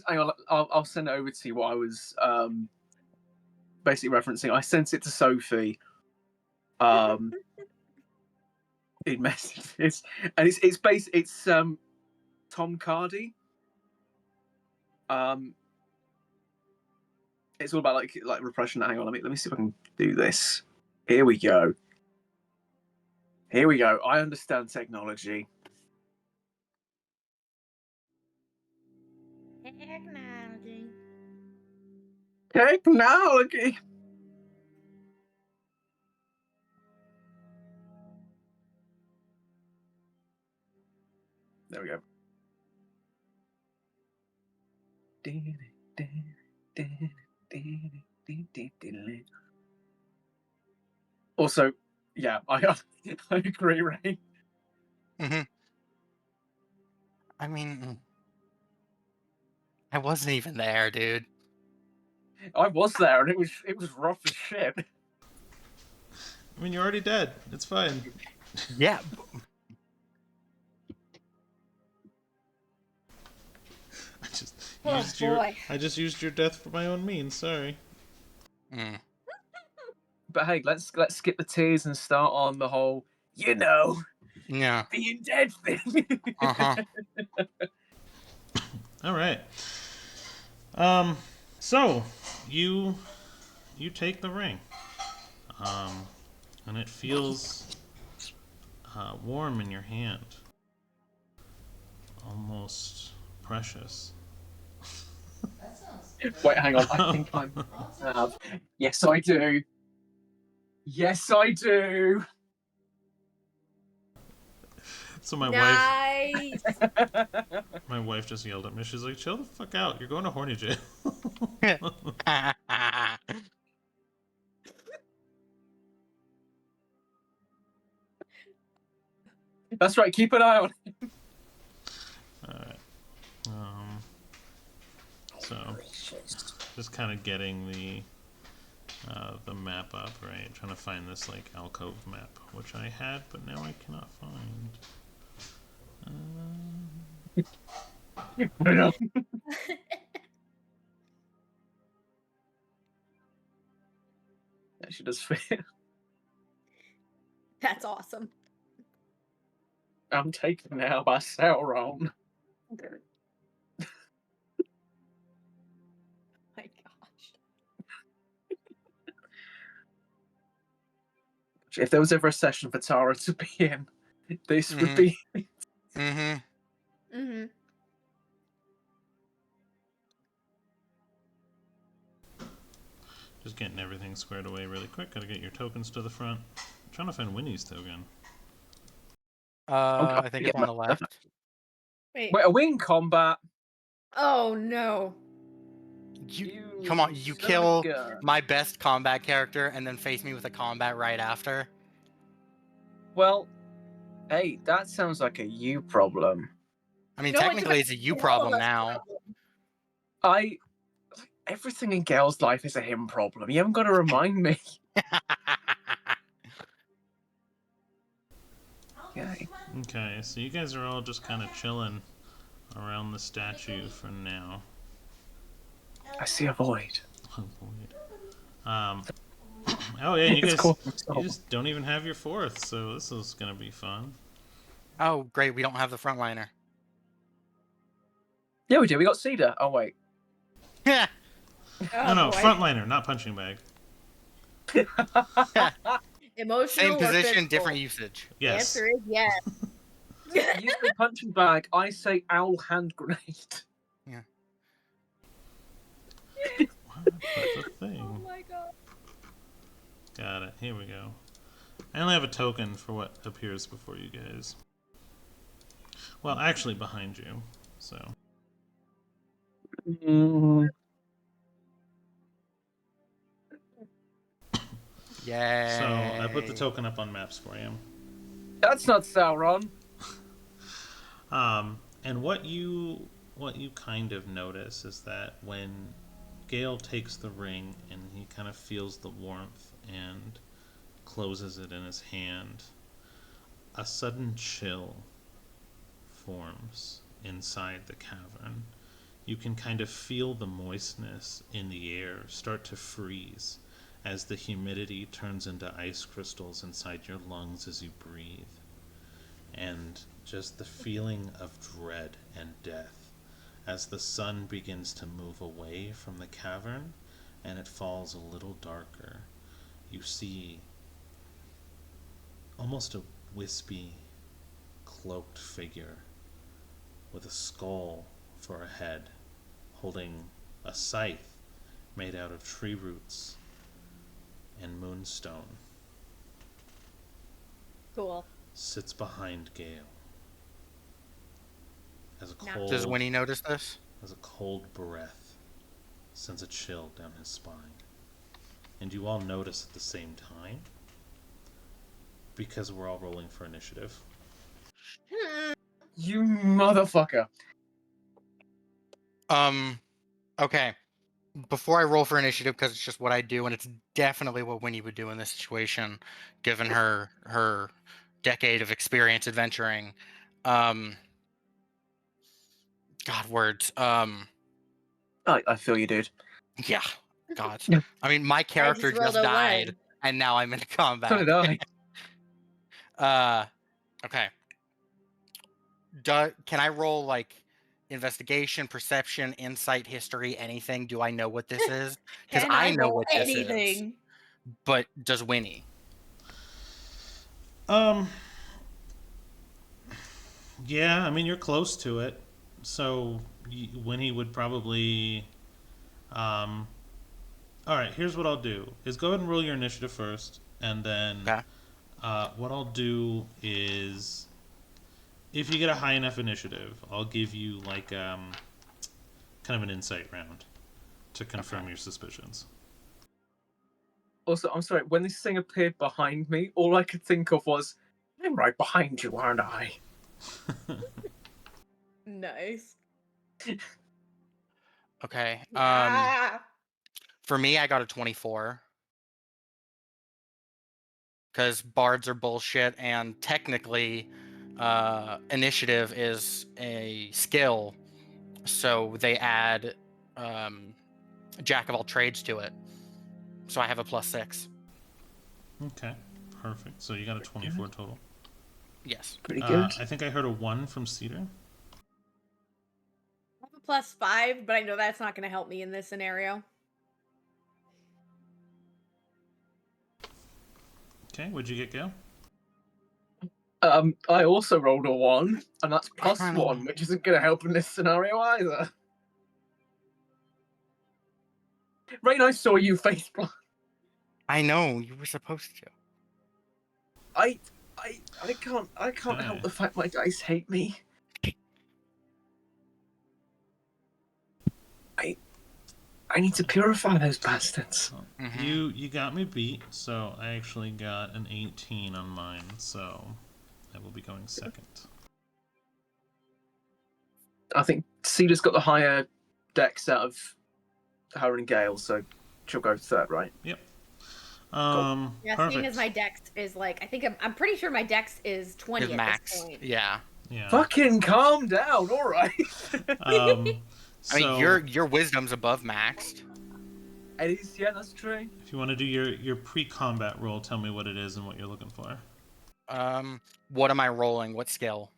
Speaker 2: Hang on, I'll send it over to you. What I was basically referencing. I sent it to Sophie. In messages, and it's Tom Cardy. It's all about like repression. Hang on, let me see if I can do this. Here we go. I understand technology. Technology. There we go. Also, yeah, I agree, Ray.
Speaker 4: Mm-hmm. I mean, I wasn't even there, dude.
Speaker 2: I was there, and it was rough as shit.
Speaker 1: I mean, you're already dead. It's fine.
Speaker 4: Yeah.
Speaker 1: I just used your death for my own means. Sorry.
Speaker 4: Mm.
Speaker 2: But hey, let's skip the tears and start on the whole,
Speaker 4: Yeah.
Speaker 2: being dead thing.
Speaker 4: Uh-huh.
Speaker 1: All right. So you take the ring, and it feels warm in your hand, almost precious.
Speaker 2: Wait, hang on. I think I have. Yes, I do. Yes, I do.
Speaker 1: So my
Speaker 3: Nice.
Speaker 1: wife just yelled at me. She's like, "Chill the fuck out! You're going to horny jail."
Speaker 2: That's right. Keep an eye on it.
Speaker 1: All right. So just kind of getting the map up, right? Trying to find this like alcove map, which I had, but now I cannot find.
Speaker 2: She does fit.
Speaker 3: That's awesome.
Speaker 2: I'm taken now by Sauron.
Speaker 3: My gosh.
Speaker 2: If there was ever a session for Tara to be in, this would
Speaker 4: Mhm.
Speaker 2: be.
Speaker 4: Mm-hmm.
Speaker 3: Mm-hmm.
Speaker 1: Just getting everything squared away really quick. Gotta get your tokens to the front. I'm trying to find Winnie's token.
Speaker 4: I think it's on the left.
Speaker 3: Wait.
Speaker 2: Wait, are we in combat?
Speaker 3: Oh no.
Speaker 4: Come on, you
Speaker 2: son of a
Speaker 4: kill
Speaker 2: gun.
Speaker 4: my best combat character and then face me with a combat right after.
Speaker 2: Well, hey, that sounds like a you problem.
Speaker 4: I mean,
Speaker 3: No, it's
Speaker 4: technically it's a you problem now.
Speaker 2: Everything in Gale's life is a him problem. You haven't got to remind me. Okay.
Speaker 1: Okay, so you guys are all just kind of chilling around the statue for now.
Speaker 2: I see a void.
Speaker 1: Oh yeah, you
Speaker 2: It's
Speaker 1: guys,
Speaker 2: cool.
Speaker 1: you just don't even have your fourth, so this is gonna be fun.
Speaker 4: Oh, great, we don't have the frontliner.
Speaker 2: Yeah, we do. We got Cedar. Oh wait.
Speaker 4: Yeah.
Speaker 1: No,
Speaker 3: boy.
Speaker 1: frontliner, not punching bag.
Speaker 3: Emotional
Speaker 4: Same
Speaker 3: or
Speaker 4: position,
Speaker 3: physical?
Speaker 4: different usage.
Speaker 3: The
Speaker 1: Yes.
Speaker 3: answer is yes.
Speaker 2: You say punching bag. I say owl hand grenade.
Speaker 4: Yeah.
Speaker 1: That's a thing.
Speaker 3: Oh my god.
Speaker 1: Got it. Here we go. I only have a token for what appears before you guys. Well, actually behind you. So.
Speaker 4: Yay.
Speaker 1: So I put the token up on maps for you.
Speaker 2: That's not Sauron.
Speaker 1: And what you kind of notice is that when Gale takes the ring and he kind of feels the warmth and closes it in his hand. A sudden chill forms inside the cavern. You can kind of feel the moistness in the air start to freeze as the humidity turns into ice crystals inside your lungs as you breathe. And just the feeling of dread and death as the sun begins to move away from the cavern and it falls a little darker. You see almost a wispy, cloaked figure with a skull for a head, holding a scythe made out of tree roots and moonstone.
Speaker 3: Cool.
Speaker 1: Sits behind Gale. As a
Speaker 3: Now-
Speaker 1: cold,
Speaker 4: Does Winnie notice this?
Speaker 1: as a cold breath sends a chill down his spine. And you all notice at the same time, because we're all rolling for initiative.
Speaker 2: You motherfucker.
Speaker 4: Okay. Before I roll for initiative, because it's just what I do, and it's definitely what Winnie would do in this situation, given her decade of experience adventuring. God, words.
Speaker 2: I feel you, dude.
Speaker 4: Yeah. God.
Speaker 2: Yeah.
Speaker 4: I mean, my character
Speaker 3: just rolled
Speaker 4: just
Speaker 3: a
Speaker 4: died,
Speaker 3: one.
Speaker 4: and now I'm in combat.
Speaker 2: So did I.
Speaker 4: Okay. Can I roll like investigation, perception, insight, history, anything? Do I know what this is? Because
Speaker 3: Can
Speaker 4: I
Speaker 3: I
Speaker 4: know
Speaker 3: roll
Speaker 4: what this is.
Speaker 3: anything?
Speaker 4: But does Winnie?
Speaker 1: Yeah, I mean, you're close to it. So, Winnie would probably. Alright, here's what I'll do. Is go ahead and roll your initiative first, and then
Speaker 4: Okay.
Speaker 1: what I'll do is, if you get a high enough initiative, I'll give you like kind of an insight round to confirm your suspicions.
Speaker 2: Also, I'm sorry, when this thing appeared behind me, all I could think of was, I'm right behind you, aren't I?
Speaker 3: Nice.
Speaker 4: Okay.
Speaker 3: Ah.
Speaker 4: For me, I got a 24. Because bards are bullshit, and technically, initiative is a skill, so they add jack of all trades to it. So I have a +6.
Speaker 1: Okay, perfect. So you got a 24 total.
Speaker 4: Yes.
Speaker 2: Pretty good.
Speaker 1: I think I heard a 1 from Cedar.
Speaker 3: I have a +5, but I know that's not going to help me in this scenario.
Speaker 1: Okay, what'd you get, Gale?
Speaker 2: I also rolled a 1, and that's
Speaker 4: I know.
Speaker 2: +1, which isn't going to help in this scenario either. Rain, I saw you face plant.
Speaker 4: I know, you were supposed to.
Speaker 2: I can't
Speaker 1: Okay.
Speaker 2: help the fact my dice hate me. I need to purify those bastards.
Speaker 1: Well, you got me beat, so I actually got an 18 on mine, so I will be going second.
Speaker 2: I think Cedar's got the higher dex out of her and Gale, so she'll go third, right?
Speaker 1: Yep.
Speaker 3: Yeah,
Speaker 1: Perfect.
Speaker 3: seeing as my dex is like, I think I'm pretty sure my dex is 20
Speaker 4: Is
Speaker 3: at
Speaker 4: max.
Speaker 3: this point.
Speaker 4: Yeah.
Speaker 1: Yeah.
Speaker 2: Fucking calm down, all right.
Speaker 1: So,
Speaker 4: I mean, your wisdom's above maxed.
Speaker 2: It is, yeah, that's true.
Speaker 1: if you want to do your pre-combat roll, tell me what it is and what you're looking for.
Speaker 4: What am I rolling? What skill?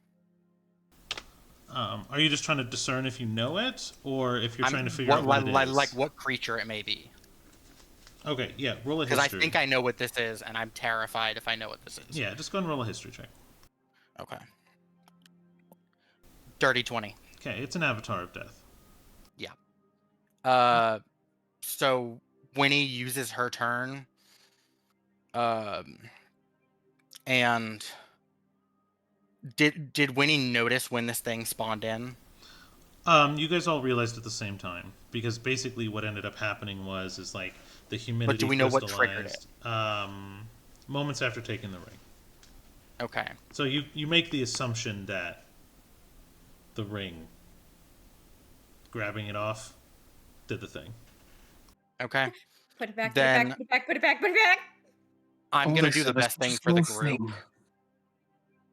Speaker 1: Are you just trying to discern if you know it, or if you're trying to figure
Speaker 4: what,
Speaker 1: out what it is?
Speaker 4: like what creature it may be.
Speaker 1: Okay, yeah, roll a
Speaker 4: Because I
Speaker 1: history.
Speaker 4: think I know what this is, and I'm terrified if I know what this is.
Speaker 1: Yeah, just go and roll a history check.
Speaker 4: Okay. Dirty 20.
Speaker 1: Okay, it's an avatar of death.
Speaker 4: Yeah. So Winnie uses her turn. And did Winnie notice when this thing spawned in?
Speaker 1: You guys all realized at the same time, because basically what ended up happening is like the humidity
Speaker 4: But do we know what triggered
Speaker 1: crystallized moments after taking the ring.
Speaker 4: Okay.
Speaker 1: So you make the assumption that the ring, grabbing it off, did the thing.
Speaker 4: Okay.
Speaker 3: Put it back, put it
Speaker 4: Then
Speaker 3: back, put it back, put it back, put it back.
Speaker 4: I'm
Speaker 2: All
Speaker 4: gonna
Speaker 2: this
Speaker 4: do the
Speaker 2: of a
Speaker 4: best thing for the
Speaker 2: small
Speaker 4: group.
Speaker 2: thing.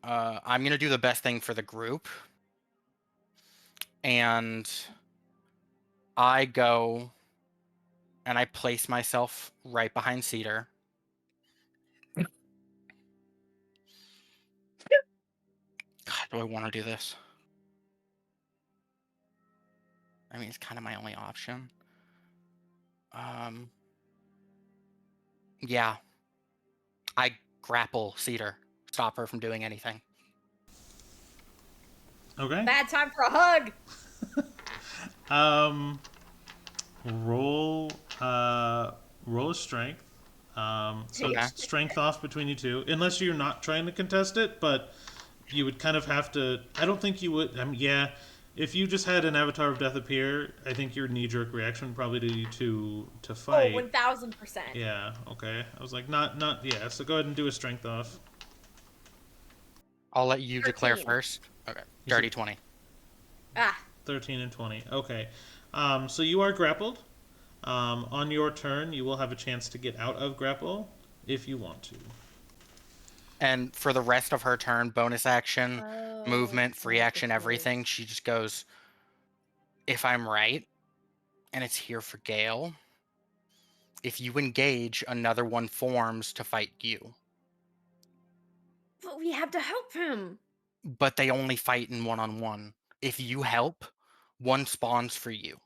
Speaker 4: I'm gonna do the best thing for the group, and I go and I place myself right behind Cedar. God, do I want to do this? I mean, it's kind of my only option. Yeah. I grapple Cedar, stop her from doing anything.
Speaker 1: Okay.
Speaker 3: Bad time for a hug.
Speaker 1: Roll roll a strength. So
Speaker 4: Okay.
Speaker 1: it's strength off between you two, unless you're not trying to contest it. But you would kind of have to. I don't think you would. Yeah, if you just had an Avatar of Death appear, I think your knee-jerk reaction would probably be to
Speaker 3: Oh,
Speaker 1: fight.
Speaker 3: 1000%.
Speaker 1: Yeah. Okay. I was like, not. Yeah. So go ahead and do a strength off.
Speaker 4: I'll let you declare
Speaker 3: 13.
Speaker 4: first. Okay.
Speaker 1: You
Speaker 4: Dirty
Speaker 1: said
Speaker 4: 20.
Speaker 3: Ah,
Speaker 1: 13 and 20. Okay. So you are grappled. On your turn, you will have a chance to get out of grapple if you want to.
Speaker 4: And for the rest of her turn, bonus action,
Speaker 3: oh,
Speaker 4: movement, free
Speaker 3: that's
Speaker 4: action,
Speaker 3: what this
Speaker 4: everything,
Speaker 3: is.
Speaker 4: she just goes, if I'm right, and it's here for Gale, if you engage, another one forms to fight you.
Speaker 3: But we have to help him.
Speaker 4: But they only fight in one-on-one. If you help, one spawns for you.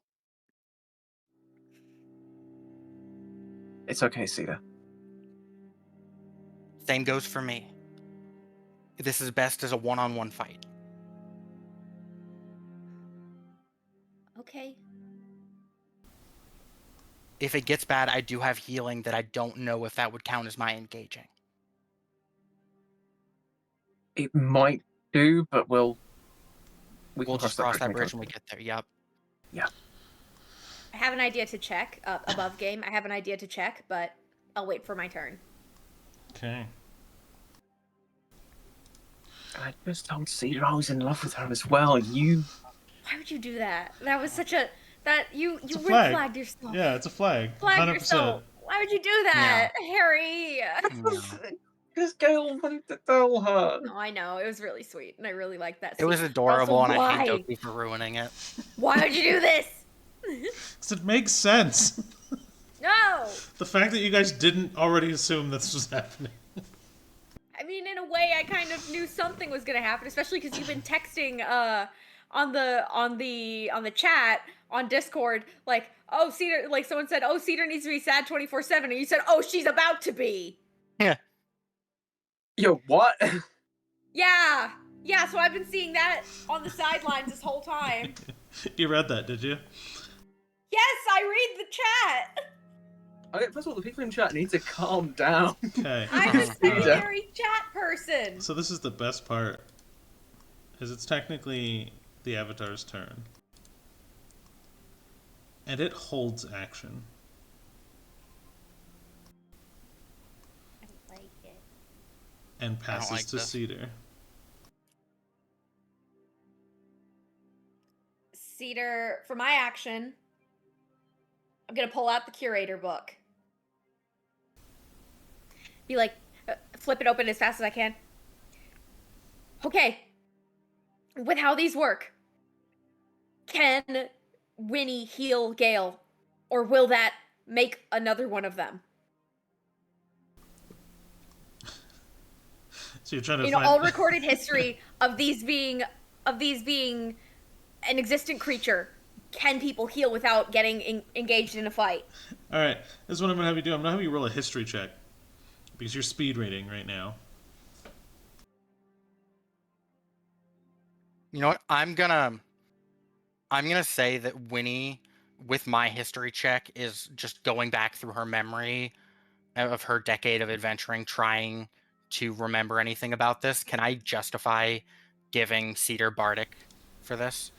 Speaker 2: It's okay, Cedar.
Speaker 4: Same goes for me. This is best as a one-on-one fight.
Speaker 3: Okay.
Speaker 4: If it gets bad, I do have healing that I don't know if that would count as my engaging.
Speaker 2: It might do, but we
Speaker 4: We'll
Speaker 2: can
Speaker 4: just
Speaker 2: cross
Speaker 4: cross that
Speaker 2: when we
Speaker 4: bridge
Speaker 2: come
Speaker 4: when we
Speaker 2: to it.
Speaker 4: get there. Yep.
Speaker 2: Yeah.
Speaker 3: I have an idea to check above game. I have an idea to check, but I'll wait for my turn.
Speaker 1: Okay.
Speaker 2: I just told Cedar I was in love with her as well. You.
Speaker 3: Why would you do that? That was such a you
Speaker 1: It's a
Speaker 3: red
Speaker 1: flag.
Speaker 3: flagged yourself.
Speaker 1: Yeah, it's a flag.
Speaker 3: Flag
Speaker 1: 100%.
Speaker 3: yourself. Why would you do that, Harry?
Speaker 2: Because Gale wanted to tell her.
Speaker 3: No, I know. It was really sweet, and I really liked that
Speaker 4: It
Speaker 3: scene.
Speaker 4: was
Speaker 3: But
Speaker 4: adorable,
Speaker 3: also,
Speaker 4: and I hate
Speaker 3: why?
Speaker 4: Doki for ruining it.
Speaker 3: Why would you do this?
Speaker 1: Because it makes sense.
Speaker 3: No!
Speaker 1: The fact that you guys didn't already assume this was happening.
Speaker 3: I mean, in a way, I kind of knew something was gonna happen, especially because you've been texting on the chat on Discord, like, oh Cedar, like someone said, oh Cedar needs to be sad 24/7, and you said, oh she's about to be.
Speaker 4: Yeah.
Speaker 2: Yo, what?
Speaker 3: Yeah, yeah. So I've been seeing that on the sidelines this whole time.
Speaker 1: You read that, did you?
Speaker 3: Yes, I read the chat.
Speaker 2: Okay, first of all, the people in chat need to calm down.
Speaker 1: Okay.
Speaker 3: I'm a
Speaker 2: Cedar.
Speaker 3: secondary chat person.
Speaker 1: So this is the best part. Is it's technically the Avatar's turn. And it holds action.
Speaker 3: I don't like it.
Speaker 1: And passes
Speaker 4: like
Speaker 1: to
Speaker 4: this.
Speaker 1: Cedar.
Speaker 3: Cedar, for my action, I'm gonna pull out the curator book. Be like, flip it open as fast as I can. Okay. With how these work, can Winnie heal Gale? Or will that make another one of them?
Speaker 1: So you're trying to
Speaker 3: In
Speaker 1: find...
Speaker 3: all recorded history of these being an existent creature, can people heal without getting engaged in a fight?
Speaker 1: Alright, this is what I'm going to have you do. I'm going to have you roll a history check. Because you're speed rating right now.
Speaker 4: You know what? I'm gonna say that Winnie, with my history check, is just going back through her memory of her decade of adventuring, trying to remember anything about this. Can I justify giving Cedar Bardic for this?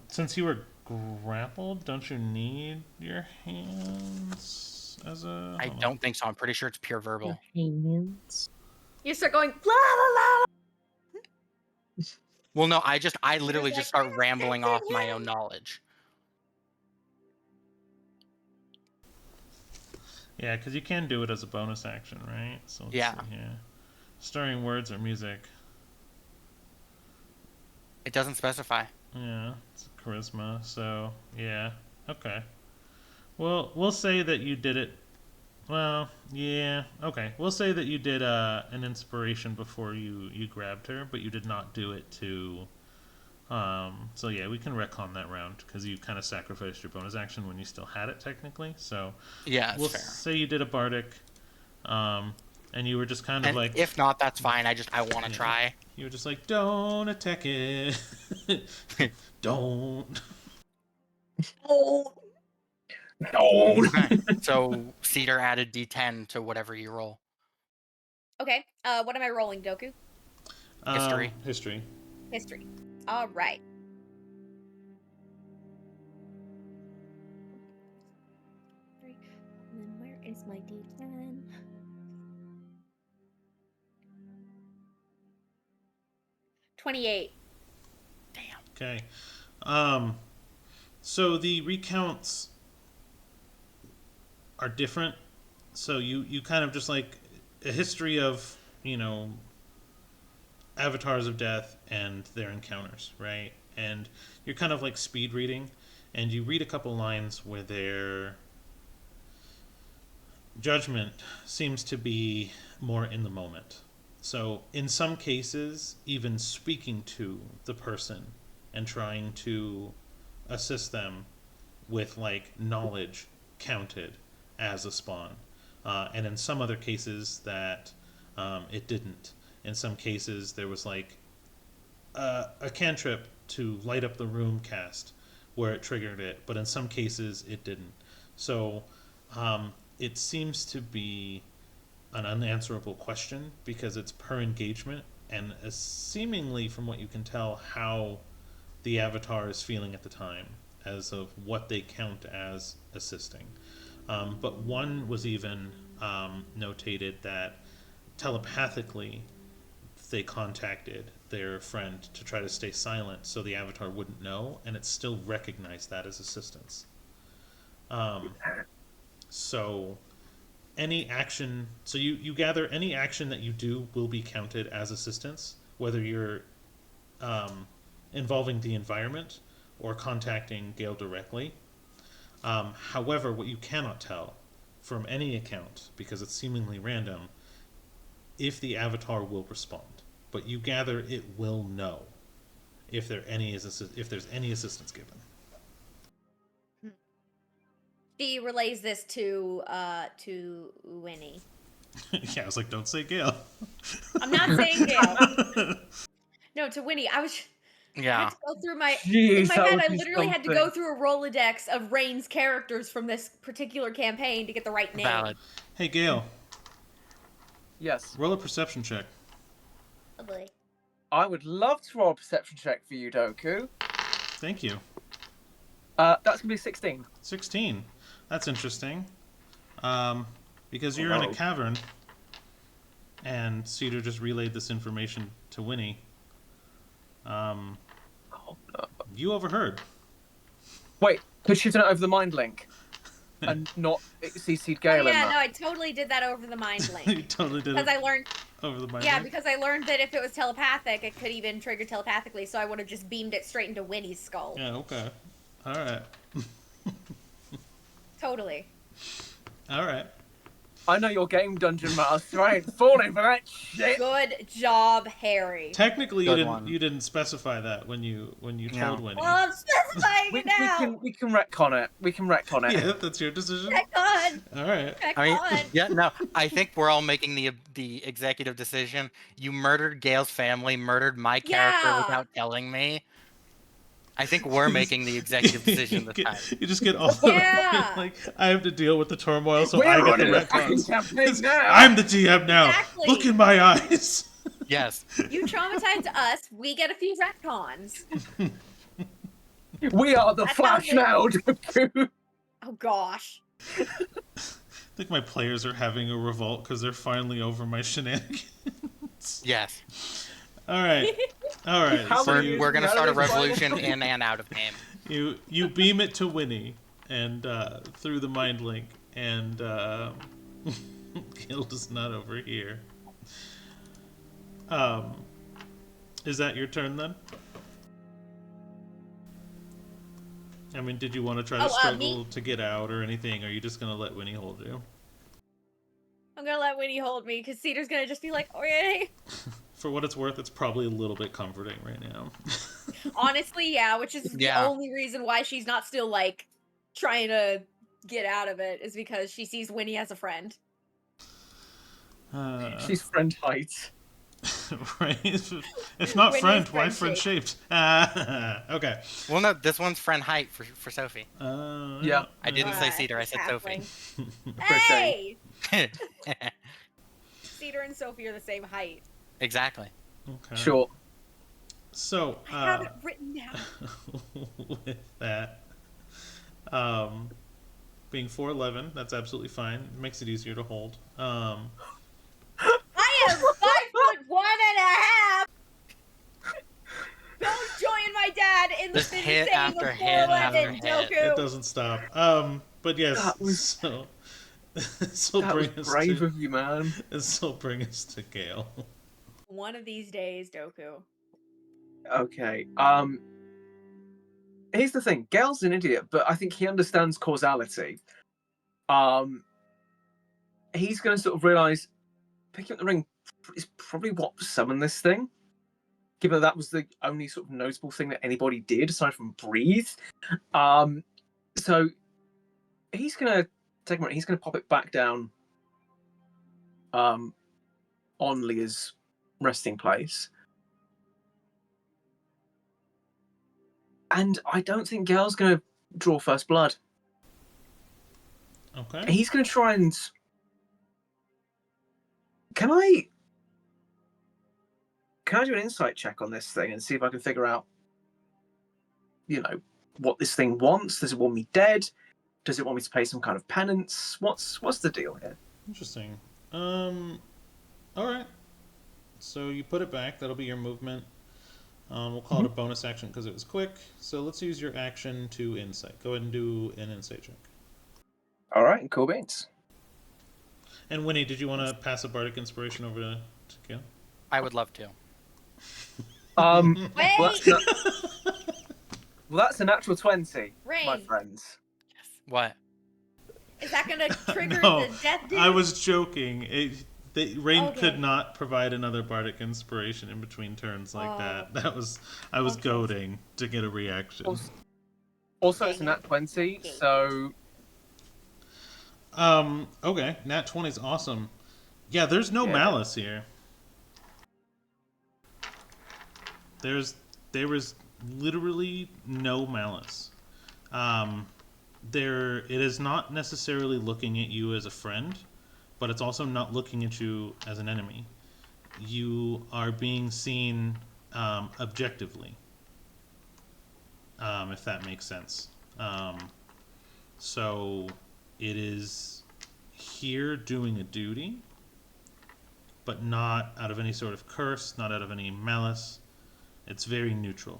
Speaker 1: Since you were grappled, don't you need your hands as a...
Speaker 4: I don't think so. I'm pretty sure it's pure verbal.
Speaker 3: You start going, blah, blah, blah.
Speaker 4: Well, no, I literally
Speaker 3: like,
Speaker 4: just start
Speaker 3: "I'm
Speaker 4: rambling off my own
Speaker 3: sensing him."
Speaker 4: knowledge.
Speaker 1: Yeah, because you can do it as a bonus action, right? So let's
Speaker 4: Yeah.
Speaker 1: see here. Stirring words or music.
Speaker 4: It doesn't specify.
Speaker 1: Yeah, it's charisma. So yeah, okay. Well, we'll say that you did it. Well, yeah, okay. We'll say that you did an inspiration before you grabbed her, but you did not do it to. So yeah, we can retcon that round because you kind of sacrificed your bonus action when you still had it technically. So
Speaker 4: Yeah, that's
Speaker 1: we'll
Speaker 4: fair.
Speaker 1: say you did a bardic, and you were just kind of
Speaker 4: And
Speaker 1: like,
Speaker 4: if not, that's fine. I want to
Speaker 1: Yeah.
Speaker 4: try.
Speaker 1: you were just like, don't attack it, don't.
Speaker 2: Oh, no.
Speaker 4: Okay. So Cedar added D10 to whatever you roll.
Speaker 3: Okay. What am I rolling, Doku?
Speaker 4: History.
Speaker 1: History.
Speaker 3: History. All right. And then where is my D10? 28.
Speaker 4: Damn.
Speaker 1: Okay. So the recounts are different. So you kind of just like a history of, avatars of death and their encounters, right? And you're kind of like speed reading, and you read a couple lines where their judgment seems to be more in the moment. So in some cases, even speaking to the person and trying to assist them with like knowledge counted as a spawn. And in some other cases that it didn't. In some cases there was like a cantrip to light up the room cast where it triggered it, but in some cases it didn't. So it seems to be an unanswerable question because it's per engagement, and seemingly from what you can tell how the avatar is feeling at the time as of what they count as assisting. But one was even notated that telepathically they contacted their friend to try to stay silent so the avatar wouldn't know, and it still recognized that as assistance. So any action, so you gather any action that you do will be counted as assistance, whether you're involving the environment or contacting Gale directly. However, what you cannot tell from any account, because it's seemingly random, if the avatar will respond. But you gather it will know if there's any assistance given.
Speaker 3: She relays this to Winnie.
Speaker 1: Yeah, I was like, don't say Gale.
Speaker 3: I'm not saying Gale. No, to Winnie. I had
Speaker 4: Yeah.
Speaker 3: to go through my
Speaker 2: Jeez,
Speaker 3: in my
Speaker 2: that
Speaker 3: head.
Speaker 2: would
Speaker 3: I
Speaker 2: be
Speaker 3: literally had to
Speaker 2: something.
Speaker 3: go through a Rolodex of Rain's characters from this particular campaign to get the right name.
Speaker 4: Valid.
Speaker 1: Hey, Gale,
Speaker 2: Yes.
Speaker 1: roll a perception check.
Speaker 3: Oh boy.
Speaker 2: I would love to roll a perception check for you, Doku.
Speaker 1: Thank you.
Speaker 2: That's going to be 16.
Speaker 1: 16. That's interesting. Because you're in a
Speaker 2: Wow.
Speaker 1: cavern, and Cedar just relayed this information to Winnie.
Speaker 2: Oh, no.
Speaker 1: You overheard.
Speaker 2: Wait, could she have done it over the mind link? And not CC'd
Speaker 3: Oh
Speaker 2: Gale in
Speaker 3: yeah,
Speaker 2: that?
Speaker 3: no, I totally did that over the mind
Speaker 1: You
Speaker 3: link.
Speaker 1: totally did
Speaker 3: Because
Speaker 1: it
Speaker 3: I learned,
Speaker 1: over the mind.
Speaker 3: yeah,
Speaker 1: link?
Speaker 3: because I learned that if it was telepathic, it could even trigger telepathically. So I would have just beamed it straight into Winnie's skull.
Speaker 1: Yeah, okay. All right.
Speaker 3: Totally.
Speaker 1: All right.
Speaker 2: I know your game, Dungeon Master. I ain't falling for that shit.
Speaker 3: Good job, Harry.
Speaker 1: Technically,
Speaker 4: Good
Speaker 1: you
Speaker 4: one.
Speaker 1: didn't specify that when you
Speaker 4: Yeah.
Speaker 1: told Winnie.
Speaker 3: Well, I'm specifying it now.
Speaker 2: We can retcon it. We can retcon it.
Speaker 1: Yeah, that's your decision.
Speaker 3: Heck on.
Speaker 1: All right.
Speaker 3: Heck
Speaker 4: I mean,
Speaker 3: on.
Speaker 4: yeah, no. I think we're all making the executive decision. You murdered Gale's family, murdered my character
Speaker 3: Yeah.
Speaker 4: without telling me. I think we're making the executive decision this time.
Speaker 1: You just get all the
Speaker 3: Yeah.
Speaker 1: like I have to deal with the turmoil, so
Speaker 2: We're
Speaker 1: I get the
Speaker 2: running a fucking
Speaker 1: retcons.
Speaker 2: campaign now.
Speaker 1: I'm the GM now.
Speaker 3: Exactly.
Speaker 1: Look in my eyes.
Speaker 4: Yes.
Speaker 3: You traumatize us, we get a few retcons.
Speaker 2: We are the
Speaker 3: That's
Speaker 2: Flash
Speaker 3: how
Speaker 2: now, Doku.
Speaker 3: Oh gosh.
Speaker 1: I think my players are having a revolt because they're finally over my shenanigans.
Speaker 4: Yes.
Speaker 1: All right.
Speaker 2: How
Speaker 1: So
Speaker 2: many
Speaker 1: you,
Speaker 4: We're gonna
Speaker 2: Now
Speaker 4: start a
Speaker 2: there's final
Speaker 4: revolution
Speaker 2: point.
Speaker 4: in and out of game.
Speaker 1: you beam it to Winnie and through the mind link, and Gale does not overhear. Is that your turn then? I mean, did you want to try to struggle
Speaker 3: me?
Speaker 1: to get out or anything? Or are you just gonna let Winnie hold you?
Speaker 3: I'm gonna let Winnie hold me because Cedar's gonna just be like, okay.
Speaker 1: For what it's worth, it's probably a little bit comforting right now.
Speaker 3: Honestly, yeah, which is the
Speaker 4: Yeah.
Speaker 3: only reason why she's not still like trying to get out of it is because she sees Winnie as a friend.
Speaker 2: She's friend height.
Speaker 1: Right? If not
Speaker 3: Winnie
Speaker 1: friend,
Speaker 3: is
Speaker 1: why
Speaker 3: friend
Speaker 1: friend shaped? Okay.
Speaker 4: Well, no, this one's friend height for Sophie.
Speaker 2: Yeah.
Speaker 4: I didn't say Cedar, I
Speaker 3: it's
Speaker 4: said Sophie.
Speaker 3: halfling.
Speaker 2: Appreciate.
Speaker 3: Hey! Cedar and Sophie are the same height.
Speaker 4: Exactly.
Speaker 1: Okay.
Speaker 2: Sure.
Speaker 1: So,
Speaker 3: I have it written down.
Speaker 1: with that, being 4'11", that's absolutely fine. It makes it easier to hold.
Speaker 3: I am 5'1.5". Don't join my dad in the
Speaker 4: Just
Speaker 3: thing
Speaker 4: hit
Speaker 3: saying
Speaker 4: after
Speaker 3: the
Speaker 4: hit
Speaker 3: 4'11",
Speaker 4: after hit.
Speaker 1: It
Speaker 3: Doku.
Speaker 1: doesn't stop. But yes,
Speaker 2: That was-
Speaker 1: so this
Speaker 2: That
Speaker 1: will
Speaker 2: was
Speaker 1: bring us
Speaker 2: brave
Speaker 1: to
Speaker 2: of you, man.
Speaker 1: this will bring us to Gale.
Speaker 3: One of these days, Doku.
Speaker 2: Okay. Here's the thing. Gale's an idiot, but I think he understands causality. He's going to sort of realize picking up the ring is probably what summoned this thing. Given that was the only sort of notable thing that anybody did aside from breathe. So he's going to take a minute. He's going to pop it back down on Leah's resting place. And I don't think Gale's going to draw first blood.
Speaker 1: Okay.
Speaker 2: He's going to try and... Can I do an insight check on this thing and see if I can figure out, what this thing wants? Does it want me dead? Does it want me to pay some kind of penance? What's the deal here?
Speaker 1: Interesting. All right. So you put it back. That'll be your movement. We'll call it a bonus action because it was quick. So let's use your action to insight. Go ahead and do an insight check.
Speaker 2: All right, cool beans.
Speaker 1: And Winnie, did you want to pass a bardic inspiration over to Gale?
Speaker 4: I would love to.
Speaker 3: Wait!
Speaker 2: Well, that's a natural 20,
Speaker 3: Rain.
Speaker 2: my friends.
Speaker 4: What?
Speaker 3: Is that gonna trigger
Speaker 1: No,
Speaker 3: the death dude?
Speaker 1: I was joking. Rain
Speaker 3: Okay.
Speaker 1: could not provide another bardic inspiration in between turns like that. I was goading to get a reaction.
Speaker 2: Also, it's a nat 20, so...
Speaker 1: Okay, nat 20 is awesome. Yeah, there's no malice here. There was literally no malice. It is not necessarily looking at you as a friend, but it's also not looking at you as an enemy. You are being seen objectively, if that makes sense. So it is here doing a duty, but not out of any sort of curse, not out of any malice. It's very neutral.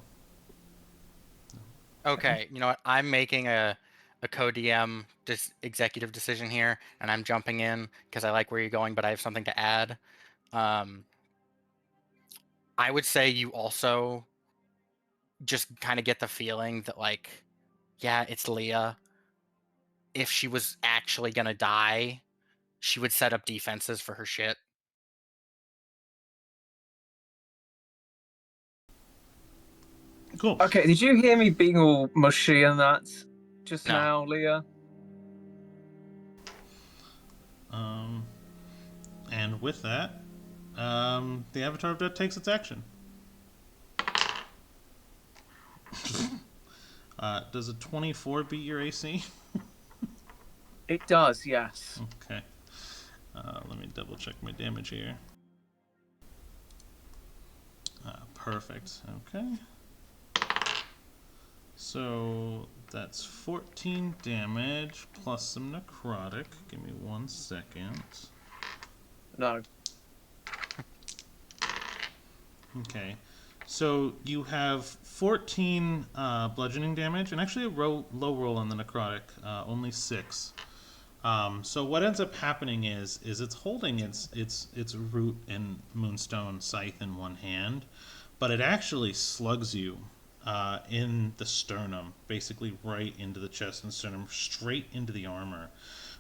Speaker 4: Okay, you know what? I'm making a co-DM executive decision here, and I'm jumping in because I like where you're going, but I have something to add. I would say you also just kind of get the feeling that, like, yeah, it's Leah. If she was actually gonna die, she would set up defenses for her shit.
Speaker 1: Cool.
Speaker 2: Okay, did you hear me being all mushy and that just
Speaker 4: No.
Speaker 2: now, Leah?
Speaker 1: And with that, the Avatar of Death takes its action. Does a 24 beat your AC?
Speaker 2: It does, yes.
Speaker 1: Okay. Let me double check my damage here. Perfect. Okay. So that's 14 damage plus some necrotic. Give me 1 second.
Speaker 2: No.
Speaker 1: Okay. So you have 14 bludgeoning damage, and actually a low roll on the necrotic, only 6. So what ends up happening is it's holding its root and moonstone scythe in one hand, but it actually slugs you in the sternum, basically right into the chest and sternum, straight into the armor,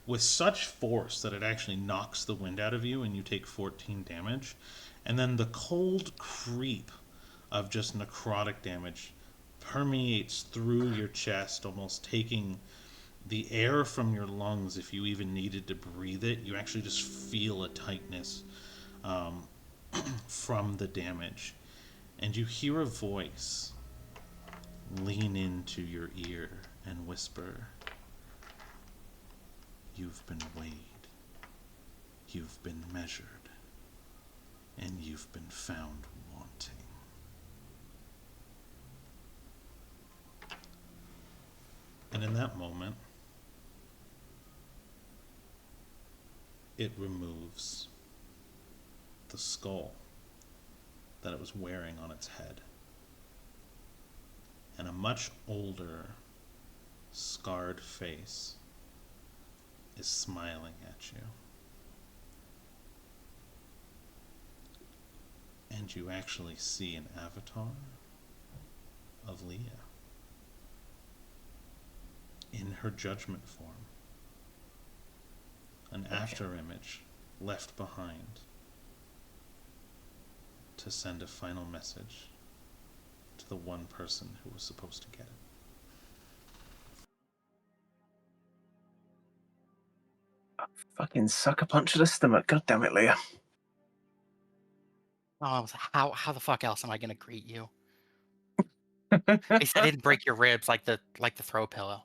Speaker 1: with such force that it actually knocks the wind out of you, and you take 14 damage. And then the cold creep of just necrotic damage permeates through your chest, almost taking the air from your lungs. If you even needed to breathe it, you actually just feel a tightness um, from the damage. And you hear a voice lean into your ear and whisper, "You've been weighed, you've been measured, and you've been found wanting." And in that moment, it removes the skull that it was wearing on its head. And a much older, scarred face is smiling at you. And you actually see an avatar of Leah in her judgment form. An after image left behind to send a final message to the one person who was supposed to get it.
Speaker 2: Fucking sucker punch to the stomach. God damn it, Leah.
Speaker 4: Oh, how the fuck else am I gonna greet you? At least I didn't break your ribs like the throw pillow.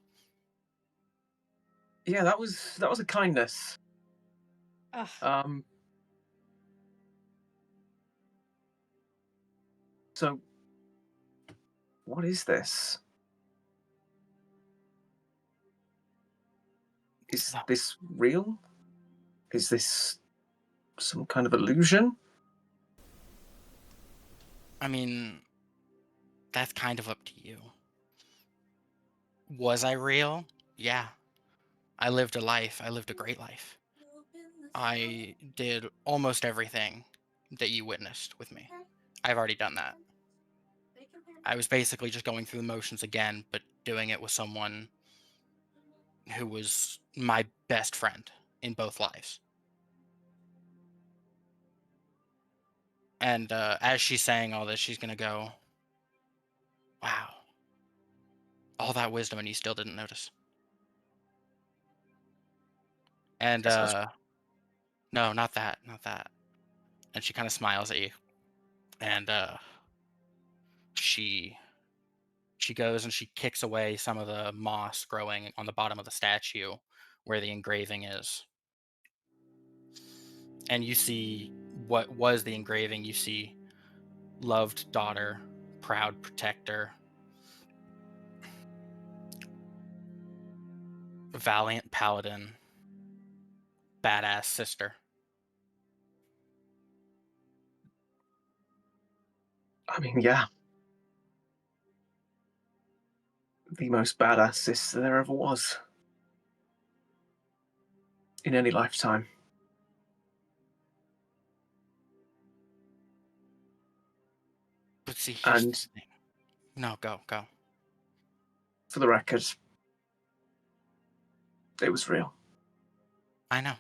Speaker 2: Yeah, that was a kindness.
Speaker 3: Ugh.
Speaker 2: Um. So, what is this? Is
Speaker 4: No.
Speaker 2: this real? Is this some kind of illusion?
Speaker 4: I mean, that's kind of up to you. Was I real? Yeah. I lived a life. I lived a great life. I did almost everything that you witnessed with me. I've already done that. I was basically just going through the motions again, but doing it with someone who was my best friend in both lives. And as she's saying all this, she's gonna go, "Wow, all that wisdom, and you still didn't notice." And
Speaker 2: Guess I was
Speaker 4: no, not that, not that. And she kind of smiles at you, and she she goes and she kicks away some of the moss growing on the bottom of the statue where the engraving is. And you see what was the engraving. You see loved daughter, proud protector, valiant paladin, badass sister.
Speaker 2: I mean, yeah. The most badass sister there ever was. In any lifetime.
Speaker 4: But see, here's the
Speaker 2: And
Speaker 4: thing. No, go.
Speaker 2: for the record, it was real.
Speaker 4: I know.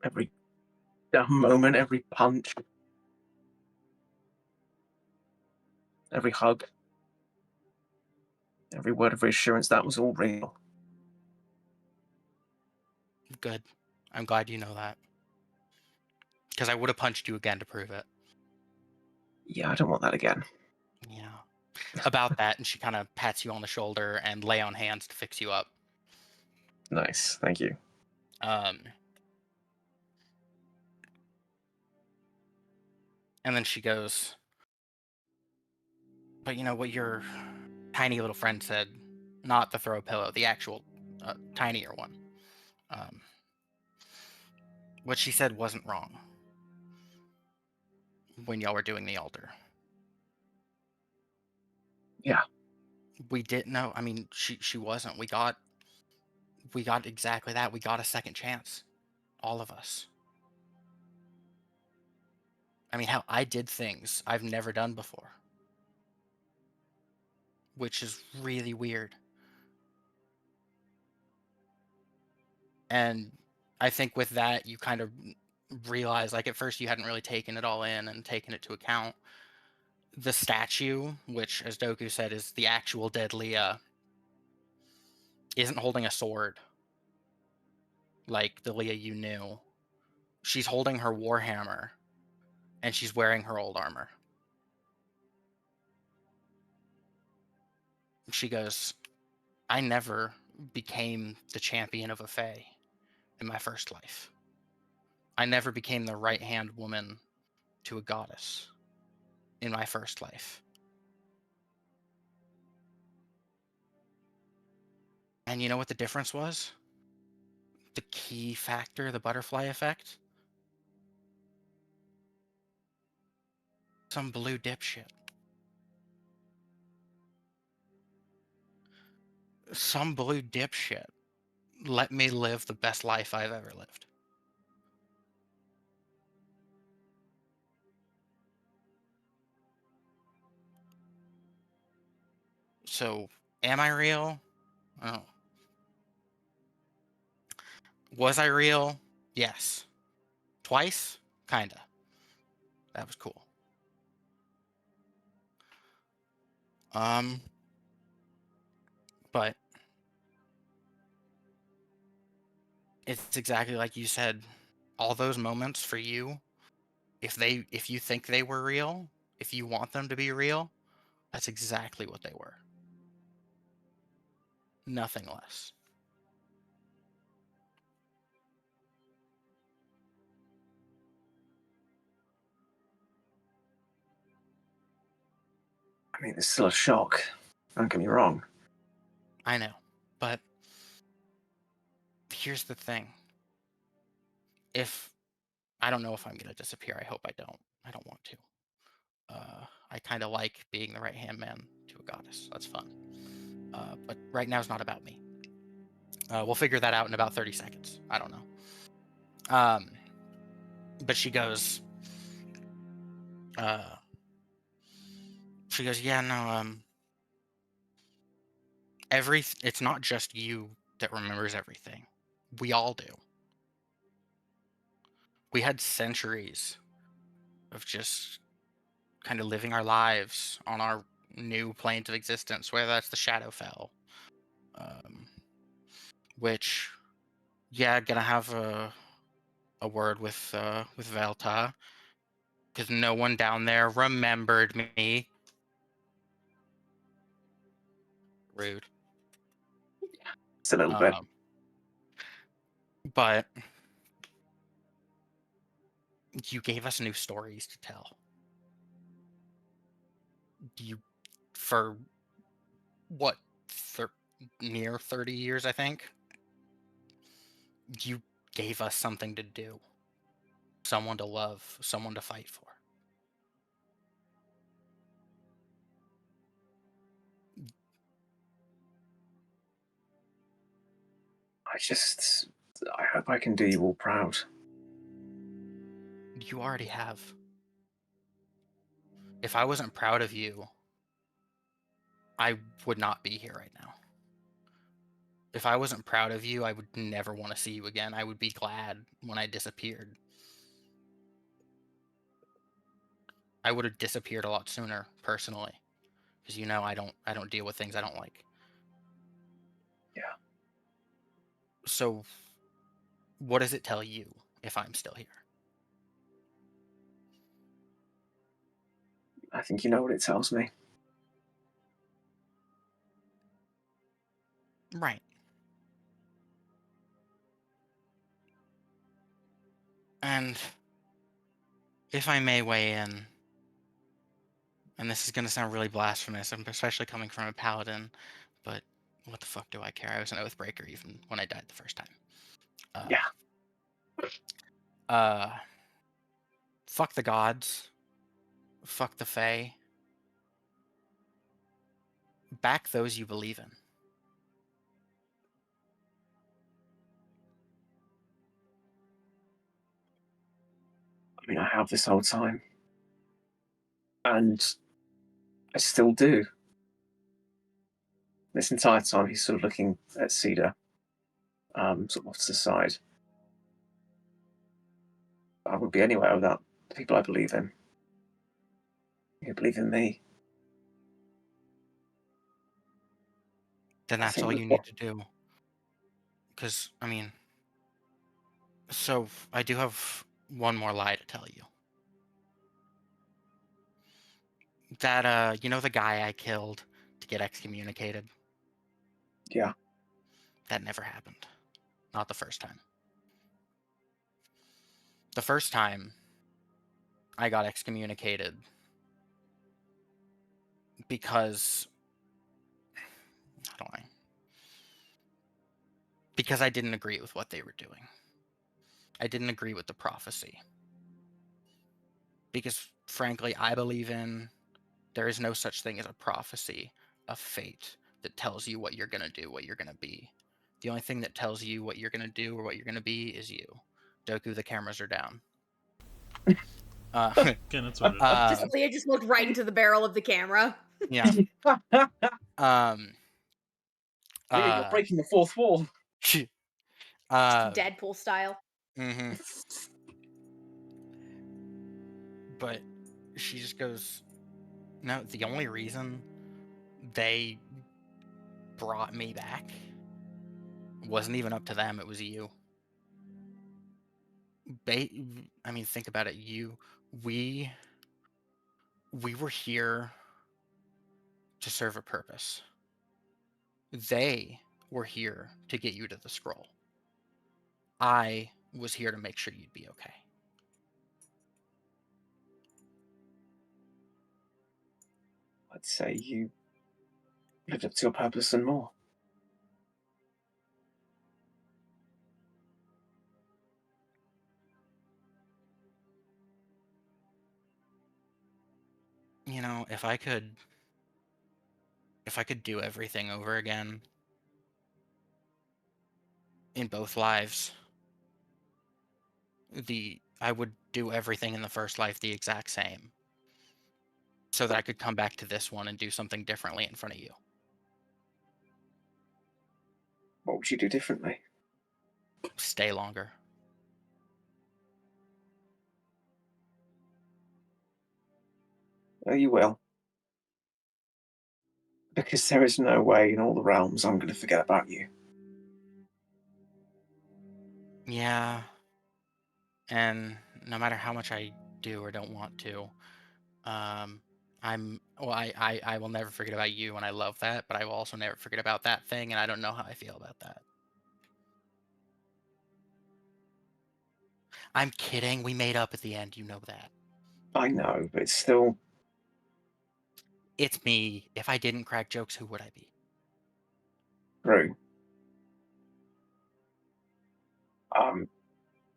Speaker 2: Every damn moment, every punch, every hug, every word of reassurance, that was all real.
Speaker 4: Good. I'm glad you know that. Because I would have punched you again to prove it.
Speaker 2: Yeah, I don't want that again.
Speaker 4: Yeah. About that, and she kind of pats you on the shoulder and lay on hands to fix you up.
Speaker 2: Nice, thank you.
Speaker 4: Um, and then she goes, "But you know what your tiny little friend said? Not the throw pillow, the actual tinier one. Um, what she said wasn't wrong when y'all were doing the altar.
Speaker 2: Yeah,
Speaker 4: We didn't know. I mean, she wasn't. We got we got exactly that. We got a second chance. All of us. I mean, hell, I did things I've never done before, which is really weird. And I think with that, you kind of realize, like, at first you hadn't really taken it all in and taken it to account. The statue, which, as Doku said, is the actual dead Leah, isn't holding a sword like the Leah you knew. She's holding her warhammer, and she's wearing her old armor. She goes, I never became the champion of a fae in my first life. I never became the right-hand woman to a goddess in my first life. And you know what the difference was? The key factor, the butterfly effect? Some blue dipshit. Some blue dipshit let me live the best life I've ever lived. So, am I real? Oh. Was I real? Yes. Twice? Kinda. That was cool. But it's exactly like you said. All those moments for you, if you think they were real, if you want them to be real, that's exactly what they were. Nothing less.
Speaker 2: I mean, it's still a shock. Don't get me wrong.
Speaker 4: I know. But here's the thing. If I don't know if I'm gonna disappear, I hope I don't. I don't want to. I kind of like being the right-hand man to a goddess. That's fun. But right now is not about me. We'll figure that out in about 30 seconds. I don't know. But she goes, yeah, no, it's not just you that remembers everything. We all do. We had centuries of just kind of living our lives on our new planes of existence, whether that's the Shadowfell, which, yeah, gonna have a word with Velta, because no one down there remembered me. Rude.
Speaker 2: Just a little bit.
Speaker 4: But you gave us new stories to tell. You, for what, near 30 years, I think, you gave us something to do, someone to love, someone to fight for.
Speaker 2: I hope I can do you all proud.
Speaker 4: You already have. If I wasn't proud of you, I would not be here right now. If I wasn't proud of you, I would never want to see you again. I would be glad when I disappeared. I would have disappeared a lot sooner, personally, because I don't deal with things I don't like.
Speaker 2: Yeah.
Speaker 4: So, what does it tell you if I'm still here?
Speaker 2: I think you know what it tells me.
Speaker 4: Right. And if I may weigh in, and this is going to sound really blasphemous, especially coming from a paladin, but what the fuck do I care? I was an Oathbreaker even when I died the first time.
Speaker 2: Yeah.
Speaker 4: Fuck the gods. Fuck the fae. Back those you believe in.
Speaker 2: I mean, I have this whole time. And I still do. This entire time, he's sort of looking at Cedar, sort of off to the side. I wouldn't be anywhere without the people I believe in. You believe in me.
Speaker 4: Then
Speaker 2: I
Speaker 4: that's
Speaker 2: think
Speaker 4: all
Speaker 2: with
Speaker 4: you
Speaker 2: what
Speaker 4: need to do. Because, I mean, so I do have one more lie to tell you. That, you know the guy I killed to get excommunicated?
Speaker 2: Yeah.
Speaker 4: That never happened. Not the first time. The first time I got excommunicated because how do I? Because I didn't agree with what they were doing. I didn't agree with the prophecy. Because frankly, I believe there is no such thing as a prophecy of fate that tells you what you're going to do, what you're going to be. The only thing that tells you what you're going to do or what you're going to be is you. Doku, the cameras are down.
Speaker 1: Again, that's what it is.
Speaker 3: Leah just looked right into the barrel of the camera.
Speaker 4: Yeah.
Speaker 2: Leah, you're breaking the fourth wall.
Speaker 3: Deadpool style.
Speaker 4: Mm-hmm. But she just goes, no, the only reason they brought me back wasn't even up to them, it was you. I mean, think about it. We were here to serve a purpose. They were here to get you to the scroll. I was here to make sure you'd be okay.
Speaker 2: I'd say you lived up to your purpose and more.
Speaker 4: You know, if I could do everything over again in both lives, I would do everything in the first life the exact same, so that I could come back to this one and do something differently in front of you.
Speaker 2: What would you do differently?
Speaker 4: Stay longer.
Speaker 2: Oh, you will. Because there is no way in all the realms I'm going to forget about you.
Speaker 4: Yeah. And no matter how much I do or don't want to, I will never forget about you, and I love that, but I will also never forget about that thing, and I don't know how I feel about that. I'm kidding. We made up at the end. You know that.
Speaker 2: I know, but it's still...
Speaker 4: It's me. If I didn't crack jokes, who would I be?
Speaker 2: true.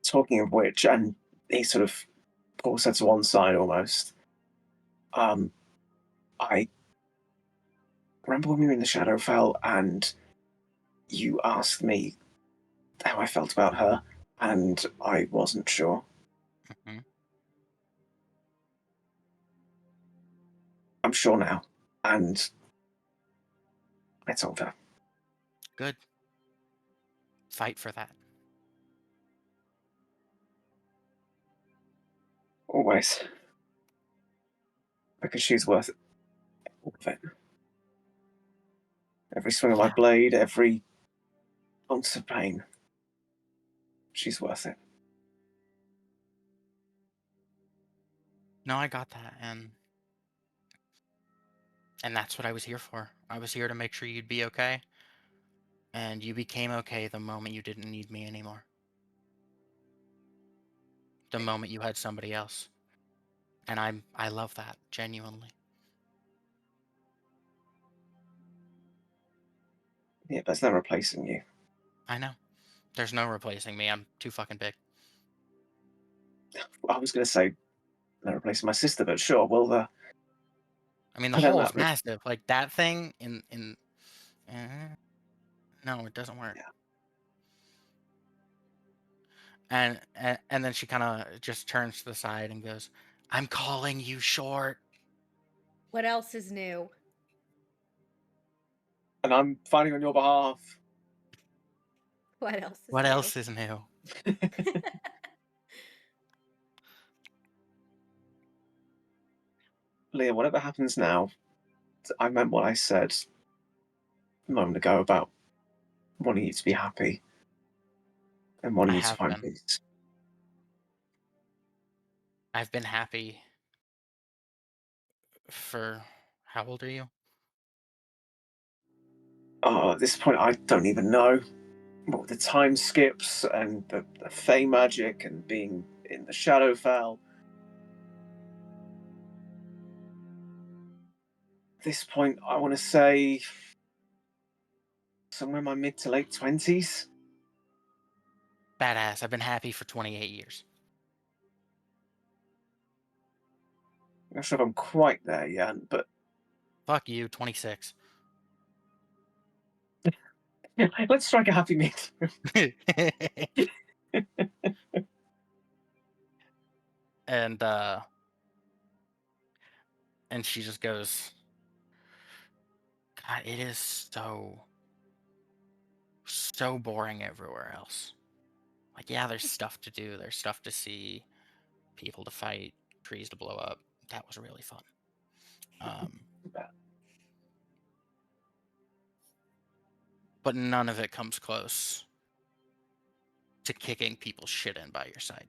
Speaker 2: Talking of which, and he sort of pulls her to one side almost. I remember when we were in the Shadowfell and you asked me how I felt about her, and I wasn't sure.
Speaker 4: Hmm.
Speaker 2: I'm sure now. And I told her.
Speaker 4: Good. Fight for that.
Speaker 2: Always. Because she's worth it. All of it. Every swing of my
Speaker 4: Yeah.
Speaker 2: blade, every ounce of pain. She's worth it.
Speaker 4: No, I got that, and that's what I was here for. I was here to make sure you'd be okay, and you became okay the moment you didn't need me anymore. The moment you had somebody else. And I love that, genuinely.
Speaker 2: Yeah, but it's not replacing you.
Speaker 4: I know. There's no replacing me. I'm too fucking big.
Speaker 2: I was going to say not replacing my sister, but sure, well,
Speaker 4: I mean, the
Speaker 2: I don't
Speaker 4: hole
Speaker 2: know.
Speaker 4: is massive. Like, that thing no, it doesn't work.
Speaker 2: Yeah.
Speaker 4: And then she kind of just turns to the side and goes, "I'm calling you short."
Speaker 3: What else is new?
Speaker 2: And I'm fighting on your behalf.
Speaker 3: What else is
Speaker 4: What
Speaker 3: new?
Speaker 4: else is new?
Speaker 2: Leah, whatever happens now, I meant what I said a moment ago about wanting you to be happy and wanting
Speaker 4: I
Speaker 2: you to
Speaker 4: have
Speaker 2: find
Speaker 4: been.
Speaker 2: peace.
Speaker 4: I've been happy for how old are you?
Speaker 2: Oh, at this point, I don't even know. Well, the time skips and the Fey magic and being in the Shadowfell. At this point, I want to say somewhere in my mid to late 20s.
Speaker 4: Badass. I've been happy for 28 years.
Speaker 2: I'm not sure if I'm quite there yet, but
Speaker 4: Fuck you, 26.
Speaker 2: yeah, let's strike a happy medium.
Speaker 4: and and she just goes, "God, it is so boring everywhere else. Like, yeah, there's stuff to do, there's stuff to see, people to fight, trees to blow up. That was really fun. But none of it comes close to kicking people's shit in by your side,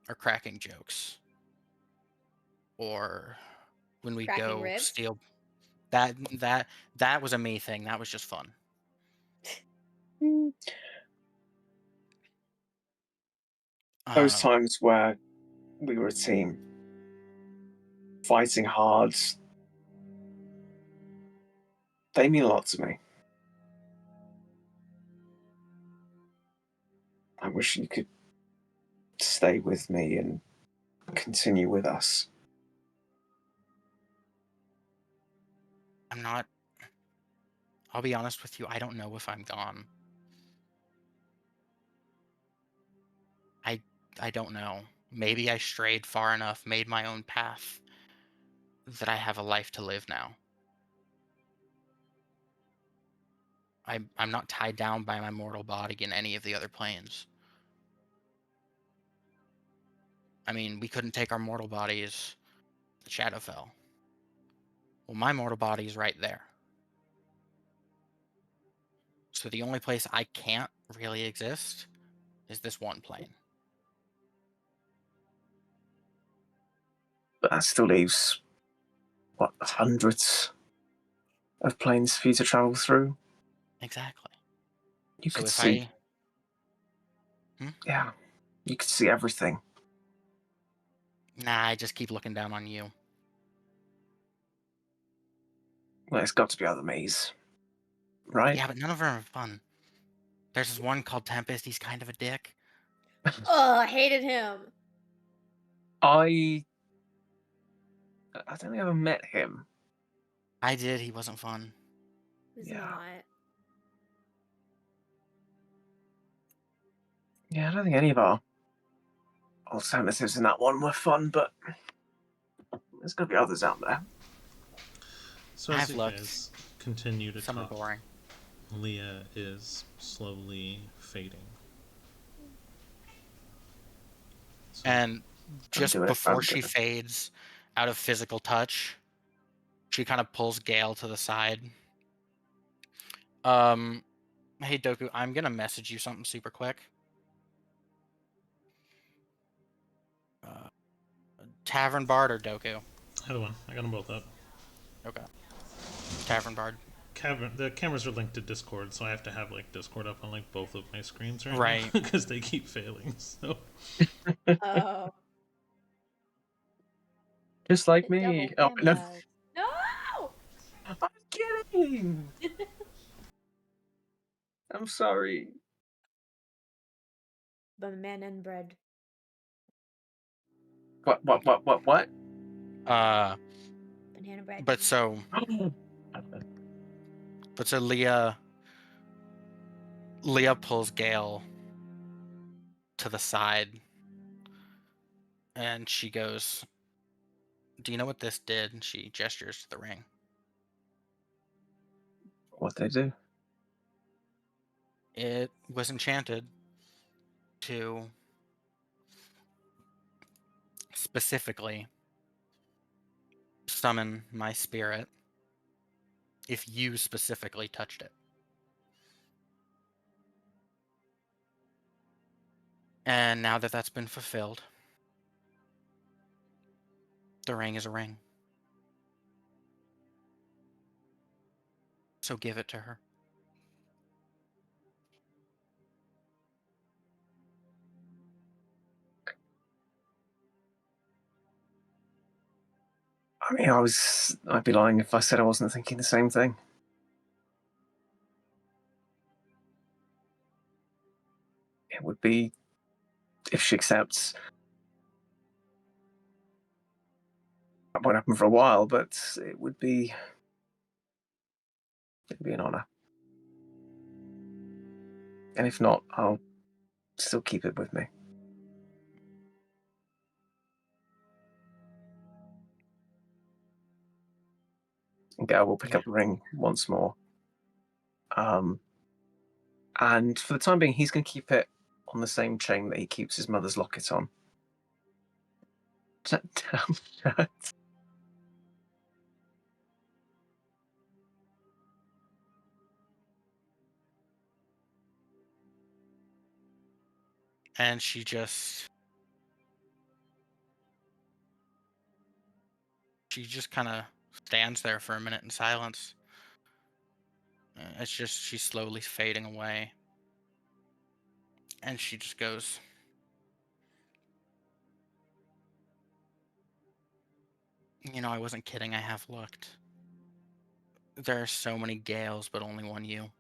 Speaker 4: or cracking jokes, or when we
Speaker 3: Cracking
Speaker 4: go
Speaker 3: ribs?
Speaker 4: steal. That was a me thing. That was just fun.
Speaker 2: Those
Speaker 4: Um,
Speaker 2: times where we were a team, fighting hard, they mean a lot to me. I wish you could stay with me and continue with us.
Speaker 4: I'm not. I'll be honest with you. I don't know if I'm gone. I I don't know. Maybe I strayed far enough, made my own path, that I have a life to live now. I'm not tied down by my mortal body in any of the other planes. I mean, we couldn't take our mortal bodies to Shadowfell. Well, my mortal body is right there. So the only place I can't really exist is this one plane.
Speaker 2: But that still leaves, what, hundreds of planes for you to travel through?
Speaker 4: Exactly.
Speaker 2: You
Speaker 4: So
Speaker 2: could
Speaker 4: if
Speaker 2: see,
Speaker 4: I... Hmm?
Speaker 2: yeah, you could see everything.
Speaker 4: Nah, I just keep looking down on you.
Speaker 2: Well, it's got to be other me's, right?
Speaker 4: Yeah, but none of them are fun. There's this one called Tempest. He's kind of a dick.
Speaker 3: Ugh, I hated him.
Speaker 2: I don't think I ever met him.
Speaker 4: I did. He wasn't fun.
Speaker 3: It was
Speaker 2: Yeah.
Speaker 3: not.
Speaker 2: Yeah, I don't think any of our alternatives in that one were fun, but there's got to be others out there.
Speaker 1: So as
Speaker 4: I've
Speaker 1: you
Speaker 4: looked.
Speaker 1: guys continue to
Speaker 4: Some are
Speaker 1: talk,
Speaker 4: boring.
Speaker 1: Leah is slowly fading. So,
Speaker 4: And just
Speaker 2: doing it,
Speaker 4: before
Speaker 2: I'm
Speaker 4: she
Speaker 2: doing it.
Speaker 4: fades out of physical touch, she kind of pulls Gale to the side. Hey Doku, I'm gonna message you something super quick. Tavern Bard or Doku?
Speaker 1: either one. I got them both up.
Speaker 4: Okay. Tavern Bard.
Speaker 1: The cameras are linked to Discord, so I have to have like Discord up on like both of my screens right,
Speaker 4: Right.
Speaker 1: now because they keep failing. So
Speaker 3: Oh,
Speaker 2: Just like
Speaker 3: the double
Speaker 2: me. Oh, no.
Speaker 3: cameras. No!
Speaker 2: I'm kidding. I'm sorry.
Speaker 3: Banana and bread.
Speaker 2: What?
Speaker 4: Uh,
Speaker 3: Banana bread.
Speaker 4: but so Leah pulls Gale to the side, and she goes, "Do you know what this did?" And she gestures to the ring.
Speaker 2: What they do?
Speaker 4: It was enchanted to specifically summon my spirit if you specifically touched it. And now that that's been fulfilled, the ring is a ring. So give it to her.
Speaker 2: I mean, I'd be lying if I said I wasn't thinking the same thing. It would be, if she accepts, that won't happen for a while, but it'd be an honor. And if not, I'll still keep it with me. And Gale will pick up the ring once more. And for the time being, he's going to keep it on the same chain that he keeps his mother's locket on. Damn shirt.
Speaker 4: And she just kind of stands there for a minute in silence. It's just she's slowly fading away. And she just goes, "You know, I wasn't kidding. I have looked. There are so many Gales, but only one you."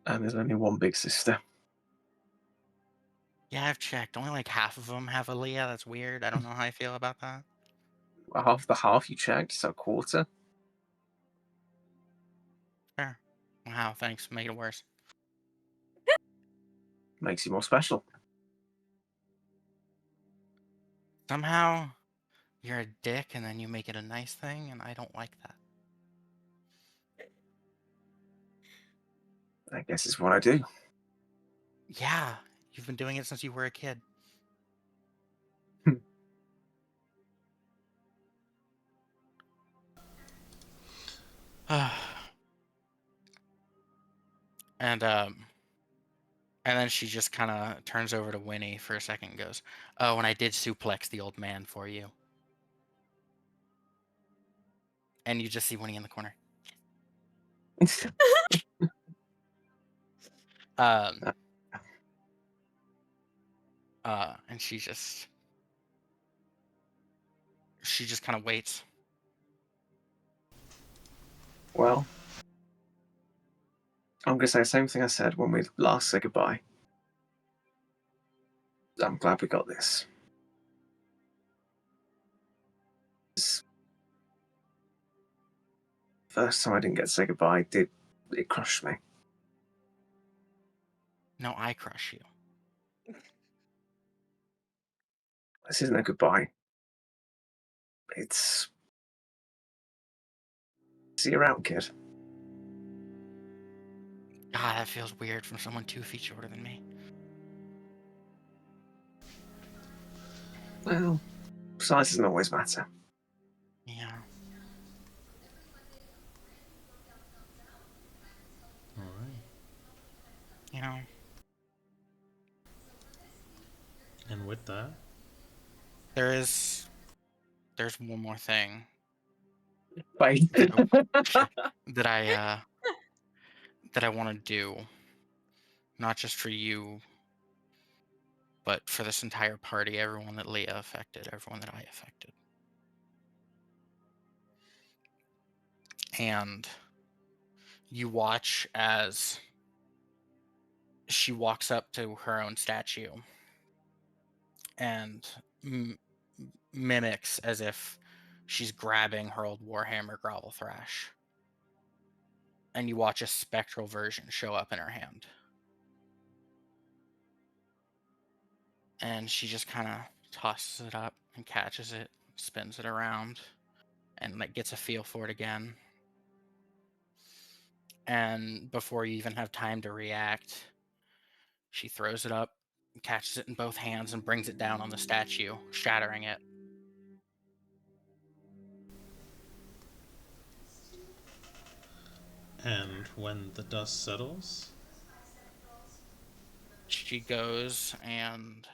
Speaker 2: And there's only one big sister.
Speaker 4: Yeah, I've checked. Only like half of them have a Leah. That's weird. I don't know how I feel about that.
Speaker 2: Half the half you checked, so a quarter.
Speaker 4: Fair. Wow, thanks. Make it worse.
Speaker 2: Makes you more special.
Speaker 4: Somehow, you're a dick and then you make it a nice thing, and I don't like that.
Speaker 2: I guess it's what I do.
Speaker 4: Yeah, you've been doing it since you were a kid. And then she just kind of turns over to Winnie for a second and goes, "Oh, and I did suplex the old man for you." And you just see Winnie in the corner. Um, and she just kind of waits.
Speaker 2: Well, I'm going to say the same thing I said when we last said goodbye. I'm glad we got this. First time I didn't get to say goodbye, it crushed me.
Speaker 4: No, I crush you.
Speaker 2: This isn't a goodbye. It's see you around, kid.
Speaker 4: God, that feels weird from someone 2 feet shorter than me.
Speaker 2: Well, size doesn't always matter.
Speaker 4: Yeah.
Speaker 1: All right.
Speaker 4: You know,
Speaker 1: And with that,
Speaker 4: there's one more thing
Speaker 2: Bye.
Speaker 4: that I want to do, not just for you, but for this entire party, everyone that Leah affected, everyone that I affected. And you watch as she walks up to her own statue and mimics as if she's grabbing her old Warhammer Grovel Thrash. and you watch a spectral version show up in her hand. And she just kind of tosses it up and catches it, spins it around, and like gets a feel for it again. And before you even have time to react, she throws it up, catches it in both hands, and brings it down on the statue, shattering it.
Speaker 1: And when the dust settles,
Speaker 4: She goes and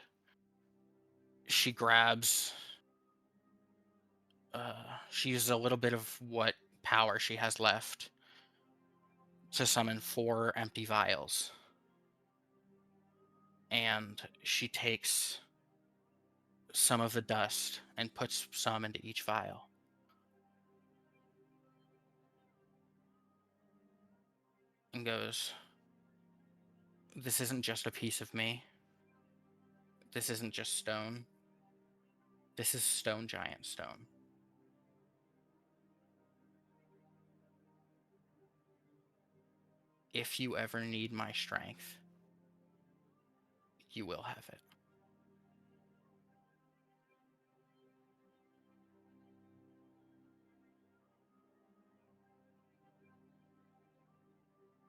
Speaker 4: she grabs. She uses a little bit of what power she has left to summon 4 empty vials. And she takes some of the dust and puts some into each vial. And goes, "This isn't just a piece of me. This isn't just stone. This is stone giant stone. If you ever need my strength, you will have it."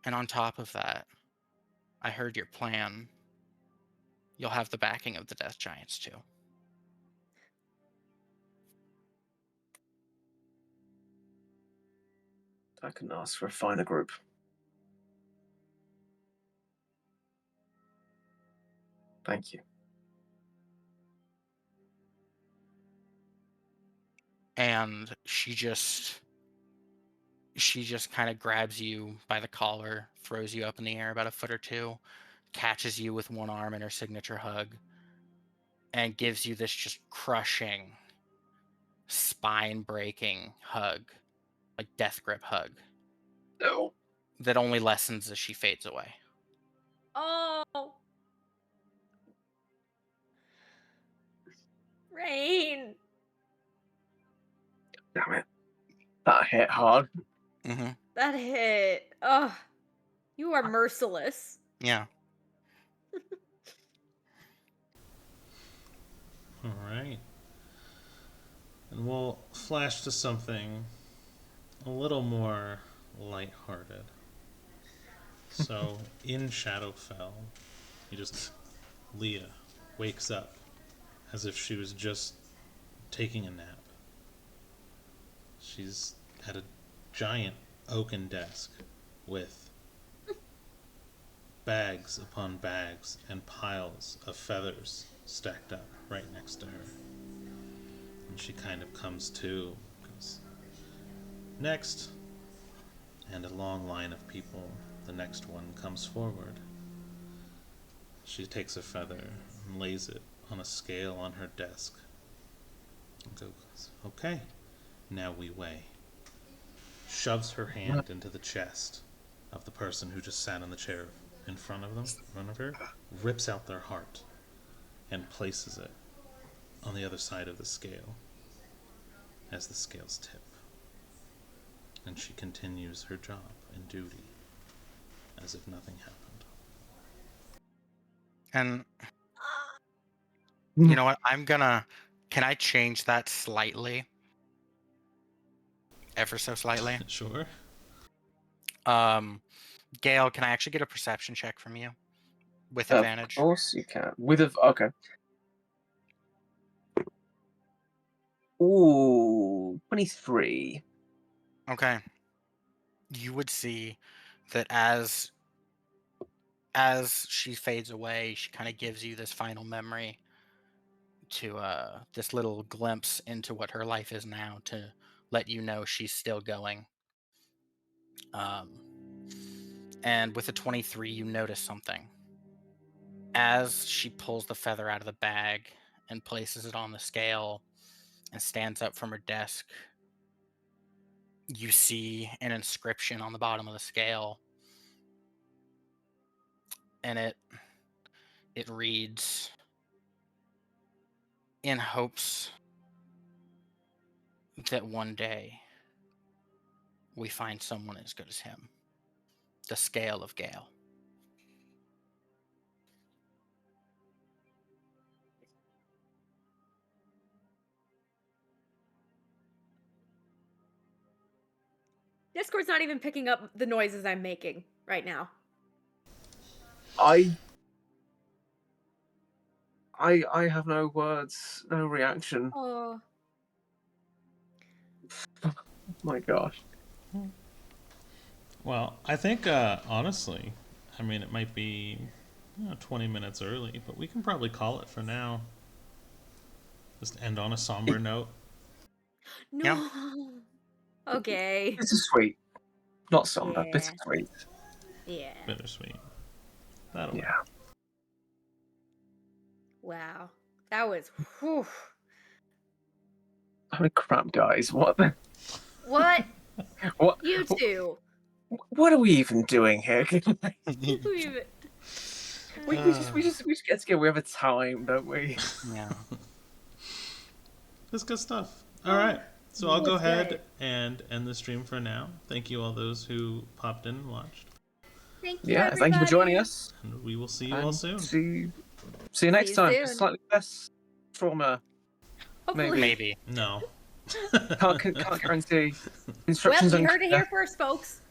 Speaker 4: And on top of that, I heard your plan. You'll have the backing of the Death Giants too.
Speaker 2: I couldn't ask for a finer group. Thank you.
Speaker 4: And she just kind of grabs you by the collar, throws you up in the air about a foot or two, catches you with one arm in her signature hug, and gives you this just crushing, spine-breaking hug, like death grip hug,
Speaker 2: No.
Speaker 4: that only lessens as she fades away.
Speaker 3: Oh, Rain.
Speaker 2: Damn it. That hit hard.
Speaker 4: Mm-hmm.
Speaker 3: That hit. Oh, you are merciless.
Speaker 4: Yeah.
Speaker 1: all right. And we'll flash to something a little more lighthearted. So, in Shadowfell, Leah wakes up as if she was just taking a nap. She's at a giant oaken desk with bags upon bags and piles of feathers stacked up right next to her. And she kind of comes to, goes, "Next." And a long line of people, the next one comes forward. She takes a feather and lays it on a scale on her desk. And goes, "Okay, now we weigh." Shoves her hand into the chest of the person who just sat in the chair in front of her, rips out their heart, and places it on the other side of the scale as the scales tip. And she continues her job and duty as if nothing happened.
Speaker 4: And you know what? Can I change that slightly? Ever so slightly?
Speaker 1: Sure.
Speaker 4: Gale, can I actually get a perception check from you? With
Speaker 2: Of
Speaker 4: advantage?
Speaker 2: course you can. Okay. Ooh, 23.
Speaker 4: Okay. You would see that as she fades away, she kind of gives you this final memory to this little glimpse into what her life is now to let you know she's still going. And with a 23, you notice something. As she pulls the feather out of the bag and places it on the scale and stands up from her desk, you see an inscription on the bottom of the scale, and it reads, "In hopes that one day we find someone as good as him." the scale of Gale.
Speaker 3: Discord's not even picking up the noises I'm making right now.
Speaker 2: I have no words, no reaction.
Speaker 3: Oh.
Speaker 2: My gosh.
Speaker 1: Well, I think honestly, I mean, it might be 20 minutes early, but we can probably call it for now. Just end on a somber note.
Speaker 3: No. Okay.
Speaker 2: This is sweet. Not somber,
Speaker 3: Yeah.
Speaker 2: bittersweet.
Speaker 3: Yeah.
Speaker 1: Bittersweet. That'll
Speaker 2: Yeah.
Speaker 3: Wow. That was. Whew.
Speaker 2: Holy crap, guys! What?
Speaker 3: What?
Speaker 2: What?
Speaker 3: You two.
Speaker 2: What are we even doing here? we just get together. We have a time, don't we?
Speaker 4: Yeah.
Speaker 1: That's good stuff. All right. So I'll go
Speaker 3: That's
Speaker 1: ahead
Speaker 3: good.
Speaker 1: and end the stream for now. Thank you all those who popped in and watched.
Speaker 3: Thank you,
Speaker 2: Yeah.
Speaker 3: everybody.
Speaker 2: Thank you for joining us.
Speaker 1: And we will see you all
Speaker 2: And
Speaker 1: soon.
Speaker 2: See you next
Speaker 3: you
Speaker 2: time.
Speaker 3: soon.
Speaker 2: Slightly less trauma.
Speaker 3: Hopefully.
Speaker 4: Maybe.
Speaker 1: No.
Speaker 2: Can't guarantee. Instructions
Speaker 3: Well, you
Speaker 2: unclear.
Speaker 3: heard it here first, folks.